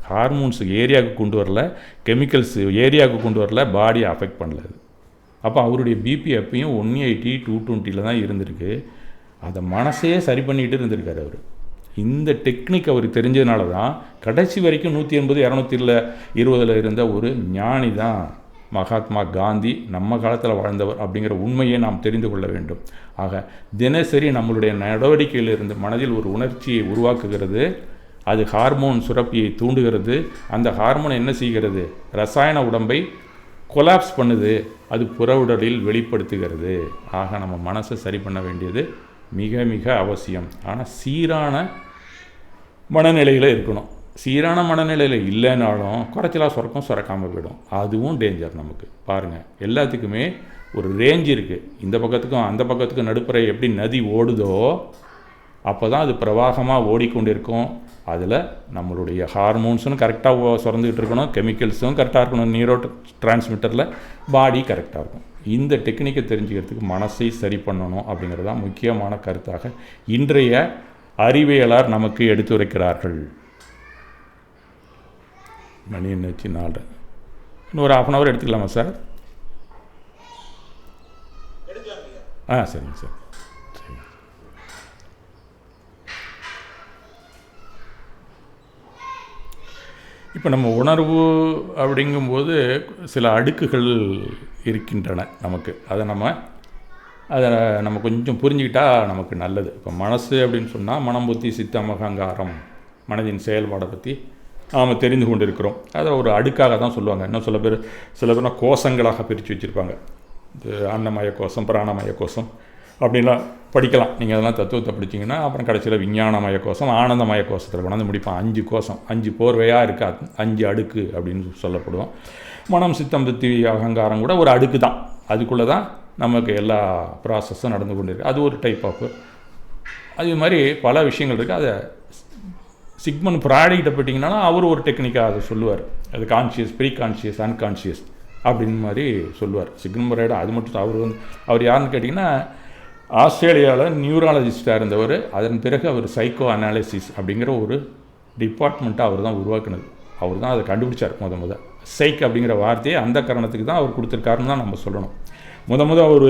ஹார்மோன்ஸ் ஏரியாவுக்கு கொண்டு வரல, கெமிக்கல்ஸ் ஏரியாவுக்கு கொண்டு வரல, பாடியை அஃபெக்ட் பண்ணல. அப்போ அவருடைய பிபி எப்பயும் 180 220 தான் இருந்திருக்கு. அதை மனசையே சரி பண்ணிட்டு இருந்திருக்காரு அவர். இந்த டெக்னிக் அவருக்கு தெரிஞ்சதுனால தான் கடைசி வரைக்கும் 180 220 இருந்த ஒரு ஞானி தான் மகாத்மா காந்தி. நம்ம காலத்தில் வாழ்ந்தவர் அப்படிங்கிற உண்மையை நாம் தெரிந்து கொள்ள வேண்டும். ஆக தினசரி நம்மளுடைய நடவடிக்கையிலிருந்து மனதில் ஒரு உணர்ச்சியை உருவாக்குகிறது. அது ஹார்மோன் சுரப்பியை தூண்டுகிறது. அந்த ஹார்மோன் என்ன செய்கிறது? ரசாயன உடம்பை கொலாப்ஸ் பண்ணுது. அது புற உடலில் வெளிப்படுத்துகிறது. ஆக நம்ம மனசை சரி பண்ண வேண்டியது மிக மிக அவசியம். ஆனால் சீரான மனநிலையில் இருக்கணும். சீரான மனநிலையில் இல்லைனாலும் குறைச்சலாக சுரக்காமல் போயிடும். அதுவும் டேஞ்சர் நமக்கு. பாருங்கள், எல்லாத்துக்குமே ஒரு ரேஞ்ச் இருக்குது. இந்த பக்கத்துக்கும் அந்த பக்கத்துக்கும் நடுப்புற எப்படி நதி ஓடுதோ அப்போ தான் அது பிரவாகமாக ஓடிக்கொண்டு இருக்கும். அதில் நம்மளுடைய ஹார்மோன்ஸும் கரெக்டாக சுரந்துக்கிட்டு இருக்கணும், கெமிக்கல்ஸும் கரெக்டாக இருக்கணும், நியூரோ டிரான்ஸ்மிட்டரில் பாடி கரெக்டாக இருக்கும். இந்த டெக்னிக்கை தெரிஞ்சுக்கிறதுக்கு மனசை சரி பண்ணணும் அப்படிங்கிறது தான் முக்கியமான கருத்தாக இன்றைய அறிவியலார் நமக்கு எடுத்துரைக்கிறார்கள். மணி என்னாச்சு? 4. இன்னும் ஒரு 1/2 hour எடுத்துக்கலாமா சார்? சரிங்க சார். சரி. இப்போ நம்ம உணர்வு அப்படிங்கும்போது சில அடுக்குகள் இருக்கின்றன நமக்கு. அதை நம்ம கொஞ்சம் புரிஞ்சுக்கிட்டால் நமக்கு நல்லது. இப்போ மனசு அப்படின்னு சொன்னால் மனம், புத்தி, சித்தம், அகங்காரம், மனதின் செயல்பாடை பற்றி நாம் தெரிந்து கொண்டு இருக்கிறோம். அதை ஒரு அடுக்காக தான் சொல்லுவாங்க. இன்னும் சில பேர்னா கோஷங்களாக பிரித்து வச்சுருப்பாங்க. இது அன்னமய கோஷம், பிராணமய கோஷம் அப்படின்லாம் படிக்கலாம். நீங்கள் அதெல்லாம் தத்துவத்தை படிச்சிங்கன்னா அப்புறம் கடைசியில் விஞ்ஞானமய கோஷம், ஆனந்தமய கோஷத்தில் கொண்டாந்து முடிப்பான். 5 கோஷம், 5 போர்வையாக இருக்காது, 5 அடுக்கு அப்படின்னு சொல்லப்படுவோம். மனம், சித்தம், புத்தி, அகங்காரம் கூட ஒரு அடுக்கு தான். அதுக்குள்ளே தான் நமக்கு எல்லா ப்ராசஸும் நடந்து கொண்டு இருக்குது. அது ஒரு டைப் ஆஃப். அது மாதிரி பல விஷயங்கள் இருக்குது. அதை சிக்மன் ஃப்ராய்டுகிட்ட போயிட்டிங்கன்னா அவர் ஒரு டெக்னிக்காக அதை சொல்லுவார். அது கான்ஷியஸ், ப்ரீ கான்ஷியஸ், அன்கான்ஷியஸ் அப்படின்னு மாதிரி சொல்லுவார் சிக்மன் ஃப்ராய்டு. அது மட்டும் அவர் யாருன்னு கேட்டிங்கன்னா ஆஸ்திரேலியாவில் நியூராலஜிஸ்டாக இருந்தவர். அதன் பிறகு அவர் சைக்கோ அனாலிசிஸ் அப்படிங்கிற ஒரு டிபார்ட்மெண்ட்டை அவர் தான் உருவாக்குனது. அவர் தான் அதை கண்டுபிடிச்சார். சைக் அப்படிங்கிற வார்த்தையை அந்த காரணத்துக்கு தான் அவர் கொடுத்துருக்காருன்னு தான் நம்ம சொல்லணும். அவர்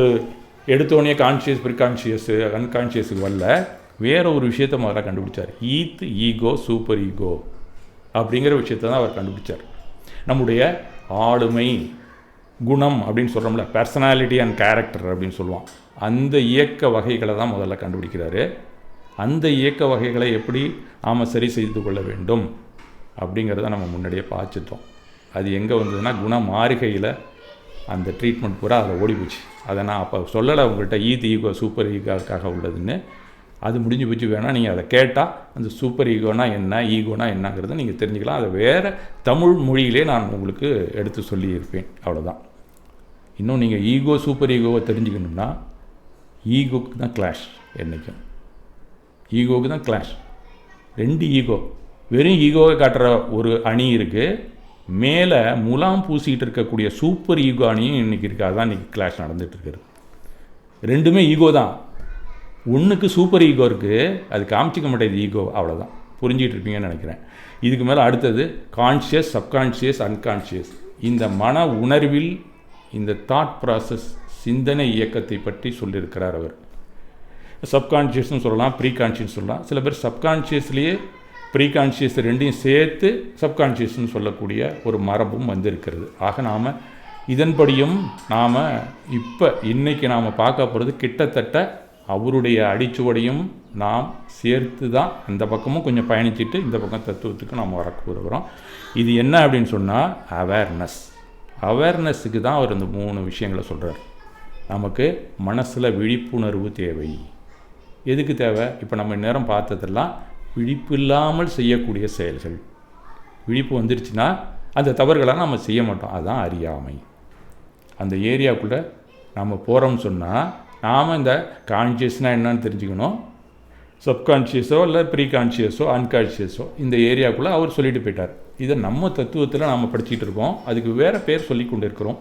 எடுத்தோடனே கான்ஷியஸ், ப்ரீ கான்ஷியஸ், அன்கான்ஷியஸுக்கு வரல, வேறு ஒரு விஷயத்தை முதல்ல கண்டுபிடிச்சார். ஈகோ, சூப்பர் ஈகோ அப்படிங்கிற விஷயத்தை தான் அவர் கண்டுபிடிச்சார். நம்முடைய ஆளுமை, குணம் அப்படின்னு சொல்கிறோம்ல, பர்சனாலிட்டி அண்ட் கேரக்டர் அப்படின்னு சொல்லுவான். அந்த இயக்க வகைகளை தான் முதல்ல கண்டுபிடிக்கிறாரு. அந்த இயக்க வகைகளை எப்படி நாம் சரி செய்து கொள்ள வேண்டும் அப்படிங்கிறத நம்ம முன்னாடியே பார்த்துட்டோம். அது எங்கே வந்ததுன்னா குணமாறுகையில் அந்த ட்ரீட்மெண்ட் பூரா அதில் ஓடி போச்சு. அதை நான் அப்போ சொல்லலை உங்கள்கிட்ட. ஈகோ சூப்பர் ஈகோக்காக உள்ளதுன்னு. அது முடிஞ்சு போச்சு. வேணால் நீங்கள் அதை கேட்டால் அந்த சூப்பர் ஈகோனா என்ன, ஈகோனா என்னங்கிறத நீங்கள் தெரிஞ்சுக்கலாம். அதை வேறு தமிழ் மொழியிலே நான் உங்களுக்கு எடுத்து சொல்லியிருப்பேன். அவ்வளோதான். இன்னும் நீங்கள் ஈகோ சூப்பர் ஈகோவை தெரிஞ்சுக்கணும்னா ஈகோக்கு தான் கிளாஷ். என்றைக்கும் ஈகோவுக்கு தான் கிளாஷ். 2 ஈகோ. வெறும் ஈகோவை காட்டுற ஒரு அணி இருக்குது. மேலே முலாம் பூசிக்கிட்டு இருக்கக்கூடிய சூப்பர் ஈகோ அணியும் இன்றைக்கி இருக்குது. அதுதான் இன்றைக்கி கிளாஷ் நடந்துகிட்ருக்குது. 2மே ஈகோ தான். ஒன்றுக்கு சூப்பர் ஈகோ இருக்குது, அது காமிச்சிக்க மாட்டேது ஈகோ. அவ்வளோதான். புரிஞ்சிகிட்டு இருப்பீங்கன்னு நினைக்கிறேன். இதுக்கு மேலே அடுத்தது கான்ஷியஸ், சப்கான்ஷியஸ், அன்கான்ஷியஸ். இந்த மன உணர்வில் இந்த தாட் ப்ராசஸ், சிந்தனை இயக்கத்தை பற்றி சொல்லியிருக்கிறார் அவர். சப்கான்ஷியஸ்னு சொல்லலாம், ப்ரீ கான்ஷியஸ் சொல்லலாம். சில பேர் சப்கான்ஷியஸ்லேயே ப்ரீ கான்ஷியஸ் 2ஐயும் சேர்த்து சப்கான்ஷியஸ்னு சொல்லக்கூடிய ஒரு மரபும் வந்திருக்கிறது. ஆக நாம் இதன்படியும் இன்றைக்கி நாம் பார்க்க போகிறது கிட்டத்தட்ட அவருடைய அடிச்சுவடையும் நாம் சேர்த்து தான் அந்த பக்கமும் கொஞ்சம் பயணிச்சுட்டு இந்த பக்கம் தத்துவத்துக்கு நாம் வரக்கூறுகிறோம். இது என்ன அப்படின்னு சொன்னால் அவேர்னஸுக்கு தான் அவர் இந்த 3 விஷயங்களை சொல்கிறார். நமக்கு மனசில் விழிப்புணர்வு தேவை. எதுக்கு தேவை? இப்போ நம்ம நேரம் பார்த்ததெல்லாம் விழிப்பு இல்லாமல் செய்யக்கூடிய செயல்கள். விழிப்பு வந்துருச்சுன்னா அந்த தவறுகளாக நம்ம செய்ய மாட்டோம். அதுதான் அறியாமை. அந்த ஏரியாவுக்குள்ளே நம்ம போகிறோம்னு சொன்னால் நாம் இந்த கான்ஷியஸ்னால் என்னன்னு தெரிஞ்சுக்கணும். சப்கான்ஷியஸோ இல்லை ப்ரீகான்ஷியஸோ அன்கான்ஷியஸோ இந்த ஏரியாவுக்குள்ளே அவர் சொல்லிட்டு போயிட்டார். இதை நம்ம தத்துவத்தில் நாம் படிச்சுட்டு இருக்கோம். அதுக்கு வேறு பேர் சொல்லி கொண்டு இருக்கிறோம்.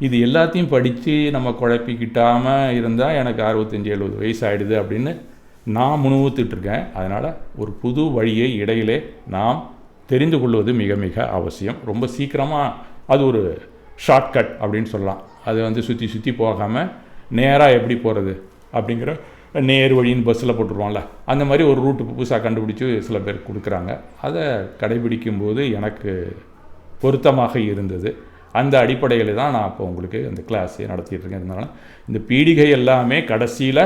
இது எல்லாத்தையும் படித்து நம்ம குழப்பிக்கிட்டாமல் இருந்தால் எனக்கு 65-70 வயசு ஆகிடுது அப்படின்னு நான் முணுமுத்துட்ருக்கேன். அதனால் ஒரு புது வழியை இடையிலே நாம் தெரிந்து கொள்வது மிக மிக அவசியம். ரொம்ப சீக்கிரமாக அது ஒரு ஷார்ட்கட் அப்படின்னு சொல்லலாம். அது சுற்றி சுற்றி போகாமல் நேராக எப்படி போகிறது அப்படிங்கிற நேர் வழின்னு பஸ்ஸில் போட்டுருவோம்ல, அந்த மாதிரி ஒரு ரூட்டு புதுசாக கண்டுபிடிச்சி சில பேர் கொடுக்குறாங்க. அதை கடைபிடிக்கும்போது எனக்கு பொருத்தமாக இருந்தது. அந்த அடிப்படையில் தான் நான் இப்போ உங்களுக்கு அந்த கிளாஸை நடத்திட்டுருக்கேன். அதனால இந்த பீடிகை எல்லாமே கடைசியில்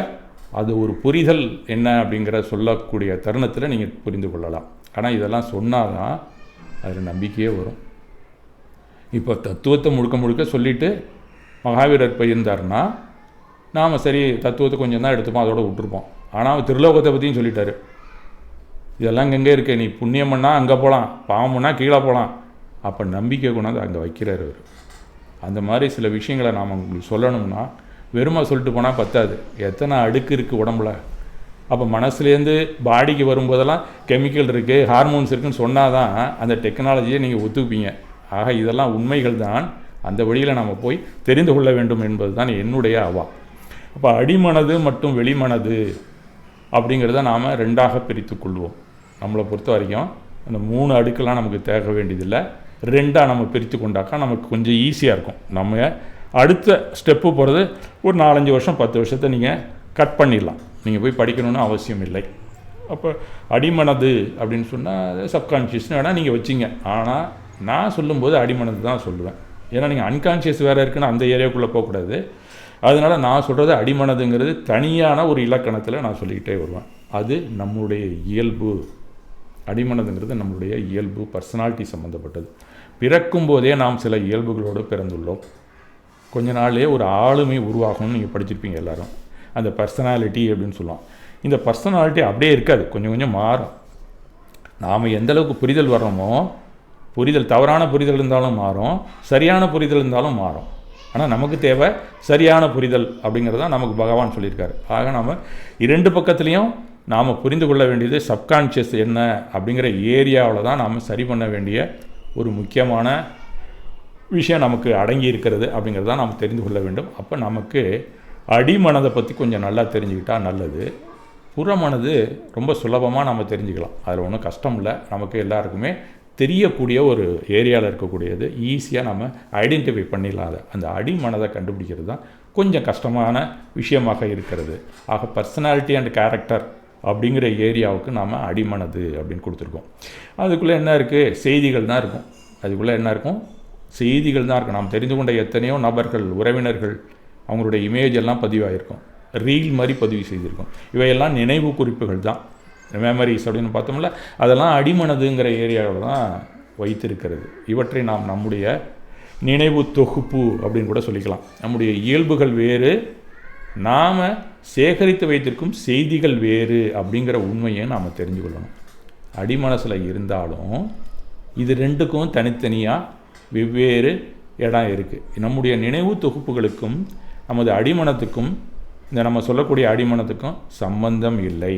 அது ஒரு புரிதல் என்ன அப்படிங்கிற சொல்லக்கூடிய தருணத்தில் நீங்கள் புரிந்து கொள்ளலாம். ஆனால் இதெல்லாம் சொன்னால் தான் அதில் நம்பிக்கையே வரும். இப்போ தத்துவத்தை முழுக்க சொல்லிவிட்டு மகாவீரர் போயிருந்தாருன்னா நாம் சரி தத்துவத்தை கொஞ்சம் தான் எடுத்துப்போம், அதோடு விட்டுருப்போம். ஆனால் அவர் திருலோகத்தை பற்றியும் சொல்லிட்டார். இதெல்லாம் இங்கே இருக்கு, நீ புண்ணியம் பண்ணால் அங்கே போகலாம், பாவம் பண்ணால் கீழே போகலாம். அப்போ நம்பிக்கை கொண்டாந்து அங்கே வைக்கிறார் அவர். அந்த மாதிரி சில விஷயங்களை நாம் உங்களுக்கு சொல்லணும்னா வெறுமை சொல்லிட்டு போனால் பத்தாது. எத்தனை அடுக்கு இருக்குது உடம்புல. அப்போ மனசுலேருந்து பாடிக்கு வரும்போதெல்லாம் கெமிக்கல் இருக்குது, ஹார்மோன்ஸ் இருக்குதுன்னு சொன்னால் தான் அந்த டெக்னாலஜியை நீங்கள் ஒத்துப்பீங்க. ஆக இதெல்லாம் உண்மைகள் தான். அந்த வழியில் நாம் போய் தெரிந்து கொள்ள வேண்டும் என்பது தான் என்னுடைய அவா. அப்போ அடிமனது மற்றும் வெளிமனது அப்படிங்கிறத நாம் 2ஆக பிரித்து கொள்வோம். நம்மளை பொறுத்த வரைக்கும் அந்த 3 அடுக்கெல்லாம் நமக்கு தேக வேண்டியதில்லை. 2ஆக நம்ம பிரித்து கொண்டாக்கா நமக்கு கொஞ்சம் ஈஸியாக இருக்கும். நம்ம அடுத்த ஸ்டெப்பு போகிறது ஒரு 4-5 வருஷம் 10 வருஷத்தை நீங்கள் கட் பண்ணிடலாம். நீங்கள் போய் படிக்கணும்னு அவசியம் இல்லை. அப்போ அடிமனது அப்படின்னு சொன்னால் சப்கான்ஷியஸ்னு வேணால் நீங்கள் வச்சிங்க. ஆனால் நான் சொல்லும்போது அடிமனது தான் சொல்லுவேன். ஏன்னா நீங்கள் அன்கான்ஷியஸ் வேறு இருக்குன்னு அந்த ஏரியாவுக்குள்ளே போகக்கூடாது. அதனால் நான் சொல்கிறது அடிமனதுங்கிறது தனியான ஒரு இலக்கணத்தில் நான் சொல்லிக்கிட்டே வருவேன். அது நம்முடைய இயல்பு. அடிமனதுங்கிறது நம்முடைய இயல்பு, பர்சனாலிட்டி சம்மந்தப்பட்டது. பிறக்கும் போதே நாம் சில இயல்புகளோடு பிறந்துள்ளோம். கொஞ்ச நாள்லேயே ஒரு ஆளுமை உருவாகும்னு நீங்கள் படிச்சிருப்பீங்க எல்லோரும். அந்த பர்சனாலிட்டி அப்படின்னு சொல்லுவோம். இந்த பர்சனாலிட்டி அப்படியே இருக்காது, கொஞ்சம் கொஞ்சம் மாறும். நாம் எந்தளவுக்கு புரிதல் வர்றோமோ, புரிதல் தவறான புரிதல் இருந்தாலும் மாறும், சரியான புரிதல் இருந்தாலும் மாறும். ஆனால் நமக்கு தேவை சரியான புரிதல் அப்படிங்கிறத நமக்கு பகவான் சொல்லியிருக்காரு. ஆக நாம் 2 பக்கத்துலேயும் நாம் புரிந்து கொள்ள வேண்டியது சப்கான்ஷியஸ் என்ன அப்படிங்கிற ஏரியாவில் தான் நாம் சரி பண்ண வேண்டிய ஒரு முக்கியமான விஷயம் நமக்கு அடங்கி இருக்கிறது அப்படிங்கிறத நாம் தெரிந்து கொள்ள வேண்டும். அப்போ நமக்கு அடிமனதை பற்றி கொஞ்சம் நல்லா தெரிஞ்சுக்கிட்டால் நல்லது. புறமனது ரொம்ப சுலபமாக நம்ம தெரிஞ்சுக்கலாம். அதில் ஒன்றும் கஷ்டம் இல்லை. நமக்கு எல்லாருக்குமே தெரியக்கூடிய ஒரு ஏரியாவில் இருக்கக்கூடியது. ஈஸியாக நம்ம ஐடென்டிஃபை பண்ணிடலாம். அந்த அடிமனதை கண்டுபிடிக்கிறது தான் கொஞ்சம் கஷ்டமான விஷயமாக இருக்கிறது. ஆக பர்சனாலிட்டி அண்ட் கேரக்டர் அப்படிங்கிற ஏரியாவுக்கு நாம் அடிமனது அப்படின்னு கொடுத்துருக்கோம். அதுக்குள்ளே என்ன இருக்குது? செய்திகள் தான் இருக்கும். அதுக்குள்ளே என்ன இருக்கும்? செய்திகள் தான் இருக்கும். நாம் தெரிந்து கொண்ட எத்தனையோ நபர்கள், உறவினர்கள், அவங்களுடைய இமேஜ் எல்லாம் பதிவாகிருக்கும். ரீல் மாதிரி பதிவு செய்திருக்கும். இவையெல்லாம் நினைவு குறிப்புகள் தான், மெமரிஸ் அப்படின்னு பார்த்தோம்ல. அதெல்லாம் அடிமனதுங்கிற ஏரியாவில் தான் வைத்திருக்கிறது. இவற்றை நாம் நம்முடைய நினைவு தொகுப்பு அப்படின்னு கூட சொல்லிக்கலாம். நம்முடைய இயல்புகள் வேறு, நாம் சேகரித்து வைத்திருக்கும் செய்திகள் வேறு அப்படிங்கிற உண்மையை நாம் தெரிஞ்சு கொள்ளணும். அடிமனசில் இருந்தாலும் இது 2க்கும் தனித்தனியாக வெவ்வேறு இடம் இருக்குது. நம்முடைய நினைவு தொகுப்புகளுக்கும் நமது அடிமனத்துக்கும் இந்த நம்ம சொல்லக்கூடிய அடிமனத்துக்கும் சம்பந்தம் இல்லை.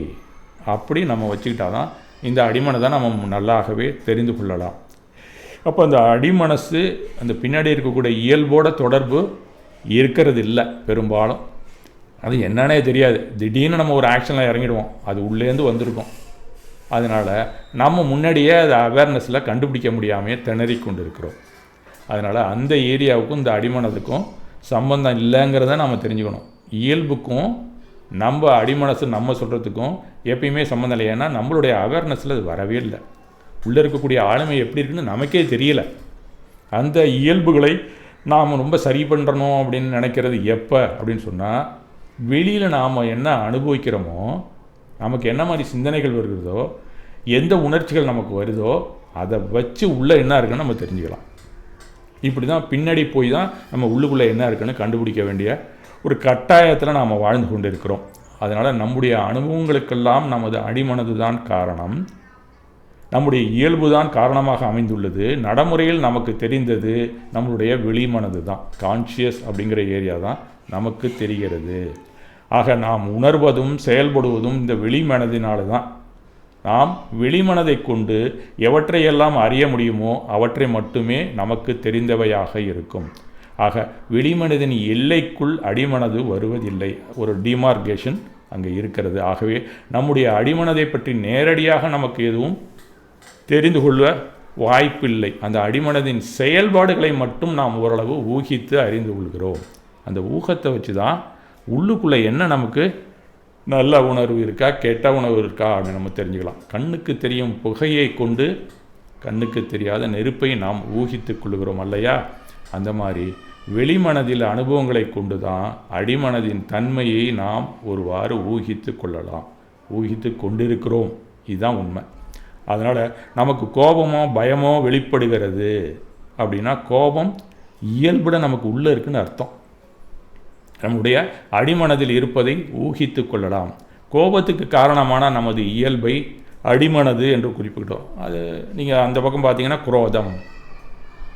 அப்படி நம்ம வச்சுக்கிட்டால் தான் இந்த அடிமனதை நம்ம நல்லாகவே தெரிந்து கொள்ளலாம். அப்போ அந்த அடிமனசு அந்த பின்னாடி இருக்கக்கூடிய இயல்போட தொடர்பு இருக்கிறது இல்லை பெரும்பாலும். அது என்னன்னே தெரியாது. திடீர்னு நம்ம ஒரு ஆக்ஷனில் இறங்கிடுவோம், அது உள்ளேருந்து வந்திருக்கும். அதனால் நம்ம முன்னாடியே அதை அவேர்னஸில் கண்டுபிடிக்க முடியாமையே திணறி கொண்டு இருக்கிறோம். அதனால் அந்த ஏரியாவுக்கும் இந்த அடிமனத்துக்கும் சம்பந்தம் இல்லைங்கிறத நம்ம தெரிஞ்சுக்கணும். இயல்புக்கும் நம்ம அடிமனசு நம்ம சொல்கிறதுக்கும் எப்பயுமே சம்மந்தம் இல்லை. ஏன்னா நம்மளுடைய அவேர்னஸில் அது வரவே இல்லை. உள்ளே இருக்கக்கூடிய ஆளுமை எப்படி இருக்குன்னு நமக்கே தெரியல. அந்த இயல்புகளை நாம் ரொம்ப சரி பண்ணுறணும் அப்படின்னு நினைக்கிறது எப்போ அப்படின்னு சொன்னால், வெளியில் நாம் என்ன அனுபவிக்கிறோமோ நமக்கு என்ன மாதிரி சிந்தனைகள் வருகிறதோ, எந்த உணர்ச்சிகள் நமக்கு வருதோ அதை வச்சு உள்ளே என்ன இருக்குன்னு நம்ம தெரிஞ்சுக்கலாம். இப்படி தான் பின்னாடி போய் தான் நம்ம உள்ளுக்குள்ளே என்ன இருக்குன்னு கண்டுபிடிக்க வேண்டிய ஒரு கட்டாயத்தில் நாம் வாழ்ந்து கொண்டு இருக்கிறோம். அதனால் நம்முடைய அனுபவங்களுக்கெல்லாம் நமது அடிமனது தான் காரணம், நம்முடைய இயல்பு தான் காரணமாக அமைந்துள்ளது. நடைமுறையில் நமக்கு தெரிந்தது நம்மளுடைய வெளிமனது தான், கான்ஷியஸ் அப்படிங்கிற ஏரியா தான் நமக்கு தெரிகிறது. ஆக நாம் உணர்வதும் செயல்படுவதும் இந்த வெளிமனதினால தான். நாம் வெளிமனதை கொண்டு எவற்றையெல்லாம் அறிய முடியுமோ அவற்றை மட்டுமே நமக்கு தெரிந்தவையாக இருக்கும். ஆக வெளிமனதின் எல்லைக்குள் அடிமனது வருவதில்லை, ஒரு டிமார்கேஷன் அங்கே இருக்கிறது. ஆகவே நம்முடைய அடிமனதை பற்றி நேரடியாக நமக்கு எதுவும் தெரிந்து கொள்ள வாய்ப்பில்லை. அந்த அடிமனதின் செயல்பாடுகளை மட்டும் நாம் ஓரளவு ஊகித்து அறிந்து கொள்கிறோம். அந்த ஊகத்தை வச்சு தான் உள்ளுக்குள்ளே என்ன நமக்கு நல்ல உணர்வு இருக்கா கெட்ட உணர்வு இருக்கா அப்படின்னு நம்ம தெரிஞ்சுக்கலாம். கண்ணுக்கு தெரியும் புகையை கொண்டு கண்ணுக்கு தெரியாத நெருப்பை நாம் ஊகித்து கொள்கிறோம் அல்லையா? அந்த மாதிரி வெளிமனதில் அனுபவங்களை கொண்டு தான் அடிமனதின் தன்மையை நாம் ஒருவாறு ஊகித்து கொள்ளலாம், ஊகித்து கொண்டிருக்கிறோம். இதுதான் உண்மை. அதனால் நமக்கு கோபமோ பயமோ வெளிப்படுகிறது அப்படின்னா கோபம் இயல்புட நமக்கு உள்ளே இருக்குன்னு அர்த்தம். நம்முடைய அடிமனதில் இருப்பதை ஊகித்து கொள்ளலாம். கோபத்துக்கு காரணமான நமது இயல்பை அடிமனது என்று குறிப்பிட்டோம். அது நீங்கள் அந்த பக்கம் பார்த்தீங்கன்னா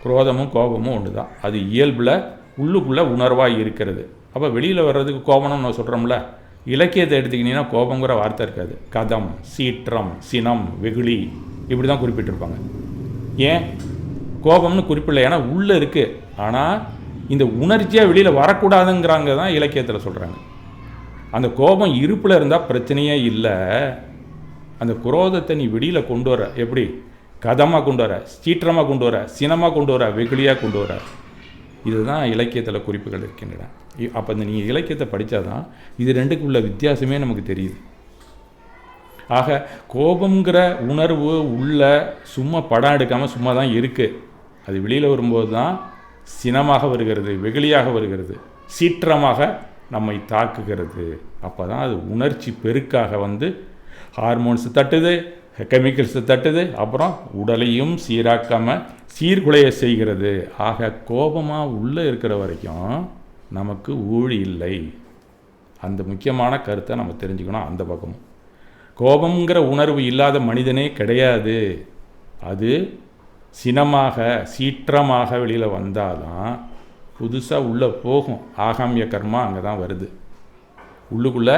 குரோதமும் கோபமும் ஒன்று தான். அது இயல்பில் உள்ளுக்குள்ளே உணர்வாக இருக்கிறது. அப்போ வெளியில் வர்றதுக்கு கோபம்னு நான் சொல்கிறோம்ல, இலக்கியத்தை எடுத்துக்கிட்டிங்கன்னா கோபங்கிற வார்த்தை இருக்காது. கதம், சீற்றம், சினம், வெகுளி இப்படி தான் குறிப்பிட்டிருப்பாங்க. ஏன் கோபம்னு குறிப்பிடல? ஏன்னா உள்ளே இருக்குது. ஆனால் இந்த உணர்ச்சியாக வெளியில் வரக்கூடாதுங்கிறாங்க தான் இலக்கியத்தில் சொல்கிறாங்க. அந்த கோபம் இருப்பில் இருந்தால் பிரச்சனையே இல்லை. அந்த குரோதத்தை நீ வெளியில் கொண்டு வர, எப்படி கதமாக கொண்டு வர, சீற்றமாக கொண்டு வர, சினமாக கொண்டு வர, வெகுளியாக கொண்டு வர, இதுதான் இலக்கியத்தில் குறிப்புகள் இருக்கின்றன. அப்போ இந்த நீங்கள் இலக்கியத்தை படித்தா தான் இது ரெண்டுக்குள்ள வித்தியாசமே நமக்கு தெரியுது. ஆக கோபங்கிற உணர்வு உள்ள சும்மா படம் எடுக்காமல் சும்மா தான் இருக்குது. அது வெளியில் வரும்போது தான் சினமாக வருகிறது, வெகுளியாக வருகிறது, சீற்றமாக நம்மை தாக்குகிறது. அப்போ தான் அது உணர்ச்சி பெருக்காக வந்து ஹார்மோன்ஸ் தட்டுது, கெமிக்கல்ஸ் தட்டுது, அப்புறம் உடலையும் சீராக்காமல் சீர்குலைய செய்கிறது. ஆக கோபமாக உள்ளே இருக்கிற வரைக்கும் நமக்கு ஊழி இல்லை. அந்த முக்கியமான கருத்தை நம்ம தெரிஞ்சுக்கணும். அந்த பக்கமும் கோபங்கிற உணர்வு இல்லாத மனிதனே கிடையாது. அது சினமாக சீற்றமாக வெளியில் வந்தால் தான் புதுசாக உள்ளே போகும். ஆகாமிய கர்மா அங்கே தான் வருது. உள்ளுக்குள்ளே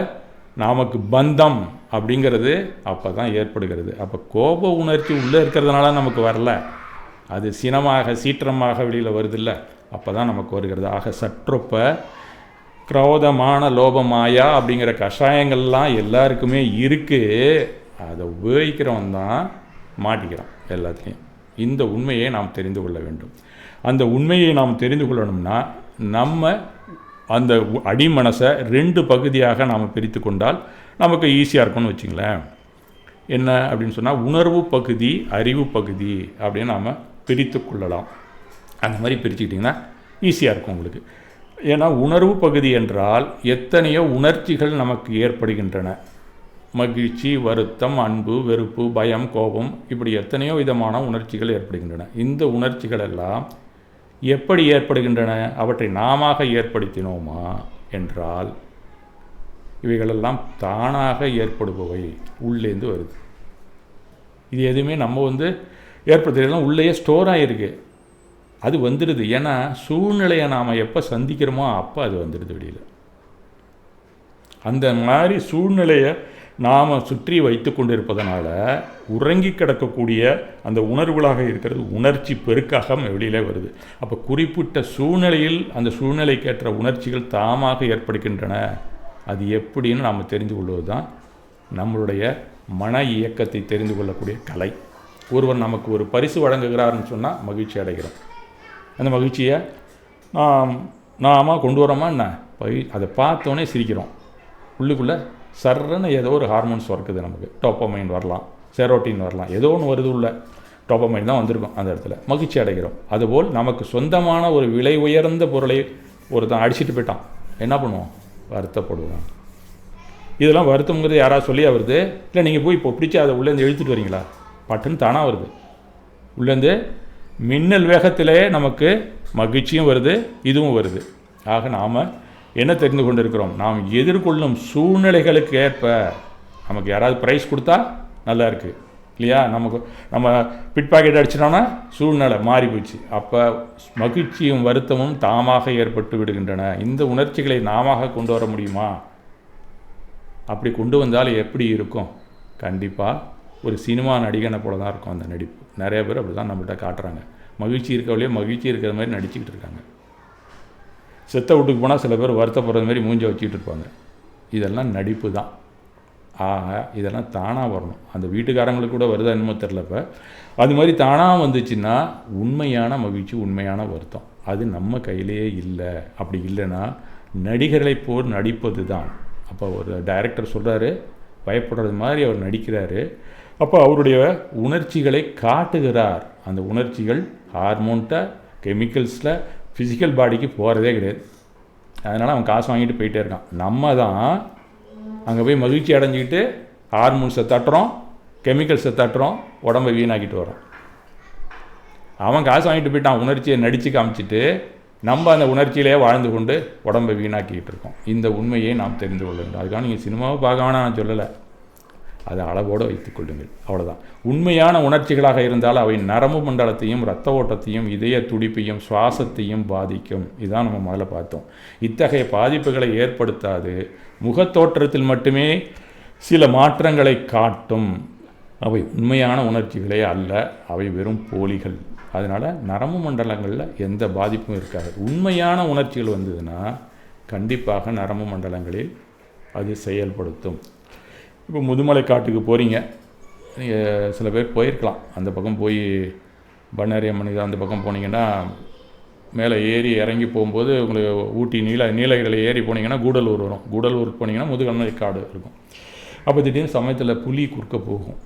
நமக்கு பந்தம் அப்படிங்கிறது அப்போ தான் ஏற்படுகிறது. அப்போ கோப உணர்ச்சி உள்ளே இருக்கிறதுனால நமக்கு வரல, அது சினமாக சீற்றமாக வெளியில் வருதில்ல, அப்போ தான் நமக்கு வருகிறது. ஆக சற்றொப்ப கிரோதமான லோபமாயா அப்படிங்கிற கஷாயங்கள்லாம் எல்லாருக்குமே இருக்குது. அதை உபயோகிக்கிறவன் தான் மாட்டிக்கிறான் எல்லாத்துலேயும். இந்த உண்மையை நாம் தெரிந்து கொள்ள வேண்டும். அந்த உண்மையை நாம் தெரிந்து கொள்ளணும்னா நம்ம அந்த அடிமனசை 2 பகுதியாக நாம் பிரித்து கொண்டால் நமக்கு ஈஸியாக இருக்கும்னு வச்சுங்களேன். என்ன அப்படின்னு சொன்னால் உணர்வு பகுதி, அறிவு பகுதி அப்படின்னு நாம் பிரித்து கொள்ளலாம். அந்த மாதிரி பிரிச்சுக்கிட்டிங்கன்னா ஈஸியாக இருக்கும் உங்களுக்கு. ஏன்னா உணர்வு பகுதி என்றால் எத்தனையோ உணர்ச்சிகள் நமக்கு ஏற்படுகின்றன. மகிழ்ச்சி, வருத்தம், அன்பு, வெறுப்பு, பயம், கோபம், இப்படி எத்தனையோ விதமான உணர்ச்சிகள் ஏற்படுகின்றன. இந்த உணர்ச்சிகள் எல்லாம் எப்படி ஏற்படுகின்றன? அவற்றை நாம ஏற்படுத்தினோமா என்றால் இவைகளெல்லாம் தானாக ஏற்படுபவை, உள்ளேந்து வருது. இது எதுவுமே நம்ம ஏற்படுத்துறதுலாம் உள்ளேயே ஸ்டோர் ஆகிருக்கு, அது வந்துடுது. ஏன்னா சூழ்நிலையை நாம் எப்போ சந்திக்கிறோமோ அப்போ அது வந்துடுது வெளியில். அந்த மாதிரி சூழ்நிலையை நாம் சுற்றி வைத்து கொண்டிருப்பதனால உறங்கி கிடக்கக்கூடிய அந்த உணர்வுகளாக இருக்கிறது உணர்ச்சி பெருக்காக வெளியிலே வருது. அப்போ குறிப்பிட்ட சூழ்நிலையில் அந்த சூழ்நிலைக்கேற்ற உணர்ச்சிகள் தாமாக ஏற்படுகின்றன. அது எப்படின்னு நாம் தெரிந்து கொள்வது தான் நம்மளுடைய மன இயக்கத்தை தெரிந்து கொள்ளக்கூடிய கலை. ஒருவர் நமக்கு ஒரு பரிசு வழங்குகிறாருன்னு சொன்னால் மகிழ்ச்சி அடைகிறோம். அந்த மகிழ்ச்சியை நாம கொண்டு வரோமா என்ன? அதை பார்த்தோன்னே சிரிக்கிறோம். உள்ளுக்குள்ளே சர்றன்னு ஏதோ ஒரு ஹார்மோன்ஸ் சுரக்குது. நமக்கு டோப்பமைன் வரலாம், செரோட்டின் வரலாம், ஏதோ ஒன்று வருது. உள்ள டோப்பமைன் தான் வந்திருக்கும், அந்த இடத்துல மகிழ்ச்சி அடைகிறோம். அதுபோல் நமக்கு சொந்தமான ஒரு விலை உயர்ந்த பொருளை ஒருத்தன் அடிச்சுட்டு போயிட்டான், என்ன பண்ணுவோம்? வருத்தப்படுவோம். இதெல்லாம் வருத்தம்ங்கிறது யாராவது சொல்லியா வருது? இல்லை நீங்கள் போய் இப்போ பிடிச்சி அதை உள்ளேருந்து இழுத்துட்டு வரீங்களா? பட்டுன்னு தானாக வருது. உள்ளேருந்து மின்னல் வேகத்திலே நமக்கு மகிழ்ச்சியும் வருது, இதுவும் வருது. ஆக நாம் என்ன தெரிந்து கொண்டு இருக்கிறோம்? நாம் எதிர்கொள்ளும் சூழ்நிலைகளுக்கு ஏற்ப நமக்கு யாராவது ப்ரைஸ் கொடுத்தா நல்லா இருக்குது இல்லையா? நம்ம பிட் பாக்கெட் அடிச்சிட்டோன்னா சூழ்நிலை மாறி போச்சு. அப்போ மகிழ்ச்சியும் வருத்தமும் தாமாக ஏற்பட்டு விடுகின்றன. இந்த உணர்ச்சிகளை நாம கொண்டு வர முடியுமா? அப்படி கொண்டு வந்தால் எப்படி இருக்கும்? கண்டிப்பாக ஒரு சினிமா நடிகனை போல தான் இருக்கும் அந்த நடிப்பு. நிறைய பேர் அப்படி தான் நம்மகிட்ட காட்டுறாங்க. மகிழ்ச்சி இருக்கவளையே மகிழ்ச்சி இருக்கிற மாதிரி நடிச்சுக்கிட்டு இருக்காங்க. செத்த வீட்டுக்கு போனால் சில பேர் வருத்தப்படுறது மாதிரி மூஞ்ச வச்சுக்கிட்டு இருப்பாங்க. இதெல்லாம் நடிப்பு தான். ஆக இதெல்லாம் தானாக வரணும். அந்த வீட்டுக்காரங்களுக்கு கூட வருதா என்னமோ தெரில. இப்போ அது மாதிரி தானாக வந்துச்சுன்னா உண்மையான மகிழ்ச்சி, உண்மையான வருத்தம் அது நம்ம கையிலேயே இல்லை. அப்படி இல்லைன்னா நடிகர்களை போல் நடிப்பது தான். அப்போ ஒரு டைரக்டர் சொல்கிறாரு, பயப்படுறது மாதிரி அவர் நடிக்கிறாரு. அப்போ அவருடைய உணர்ச்சிகளை காட்டுகிறார். அந்த உணர்ச்சிகள் ஹார்மோன்ட்ட கெமிக்கல்ஸில் ஃபிசிக்கல் பாடிக்கு போகிறதே கிடையாது. அதனால் அவன் காசு வாங்கிட்டு போயிட்டே இருக்கான். நம்ம தான் அங்கே போய் மகிழ்ச்சி அடைஞ்சிக்கிட்டு ஹார்மோன்ஸை தட்டுறோம், கெமிக்கல்ஸை தட்டுறோம், உடம்பை வீணாக்கிட்டு வரோம். அவன் காசு வாங்கிட்டு போயிட்டான், உணர்ச்சியை நடித்து காமிச்சிட்டு நம்ம அந்த உணர்ச்சியிலே வாழ்ந்து கொண்டு உடம்பை வீணாக்கிக்கிட்டு இருக்கோம். இந்த உண்மையை நாம் தெரிந்து கொள்ள வேண்டும். அதுக்காக நீங்கள் சினிமாவை பார்க்க வேணாம் நான் சொல்லலை, அதை அளவோடு வைத்துக் கொள்ளுங்கள், அவ்வளோதான். உண்மையான உணர்ச்சிகளாக இருந்தால் அவை நரம்பு மண்டலத்தையும் இரத்த ஓட்டத்தையும் இதய துடிப்பையும் சுவாசத்தையும் பாதிக்கும். இதுதான் நம்ம முதல்ல பார்த்தோம். இத்தகைய பாதிப்புகளை ஏற்படுத்தாது, முகத்தோற்றத்தில் மட்டுமே சில மாற்றங்களை காட்டும். அவை உண்மையான உணர்ச்சிகளே அல்ல, அவை வெறும் போலிகள். அதனால் நரம்பு மண்டலங்களில் எந்த பாதிப்பும் இருக்காது. உண்மையான உணர்ச்சிகள் வந்ததுன்னா கண்டிப்பாக நரம்பு மண்டலங்களில் அது செயல்படுத்தும். இப்போ முதுமலை காட்டுக்கு போகிறீங்க, நீங்கள் சில பேர் போயிருக்கலாம். அந்த பக்கம் போய் பண்ணாரியம்மன் அந்த பக்கம் போனீங்கன்னா மேலே ஏறி இறங்கி போகும்போது உங்களுக்கு ஊட்டி நீலகிரியில் ஏறி போனீங்கன்னா கூடலூர் வரும். கூடலூர் போனீங்கன்னா முதுகல்மலை காடு இருக்கும். அப்போ திடீர்னு சமயத்தில் புலி குறுக்க போகும்.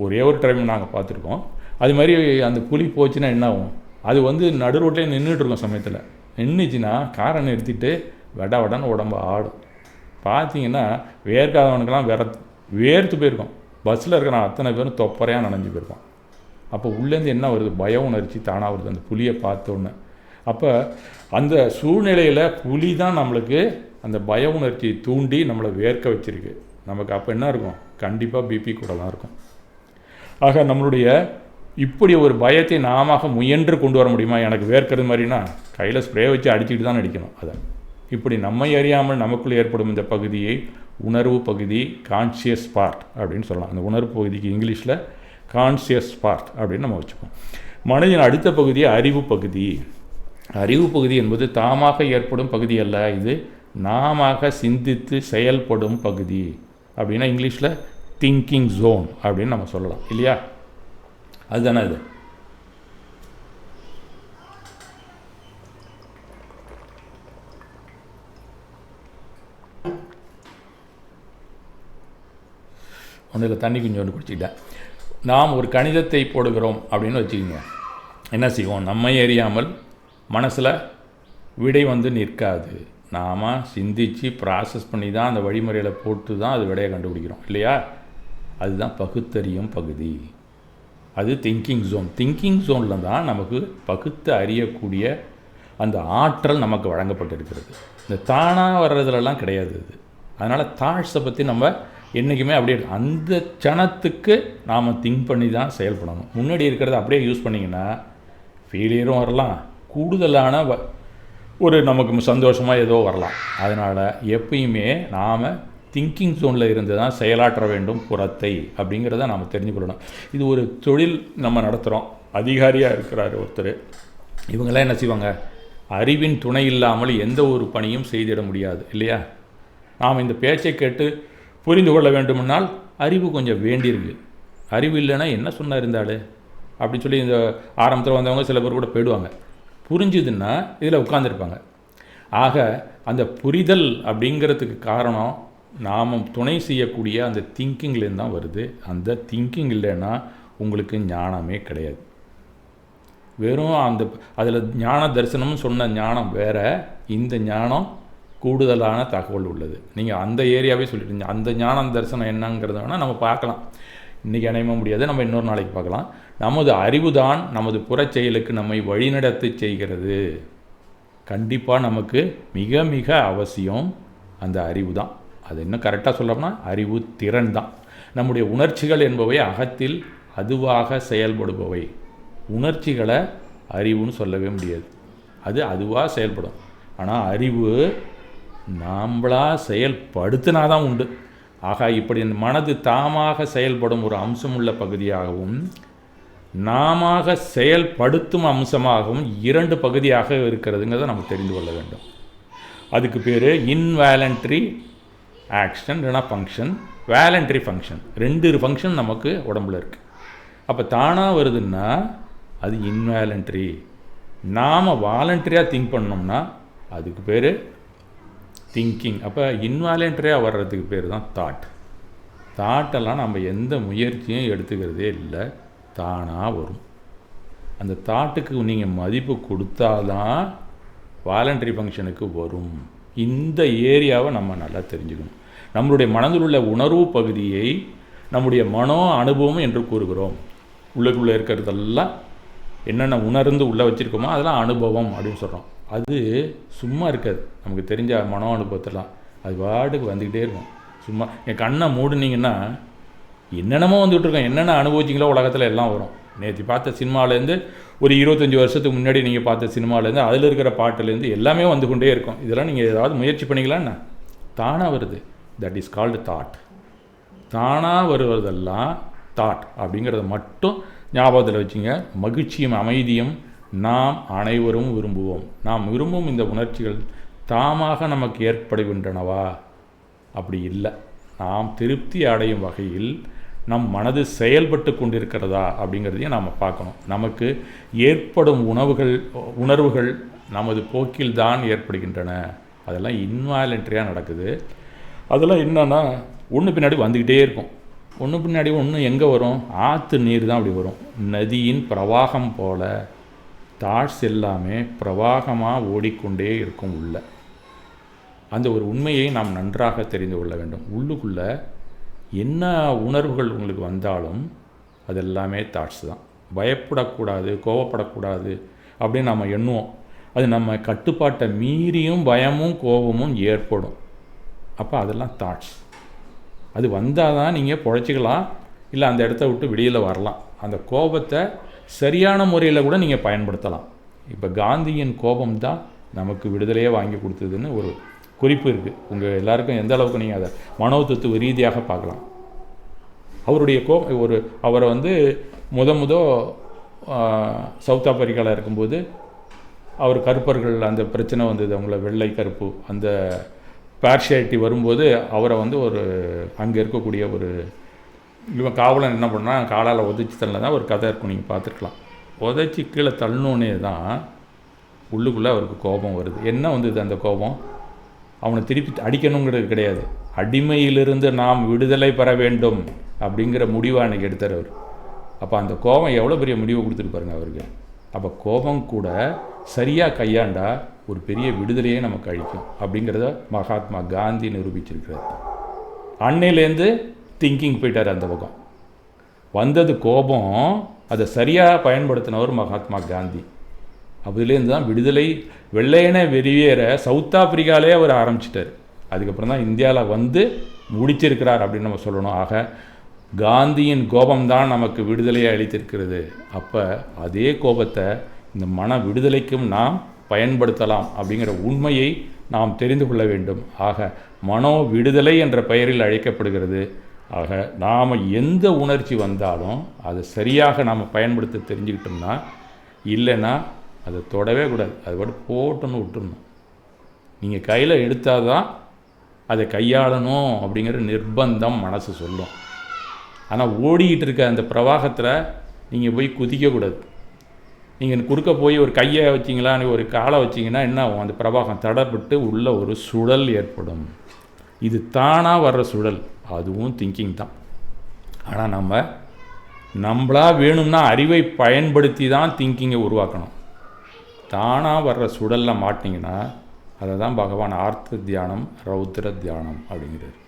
ஒரே ஒரு டைம் நாங்கள் பார்த்துருக்கோம். அது மாதிரி அந்த புலி போச்சுன்னா என்ன ஆகும்? அது நடு ரோட்லேயே நின்றுட்டுருக்கோம். சமயத்தில் நின்றுச்சுன்னா காரை நிறுத்திட்டு வடன்னு உடம்பு ஆடும். பார்த்தீங்கன்னா வேர்க்காதவனுக்கெல்லாம் வேர்த்து போயிருக்கோம். பஸ்ஸில் இருக்கிற அத்தனை பேரும் தொப்பரையாக நனைஞ்சு போயிருக்கோம். அப்போ உள்ளேருந்து என்ன வருது? பய உணர்ச்சி தானாக வருது அந்த புலியை பார்த்தோன்னே. அப்போ அந்த சூழ்நிலையில் புலி தான் நம்மளுக்கு அந்த பய உணர்ச்சியை தூண்டி நம்மளை வேர்க்க வச்சுருக்கு. நமக்கு அப்போ என்ன இருக்கும்? கண்டிப்பாக பிபி கூட தான் இருக்கும். ஆக நம்மளுடைய இப்படி ஒரு பயத்தை நாம முயன்று கொண்டு வர முடியுமா? எனக்கு வேர்க்கிறது மாதிரினா கையில் ஸ்ப்ரே வச்சு அடிச்சுட்டு தான் அடிக்கணும். அதை இப்படி நம்மை அறியாமல் நமக்குள் ஏற்படும் இந்த பகுதியை உணர்வு பகுதி, கான்சியஸ் பார்ட் அப்படின்னு சொல்லலாம். அந்த உணர்வு பகுதிக்கு இங்கிலீஷில் கான்சியஸ் பார்ட் அப்படின்னு நம்ம வச்சுப்போம். மனதின் அடுத்த பகுதி அறிவு பகுதி. அறிவு பகுதி என்பது தாமாக ஏற்படும் பகுதி அல்ல, இது நாம சிந்தித்து செயல்படும் பகுதி. அப்படின்னா இங்கிலீஷில் திங்கிங் ஜோன் அப்படின்னு நம்ம சொல்லலாம் இல்லையா? அதுதானே இது. ஒன்றில் தண்ணி கொஞ்சம் குடிச்சிக்கிட்டேன். நாம் ஒரு கணிதத்தை போடுகிறோம் அப்படின்னு வச்சுக்கோங்க. என்ன செய்வோம்? நம்மை அறியாமல் மனசில் விடை நிற்காது. நாம் சிந்தித்து ப்ராசஸ் பண்ணி தான் அந்த வழிமுறையில் போட்டு தான் அது விடையை கண்டுபிடிக்கிறோம் இல்லையா? அதுதான் பகுத்தறியும் பகுதி. அது திங்கிங் ஜோன். திங்கிங் ஜோனில் தான் நமக்கு பகுத்து அறியக்கூடிய அந்த ஆற்றல் நமக்கு வழங்கப்பட்டிருக்கிறது. இந்த தானாக வர்றதுலலாம் கிடையாது அது. அதனால் தாட்ஸை பற்றி நம்ம என்றைக்குமே அப்படியே அந்த க்ஷணத்துக்கு நாம் திங்க் பண்ணி தான் செயல்படணும். முன்னாடி இருக்கிறத அப்படியே யூஸ் பண்ணிங்கன்னா ஃபெயிலியரும் வரலாம், கூடுதலான ஒரு நமக்கு சந்தோஷமாக ஏதோ வரலாம். அதனால் எப்பயுமே நாம் திங்கிங் ஜோனில் இருந்து தான் செயலாற்ற வேண்டும் புறத்தை அப்படிங்கிறத நாம் தெரிஞ்சுக்கொள்ளணும். இது ஒரு தொழில் நம்ம நடத்துகிறோம். அதிகாரியாக இருக்கிறார் ஒருத்தர். இவங்கெல்லாம் என்ன செய்வாங்க? அறிவின் துணை இல்லாமல் எந்த ஒரு பணியும் செய்திட முடியாது இல்லையா? நாம் இந்த பேச்சை கேட்டு புரிந்து கொள்ள வேண்டுமென்றால் அறிவு கொஞ்சம் வேண்டியிருக்கு. அறிவு இல்லைன்னா என்ன சொன்னார் இருந்தால் அப்படின்னு சொல்லி இந்த ஆரம்பத்தில் வந்தவங்க சில பேர் கூட போயிடுவாங்க. புரிஞ்சுதுன்னா இதில் உட்காந்துருப்பாங்க. ஆக அந்த புரிதல் அப்படிங்கிறதுக்கு காரணம் நாம் துணை செய்யக்கூடிய அந்த திங்கிங்லேருந்து தான் வருது. அந்த திங்கிங் இல்லைன்னா உங்களுக்கு ஞானமே கிடையாது. வெறும் அதில் ஞான தரிசனம்னு சொன்ன ஞானம் வேறு, இந்த ஞானம் கூடுதலான தகவல் உள்ளது. நீங்கள் அந்த ஏரியாவே சொல்லிட்டீங்க. அந்த ஞானம் தரிசனம் என்னங்கிறத வேணால் நம்ம பார்க்கலாம். இன்றைக்கி அணைய முடியாது, நம்ம இன்னொரு நாளைக்கு பார்க்கலாம். நமது அறிவு தான் நமது புறச் செயலுக்கு நம்மை வழிநடத்தி செய்கிறது. கண்டிப்பாக நமக்கு மிக மிக அவசியம் அந்த அறிவு தான். அது இன்னும் கரெக்டாக சொல்லணும்னா அறிவு திறன் தான். நம்முடைய உணர்ச்சிகள் என்பவை அகத்தில் அதுவாக செயல்படுபவை. உணர்ச்சிகளை அறிவுன்னு சொல்லவே முடியாது, அது அதுவாக செயல்படும். ஆனால் அறிவு நாம்ளாக செயல்படுத்தினா தான் உண்டு. ஆக இப்படி மனது தாமாக செயல்படும் ஒரு அம்சமுள்ள பகுதியாகவும் நாம செயல்படுத்தும் அம்சமாகவும் 2 பகுதியாக இருக்கிறதுங்கிறத நம்ம தெரிந்து கொள்ள வேண்டும். அதுக்கு பேர் இன்வாலண்ட்ரி ஆக்ஷன் இல்லைனா ஃபங்க்ஷன், வேலண்ட்ரி ஃபங்க்ஷன். 2 ஃபங்க்ஷன் நமக்கு உடம்புல இருக்குது. அப்போ தானாக வருதுன்னா அது இன்வாலண்ட்ரி. நாம் வாலண்ட்ரியாக திங்க் பண்ணோம்னா அதுக்கு பேர் திங்கிங். அப்போ இன்வாலண்ட்ரியாக வர்றதுக்கு பேர் தான் தாட். தாட்டெல்லாம் நம்ம எந்த முயற்சியும் எடுத்துக்கிறதே இல்லை, தானாக வரும். அந்த தாட்டுக்கு நீங்கள் மதிப்பு கொடுத்தாதான் வாலண்ட்ரி ஃபங்க்ஷனுக்கு வரும். இந்த ஏரியாவை நம்ம நல்லா தெரிஞ்சுக்கணும். நம்மளுடைய மனதில் உள்ள உணர்வு பகுதியை நம்முடைய மனோ அனுபவம் என்று கூறுகிறோம். உள்ளுக்குள்ளே இருக்கிறதெல்லாம் என்னென்ன உணர்ந்து உள்ளே வச்சுருக்கோமோ அதெல்லாம் அனுபவம் அப்படின்னு சொல்கிறோம். அது சும்மா இருக்காது. நமக்கு தெரிஞ்ச மனோ அனுபவத்தெல்லாம் அது பாட்டுக்கு வந்துக்கிட்டே இருக்கும். சும்மா என் கண்ணை மூடுனீங்கன்னா என்னென்னமோ வந்துகிட்ருக்கோம். என்னென்ன அனுபவிச்சிங்களோ உலகத்தில் எல்லாம் வரும். நேற்று பார்த்த சினிமாலேருந்து ஒரு 25 வருஷத்துக்கு முன்னாடி நீங்கள் பார்த்த சினிமாலேருந்து அதில் இருக்கிற பாட்டுலேருந்து எல்லாமே வந்து கொண்டே இருக்கும். இதெல்லாம் நீங்கள் ஏதாவது முயற்சி பண்ணிக்கலாம்னா தானாக வருது. That is called thought. தானாக வருவதெல்லாம் தாட் அப்படிங்கிறத மட்டும் ஞாபகத்தில் வச்சுங்க. மகிழ்ச்சியும் அமைதியும் நாம் அனைவரும் விரும்புவோம். நாம் விரும்பும் இந்த உணர்ச்சிகள் தாமாக நமக்கு ஏற்படுகின்றனவா? அப்படி இல்லை. நாம் திருப்தி அடையும் வகையில் நம் மனது செயல்பட்டு கொண்டிருக்கிறதா அப்படிங்கிறதையும் நாம் பார்க்கணும். நமக்கு ஏற்படும் உணர்வுகள் நமது போக்கில் தான் ஏற்படுகின்றன. அதெல்லாம் இன்வாலண்ட்ரியாக நடக்குது. அதெல்லாம் என்னன்னா ஒன்று பின்னாடி வந்துக்கிட்டே இருக்கும். ஒன்று பின்னாடி ஒன்று எங்கே வரும்? ஆற்று நீர் தான் அப்படி வரும். நதியின் பிரவாகம் போல தாட்ஸ் எல்லாமே பிரவாகமாக ஓடிக்கொண்டே இருக்கும். உள்ள அந்த ஒரு உண்மையை நாம் நன்றாக தெரிந்து கொள்ள வேண்டும். உள்ளுக்குள்ளே என்ன உணர்வுகள் உங்களுக்கு வந்தாலும் அதெல்லாமே தாட்ஸ் தான். பயப்படக்கூடாது, கோவப்படக்கூடாது அப்படின்னு நம்ம எண்ணுவோம். அது நம்ம கட்டுப்பாட்டை மீறியும் பயமும் கோபமும் ஏற்படும். அப்போ அதெல்லாம் தாட்ஸ். அது வந்தால் தான் நீங்கள் பொழைச்சிக்கலாம், இல்லை அந்த இடத்த விட்டு வெளியில் வரலாம். அந்த கோபத்தை சரியான முறையில் கூட நீங்கள் பயன்படுத்தலாம். இப்போ காந்தியின் கோபம் தான் நமக்கு விடுதலையே வாங்கி கொடுத்ததுன்னு ஒரு குறிப்பு இருக்குது. உங்கள் எல்லாருக்கும் எந்த அளவுக்கு நீங்கள் அதை மனோ தத்துவ ரீதியாக பார்க்கலாம். அவருடைய அவரை வந்து முத சவுத் ஆப்பிரிக்காவில் இருக்கும்போது அவர் கருப்பர்கள் அந்த பிரச்சனை வந்தது. அவங்கள வெள்ளை கருப்பு அந்த பார்ஷியாலிட்டி வரும்போது அவரை வந்து ஒரு அங்கே இருக்கக்கூடிய ஒரு இவன் காவலன் என்ன பண்ணால் காலால் உதச்சி தள்ள தான் ஒரு கதை இருக்கும், நீங்கள் பார்த்துருக்கலாம். உதச்சி கீழே தள்ளனோடனே தான் உள்ளுக்குள்ளே அவருக்கு கோபம் வருது. என்ன வந்தது அந்த கோபம்? அவனை திருப்பி அடிக்கணுங்கிறது கிடையாது, அடிமையிலிருந்து நாம் விடுதலை பெற வேண்டும் அப்படிங்கிற முடிவை அன்றைக்கி எடுத்தார் அவர். அப்போ அந்த கோபம் எவ்வளோ பெரிய முடிவை கொடுத்துருப்பாருங்க அவருக்கு. அப்போ கோபம் கூட சரியாக கையாண்டா ஒரு பெரிய விடுதலையே நமக்கு அழிக்கும் அப்படிங்கிறத மகாத்மா காந்தி நிரூபிச்சிருக்கிறார். அன்னையிலேருந்து திங்கிங் போயிட்டார். அந்த பக்கம் வந்தது கோபம், அதை சரியாக பயன்படுத்தினவர் மகாத்மா காந்தி. அதுலேருந்து தான் விடுதலை வெள்ளையனை வெளியேற சவுத் ஆப்பிரிக்காலே அவர் ஆரம்பிச்சிட்டார். அதுக்கப்புறம் தான் இந்தியாவில் வந்து முடிச்சிருக்கிறார் அப்படின்னு நம்ம சொல்லணும். ஆக காந்தியின் கோபம்தான் நமக்கு விடுதலையை அளித்திருக்கிறது. அப்போ அதே கோபத்தை இந்த மன விடுதலைக்கும் நாம் பயன்படுத்தலாம் அப்படிங்கிற உண்மையை நாம் தெரிந்து கொள்ள வேண்டும். ஆக மனோ விடுதலை என்ற பெயரில் அழைக்கப்படுகிறது. ஆக நாம் எந்த உணர்ச்சி வந்தாலும் அதை சரியாக நாம் பயன்படுத்த தெரிஞ்சுக்கிட்டோம்னா, இல்லைன்னா அதை தொடவே கூடாது, அதை போட்டுன்னு விட்டுடணும். நீங்கள் கையில் எடுத்தால் தான் அதை கையாளணும் அப்படிங்கிற நிர்பந்தம் மனசு சொல்லும். ஆனால் ஓடிக்கிட்டு இருக்க அந்த பிரவாகத்தில் நீங்கள் போய் குதிக்கக்கூடாது. நீங்கள் குறுக்க போய் ஒரு கையை வச்சிங்களா, ஒரு காலை வச்சிங்கன்னா என்ன ஆகும்? அந்த பிரவாகம் தடப்பட்டு உள்ள ஒரு சுழல் ஏற்படும். இது தானாக வர்ற சுழல், அதுவும் திங்கிங் தான். ஆனால் நம்மளாக வேணும்னா அறிவை பயன்படுத்தி தான் திங்கிங்கை உருவாக்கணும். தானாக வர்ற சுழலில் மாட்டிங்கன்னா அதை தான் பகவான் ஆர்த்த தியானம் ரௌத்திர தியானம் அப்படிங்கிறார்.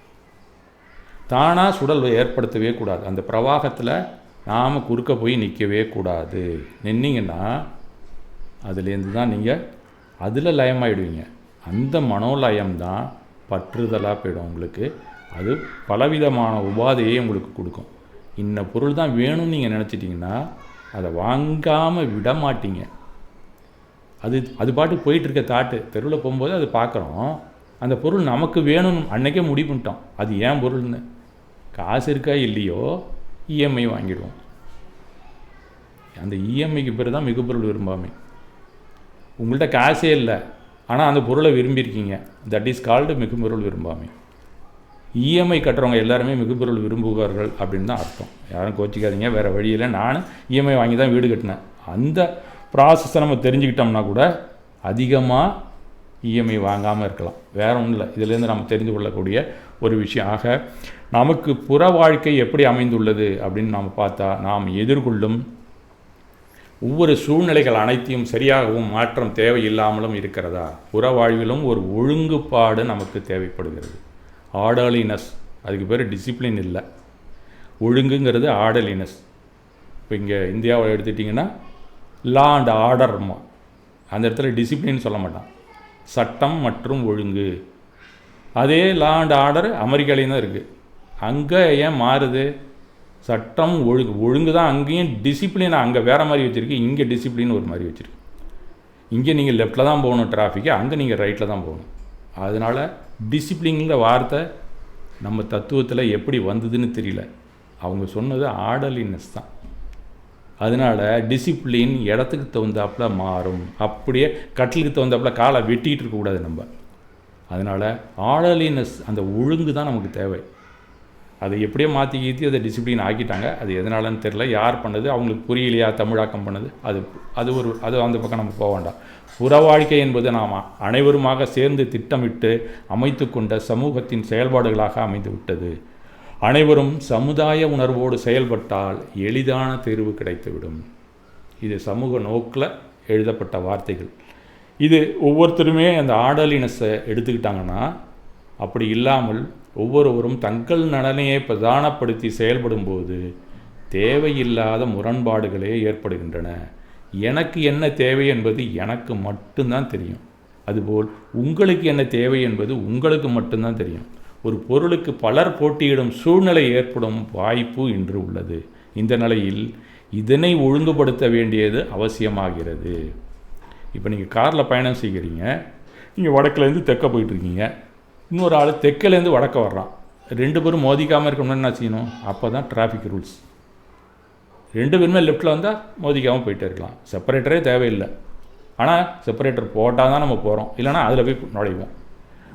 தானாக சுடல் ஏற்படுத்தவே கூடாது. அந்த பிரவாகத்தில் நாம் குறுக்க போய் நிற்கவே கூடாது. நின்னீங்கன்னா அதுலேருந்து தான் நீங்கள் அதில் லயமாகிடுவீங்க. அந்த மனோலயம்தான் பற்றுதலாக போயிடும் உங்களுக்கு. அது பலவிதமான உபாதையை உங்களுக்கு கொடுக்கும். இன்ன பொருள் தான் வேணும்னு நீங்கள் நினச்சிட்டிங்கன்னா அதை வாங்காமல் விட மாட்டீங்க. அது பாட்டு போயிட்டுருக்க தாட்டு தெருவில் போகும்போது அது பார்க்குறோம். அந்த பொருள் நமக்கு வேணும்னு அன்றைக்கே முடிவு பண்ணிட்டோம். அது ஏன் பொருள்னு. காசு இருக்கா இல்லையோ இஎம்ஐ வாங்கிடுவோம். அந்த இஎம்ஐக்கு பேர் தான் மிகுபொருள் விரும்பாமை. உங்கள்கிட்ட காசே இல்லை, ஆனால் அந்த பொருளை விரும்பியிருக்கீங்க. தட் இஸ் கால்டு மிகுபொருள் விரும்பாமை. இஎம்ஐ கட்டுறவங்க எல்லாருமே மிகுபொருள் விரும்புவார்கள் அப்படின்னு தான் அர்த்தம். யாரும் கோச்சிக்காதீங்க, வேறு வழியில் நானும் இஎம்ஐ வாங்கி தான் வீடு கட்டினேன். அந்த ப்ராசஸை நம்ம தெரிஞ்சுக்கிட்டோம்னா கூட அதிகமாக இஎம்ஐ வாங்காமல் இருக்கலாம். வேறு ஒன்றும் இல்லை. இதிலேருந்து நம்ம தெரிந்து கொள்ளக்கூடிய ஒரு விஷயம். ஆக நமக்கு புற வாழ்க்கை எப்படி அமைந்துள்ளது அப்படின்னு நாம் பார்த்தா, நாம் எதிர்கொள்ளும் ஒவ்வொரு சூழ்நிலைகள் அனைத்தையும் சரியாகவும் மாற்றம் தேவையில்லாமலும் இருக்கிறதா. புற வாழ்விலும் ஒரு ஒழுங்குபாடு நமக்கு தேவைப்படுகிறது. ஆர்டர்லினஸ், அதுக்கு பேர் டிசிப்ளின் இல்லை. ஒழுங்குங்கிறது ஆர்டர்லினஸ். இப்போ இங்கே இந்தியாவில் எடுத்துட்டிங்கன்னா லா அண்ட் ஆர்டர்மா, அந்த இடத்துல டிசிப்ளின் சொல்ல மாட்டான், சட்டம் மற்றும் ஒழுங்கு. அதே லா அண்ட் ஆர்டர் அமெரிக்காலேயும் தான் இருக்குது. அங்கே ஏன் மாறுது? சட்டம் ஒழுங்கு தான் அங்கேயும். டிசிப்ளினை அங்கே வேறு மாதிரி வச்சுருக்கு, இங்கே டிசிப்ளின் ஒரு மாதிரி வச்சுருக்கு. இங்கே நீங்கள் லெஃப்ட்டில் தான் போகணும் டிராஃபிக்கு, அங்கே நீங்கள் ரைட்டில் தான் போகணும். அதனால் டிசிப்ளின்கிற வார்த்தை நம்ம தத்துவத்தில் எப்படி வந்ததுன்னு தெரியல. அவங்க சொன்னது ஆர்டர்லினஸ் தான். அதனால் டிசிப்ளின் இடத்துக்கு தகுந்தாப்பில் மாறும். அப்படியே கட்டிலுக்கு தகுந்தாப்பில் காலை வெட்டிகிட்டு இருக்கக்கூடாது நம்ம. அதனால் ஆர்டர்லினஸ், அந்த ஒழுங்கு தான் நமக்கு தேவை. அதை எப்படியோ மாற்றி கீற்றி அதை டிசிப்ளின் ஆக்கிட்டாங்க. அது எதனாலன்னு தெரில, யார் பண்ணது, அவங்களுக்கு புரியலையா, தமிழாக்கம் பண்ணது, அது அந்த பக்கம் நம்ம போக வேண்டாம். புற வாழ்க்கை என்பது நாம் அனைவருமாக சேர்ந்து திட்டமிட்டு அமைத்து கொண்ட சமூகத்தின் செயல்பாடுகளாக அமைந்து விட்டது. அனைவரும் சமுதாய உணர்வோடு செயல்பட்டால் எளிதான தீர்வு கிடைத்துவிடும். இது சமூக நோக்கில் எழுதப்பட்ட வார்த்தைகள். இது ஒவ்வொருத்தருமே அந்த ஆர்டர்லினஸை எடுத்துக்கிட்டாங்கன்னா, அப்படி இல்லாமல் ஒவ்வொருவரும் தங்கள் நலனையை பிரதானப்படுத்தி செயல்படும்போது தேவையில்லாத முரண்பாடுகளே ஏற்படுகின்றன. எனக்கு என்ன தேவை என்பது எனக்கு மட்டும்தான் தெரியும். அதுபோல் உங்களுக்கு என்ன தேவை என்பது உங்களுக்கு மட்டும்தான் தெரியும். ஒரு பொருளுக்கு பலர் போட்டியிடும் சூழ்நிலை ஏற்படும் வாய்ப்பு இன்று உள்ளது. இந்த நிலையில் இதனை ஒழுங்குபடுத்த வேண்டியது அவசியமாகிறது. இப்போ நீங்கள் காரில் பயணம் செய்கிறீங்க, நீங்கள் வடக்குலேருந்து தெற்க போயிட்டுருக்கீங்க, இன்னொரு ஆள் தெற்கிலேருந்து வடக்க வர்றான். 2 பேரும் மோதிக்காமல் இருக்கணும்னு என்ன செய்யணும்? அப்போ தான் டிராஃபிக் ரூல்ஸ். 2 பேருமே லெஃப்ட்டில் வந்தால் மோதிக்காமல் போயிட்டே இருக்கலாம். செப்பரேட்டரே தேவையில்லை. ஆனால் செப்பரேட்டர் போட்டால் தான் நம்ம போகிறோம், இல்லைனா அதில் போய் நுழைவோம்.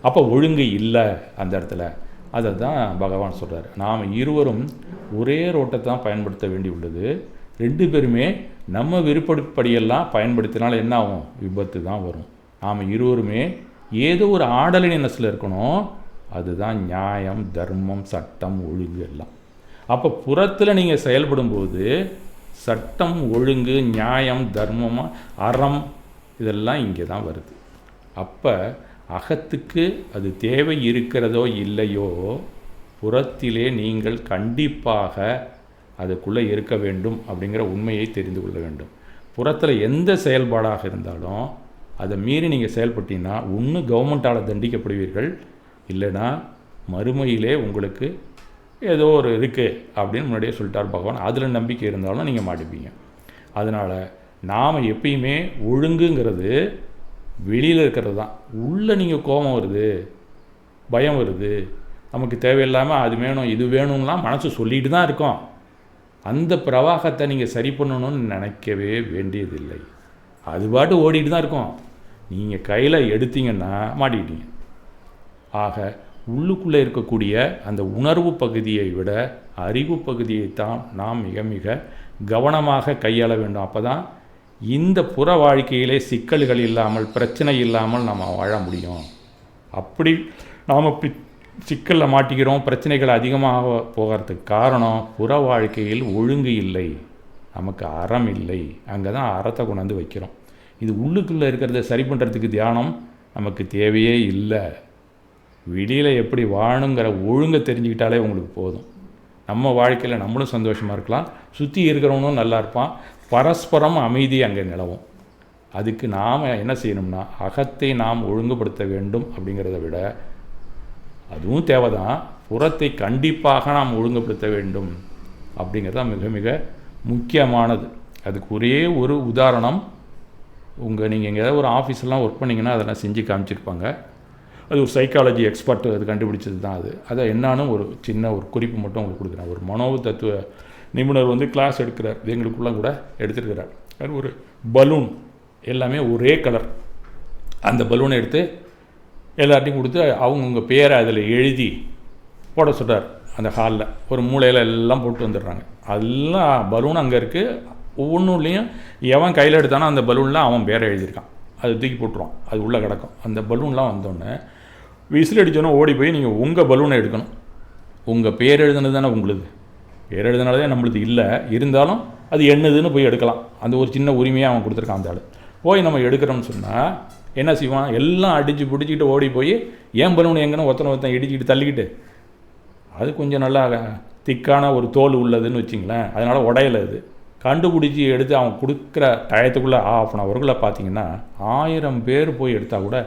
அப்போ ஒழுங்கு இல்லை அந்த இடத்துல. அதை தான் பகவான் சொல்கிறார். நாம் இருவரும் ஒரே ரோட்டை தான் பயன்படுத்த வேண்டி உள்ளது. 2 பேருமே நம்ம விருப்பப்படியெல்லாம் பயன்படுத்தினாலும் என்ன ஆகும்? விபத்து தான் வரும். நாம் இருவருமே ஏதோ ஒரு ஆர்டர்லினஸில் இருக்கணும். அதுதான் நியாயம், தர்மம், சட்டம், ஒழுங்கு எல்லாம். அப்போ புறத்தில் நீங்கள் செயல்படும்போது சட்டம், ஒழுங்கு, நியாயம், தர்மம், அறம் இதெல்லாம் இங்கே தான் வருது. அப்போ அகத்துக்கு அது தேவை இருக்கிறதோ இல்லையோ, புறத்திலே நீங்கள் கண்டிப்பாக அதுக்குள்ளே இருக்க வேண்டும் அப்படிங்கிற உண்மையை தெரிந்து கொள்ள வேண்டும். புறத்தில் எந்த செயல்பாடாக இருந்தாலும் அதை மீறி நீங்கள் செயல்பட்டீங்கன்னா ஒன்று கவர்மெண்ட்டால் தண்டிக்கப்படுவீர்கள், இல்லைனா மறுமையிலே உங்களுக்கு ஏதோ ஒரு இருக்குது அப்படின்னு முன்னாடியே சொல்லிட்டார் பகவான். அதில் நம்பிக்கை இருந்தாலும் நீங்கள் மாட்டிப்பீங்க. அதனால் நாம் எப்பயுமே ஒழுங்குங்கிறது வெளியில் இருக்கிறது தான். உள்ளே நீங்கள் கோபம் வருது, பயம் வருது, நமக்கு தேவையில்லாமல் அது வேணும் இது வேணும்லாம் மனசு சொல்லிட்டு தான் இருக்கோம். அந்த பிரவாகத்தை நீங்கள் சரி பண்ணணும்னு நினைக்கவே வேண்டியதில்லை. அது பாட்டு ஓடிட்டு தான் இருக்கும். நீங்கள் கையில் எடுத்தீங்கன்னா மாட்டிக்கிட்டீங்க. ஆக உள்ளுக்குள்ளே இருக்கக்கூடிய அந்த உணர்வு பகுதியை விட அறிவு பகுதியைத்தான் நாம் மிக மிக கவனமாக கையாள வேண்டும். அப்போ தான் இந்த புற வாழ்க்கையிலே சிக்கல்கள் இல்லாமல், பிரச்சனை இல்லாமல் நம்ம வாழ முடியும். அப்படி நாம் இப்படி சிக்கலில் மாட்டிக்கிறோம், பிரச்சனைகள் அதிகமாக போகிறதுக்கு காரணம் புற வாழ்க்கையில் ஒழுங்கு இல்லை, நமக்கு அறம் இல்லை. அங்கே தான் அறத்தை கொண்டாந்து வைக்கிறோம். இது உள்ளுக்குள்ளே இருக்கிறத சரி பண்ணுறதுக்கு தியானம் நமக்கு தேவையே இல்லை. வெளியில் எப்படி வாழணுங்கிற ஒழுங்கை தெரிஞ்சுக்கிட்டாலே உங்களுக்கு போதும். நம்ம வாழ்க்கையில் நம்மளும் சந்தோஷமாக இருக்கலாம், சுற்றி இருக்கிறவனும் நல்லா இருப்பான், பரஸ்பரம் அமைதி அங்கே நிலவும். அதுக்கு நாம் என்ன செய்யணும்னா அகத்தை நாம் ஒழுங்குபடுத்த வேண்டும். அப்படிங்கிறத விட அதுவும் தேவைதான், புறத்தை கண்டிப்பாக நாம் ஒழுங்குபடுத்த வேண்டும். அப்படிங்கிறது தான் மிக மிக முக்கியமானது. அதுக்கு ஒரே ஒரு உதாரணம், நீங்கள் எங்கேயாவது ஒரு ஆஃபீஸ்லாம் ஒர்க் பண்ணிங்கன்னா அதெல்லாம் செஞ்சு காமிச்சிருப்பாங்க. அது ஒரு சைக்காலஜி எக்ஸ்பர்ட் அது கண்டுபிடிச்சது தான். அதை என்னான்னு ஒரு சின்ன ஒரு குறிப்பு மட்டும் உங்களுக்கு கொடுக்குறேன். ஒரு மனோ தத்துவ நிபுணர் கிளாஸ் எடுக்கிறார், எங்களுக்குள்ளே கூட எடுத்துருக்கிறார். அது ஒரு பலூன், எல்லாமே ஒரே கலர். அந்த பலூனை எடுத்து எல்லார்ட்டையும் கொடுத்து அவங்கவுங்க பேரை அதில் எழுதி போட சொல்கிறார். அந்த ஹாலில் ஒரு மூலையில் எல்லாம் போட்டு வந்துடுறாங்க. அதெல்லாம் பலூன் அங்கே இருக்குது. ஒவ்வொன்றுலேயும் எவன் கையில் எடுத்தானோ அந்த பலூனில் அவன் பேரை எழுதியிருக்கான். அது தூக்கி போட்டுருவான், அது உள்ளே கிடக்கும். அந்த பலூன்லாம் வந்தோடனே விசில் அடித்தோன்னே ஓடி போய் நீங்கள் உங்கள் பலூனை எடுக்கணும். உங்கள் பேர் எழுதுனது தானே உங்களுக்கு, பேர் எழுதுனாலே நம்மளுக்கு இல்லை, இருந்தாலும் அது என்னதுன்னு போய் எடுக்கலாம். அந்த ஒரு சின்ன உரிமையாக அவன் கொடுத்துருக்கான். அந்த ஆள் போய் நம்ம எடுக்கிறோம்னு சொன்னால் என்ன செய்வான், எல்லாம் அடித்து பிடிச்சிக்கிட்டு ஓடி போய் ஏன் பலூன் எங்கன்னு ஒருத்தன் இடிச்சிக்கிட்டு தள்ளிக்கிட்டு, அது கொஞ்சம் நல்லா திக்கான ஒரு தோல் உள்ளதுன்னு வச்சிங்களேன், அதனால் உடையலை. அது கண்டுபிடிச்சி எடுத்து அவன் கொடுக்குற டயத்துக்குள்ளே ½ ஹவருக்குள்ளே பார்த்தீங்கன்னா 1000 பேர் போய் எடுத்தால் கூட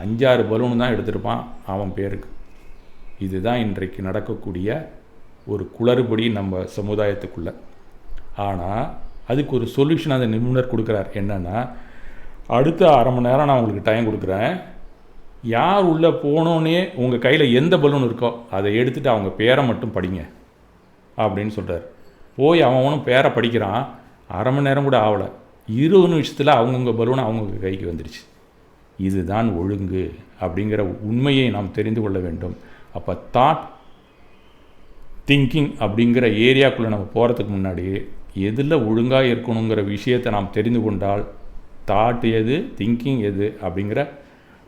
5-6 பலூன் தான் எடுத்திருப்பான் அவன் பேருக்கு. இதுதான் இன்றைக்கு நடக்கக்கூடிய ஒரு குளறுபடி நம்ம சமுதாயத்துக்குள்ளே. ஆனால் அதுக்கு ஒரு சொல்யூஷன் அந்த நிபுணர் கொடுக்குறார். என்னென்னா, அடுத்த ½ மணி நேரம் நான் உங்களுக்கு டைம் கொடுக்குறேன், யார் உள்ளே போனோன்னே உங்கள் கையில் எந்த பலூன் இருக்கோ அதை எடுத்துகிட்டு அவங்க பேரை மட்டும் படிங்க அப்படின்னு சொல்கிறார். போய் அவனும் பேரை படிக்கிறான். ½ மணி நேரம் கூட ஆகலை, 20 நிமிஷத்தில் அவங்கவுங்க பலூன் அவங்கவுங்க கைக்கு வந்துடுச்சு. இதுதான் ஒழுங்கு அப்படிங்கிற உண்மையை நாம் தெரிந்து கொள்ள வேண்டும். அப்போ தாட் திங்கிங் அப்படிங்கிற ஏரியாக்குள்ளே நம்ம போகிறதுக்கு முன்னாடி எதில் ஒழுங்காக இருக்கணுங்கிற விஷயத்தை நாம் தெரிந்து கொண்டால் தாட் எது, திங்கிங் எது அப்படிங்கிற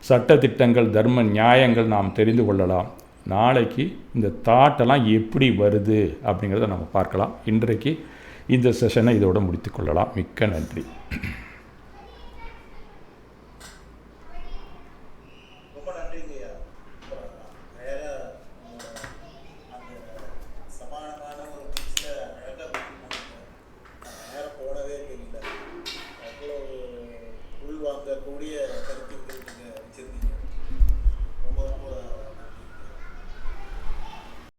சட்டத்திட்டங்கள், தர்ம நியாயங்கள் நாம் தெரிந்து கொள்ளலாம். நாளைக்கு இந்த தாட்டெல்லாம் எப்படி வருது அப்படிங்கிறத நம்ம பார்க்கலாம். இன்றைக்கு இந்த செஷனை இதோடு முடித்து கொள்ளலாம். மிக்க நன்றி.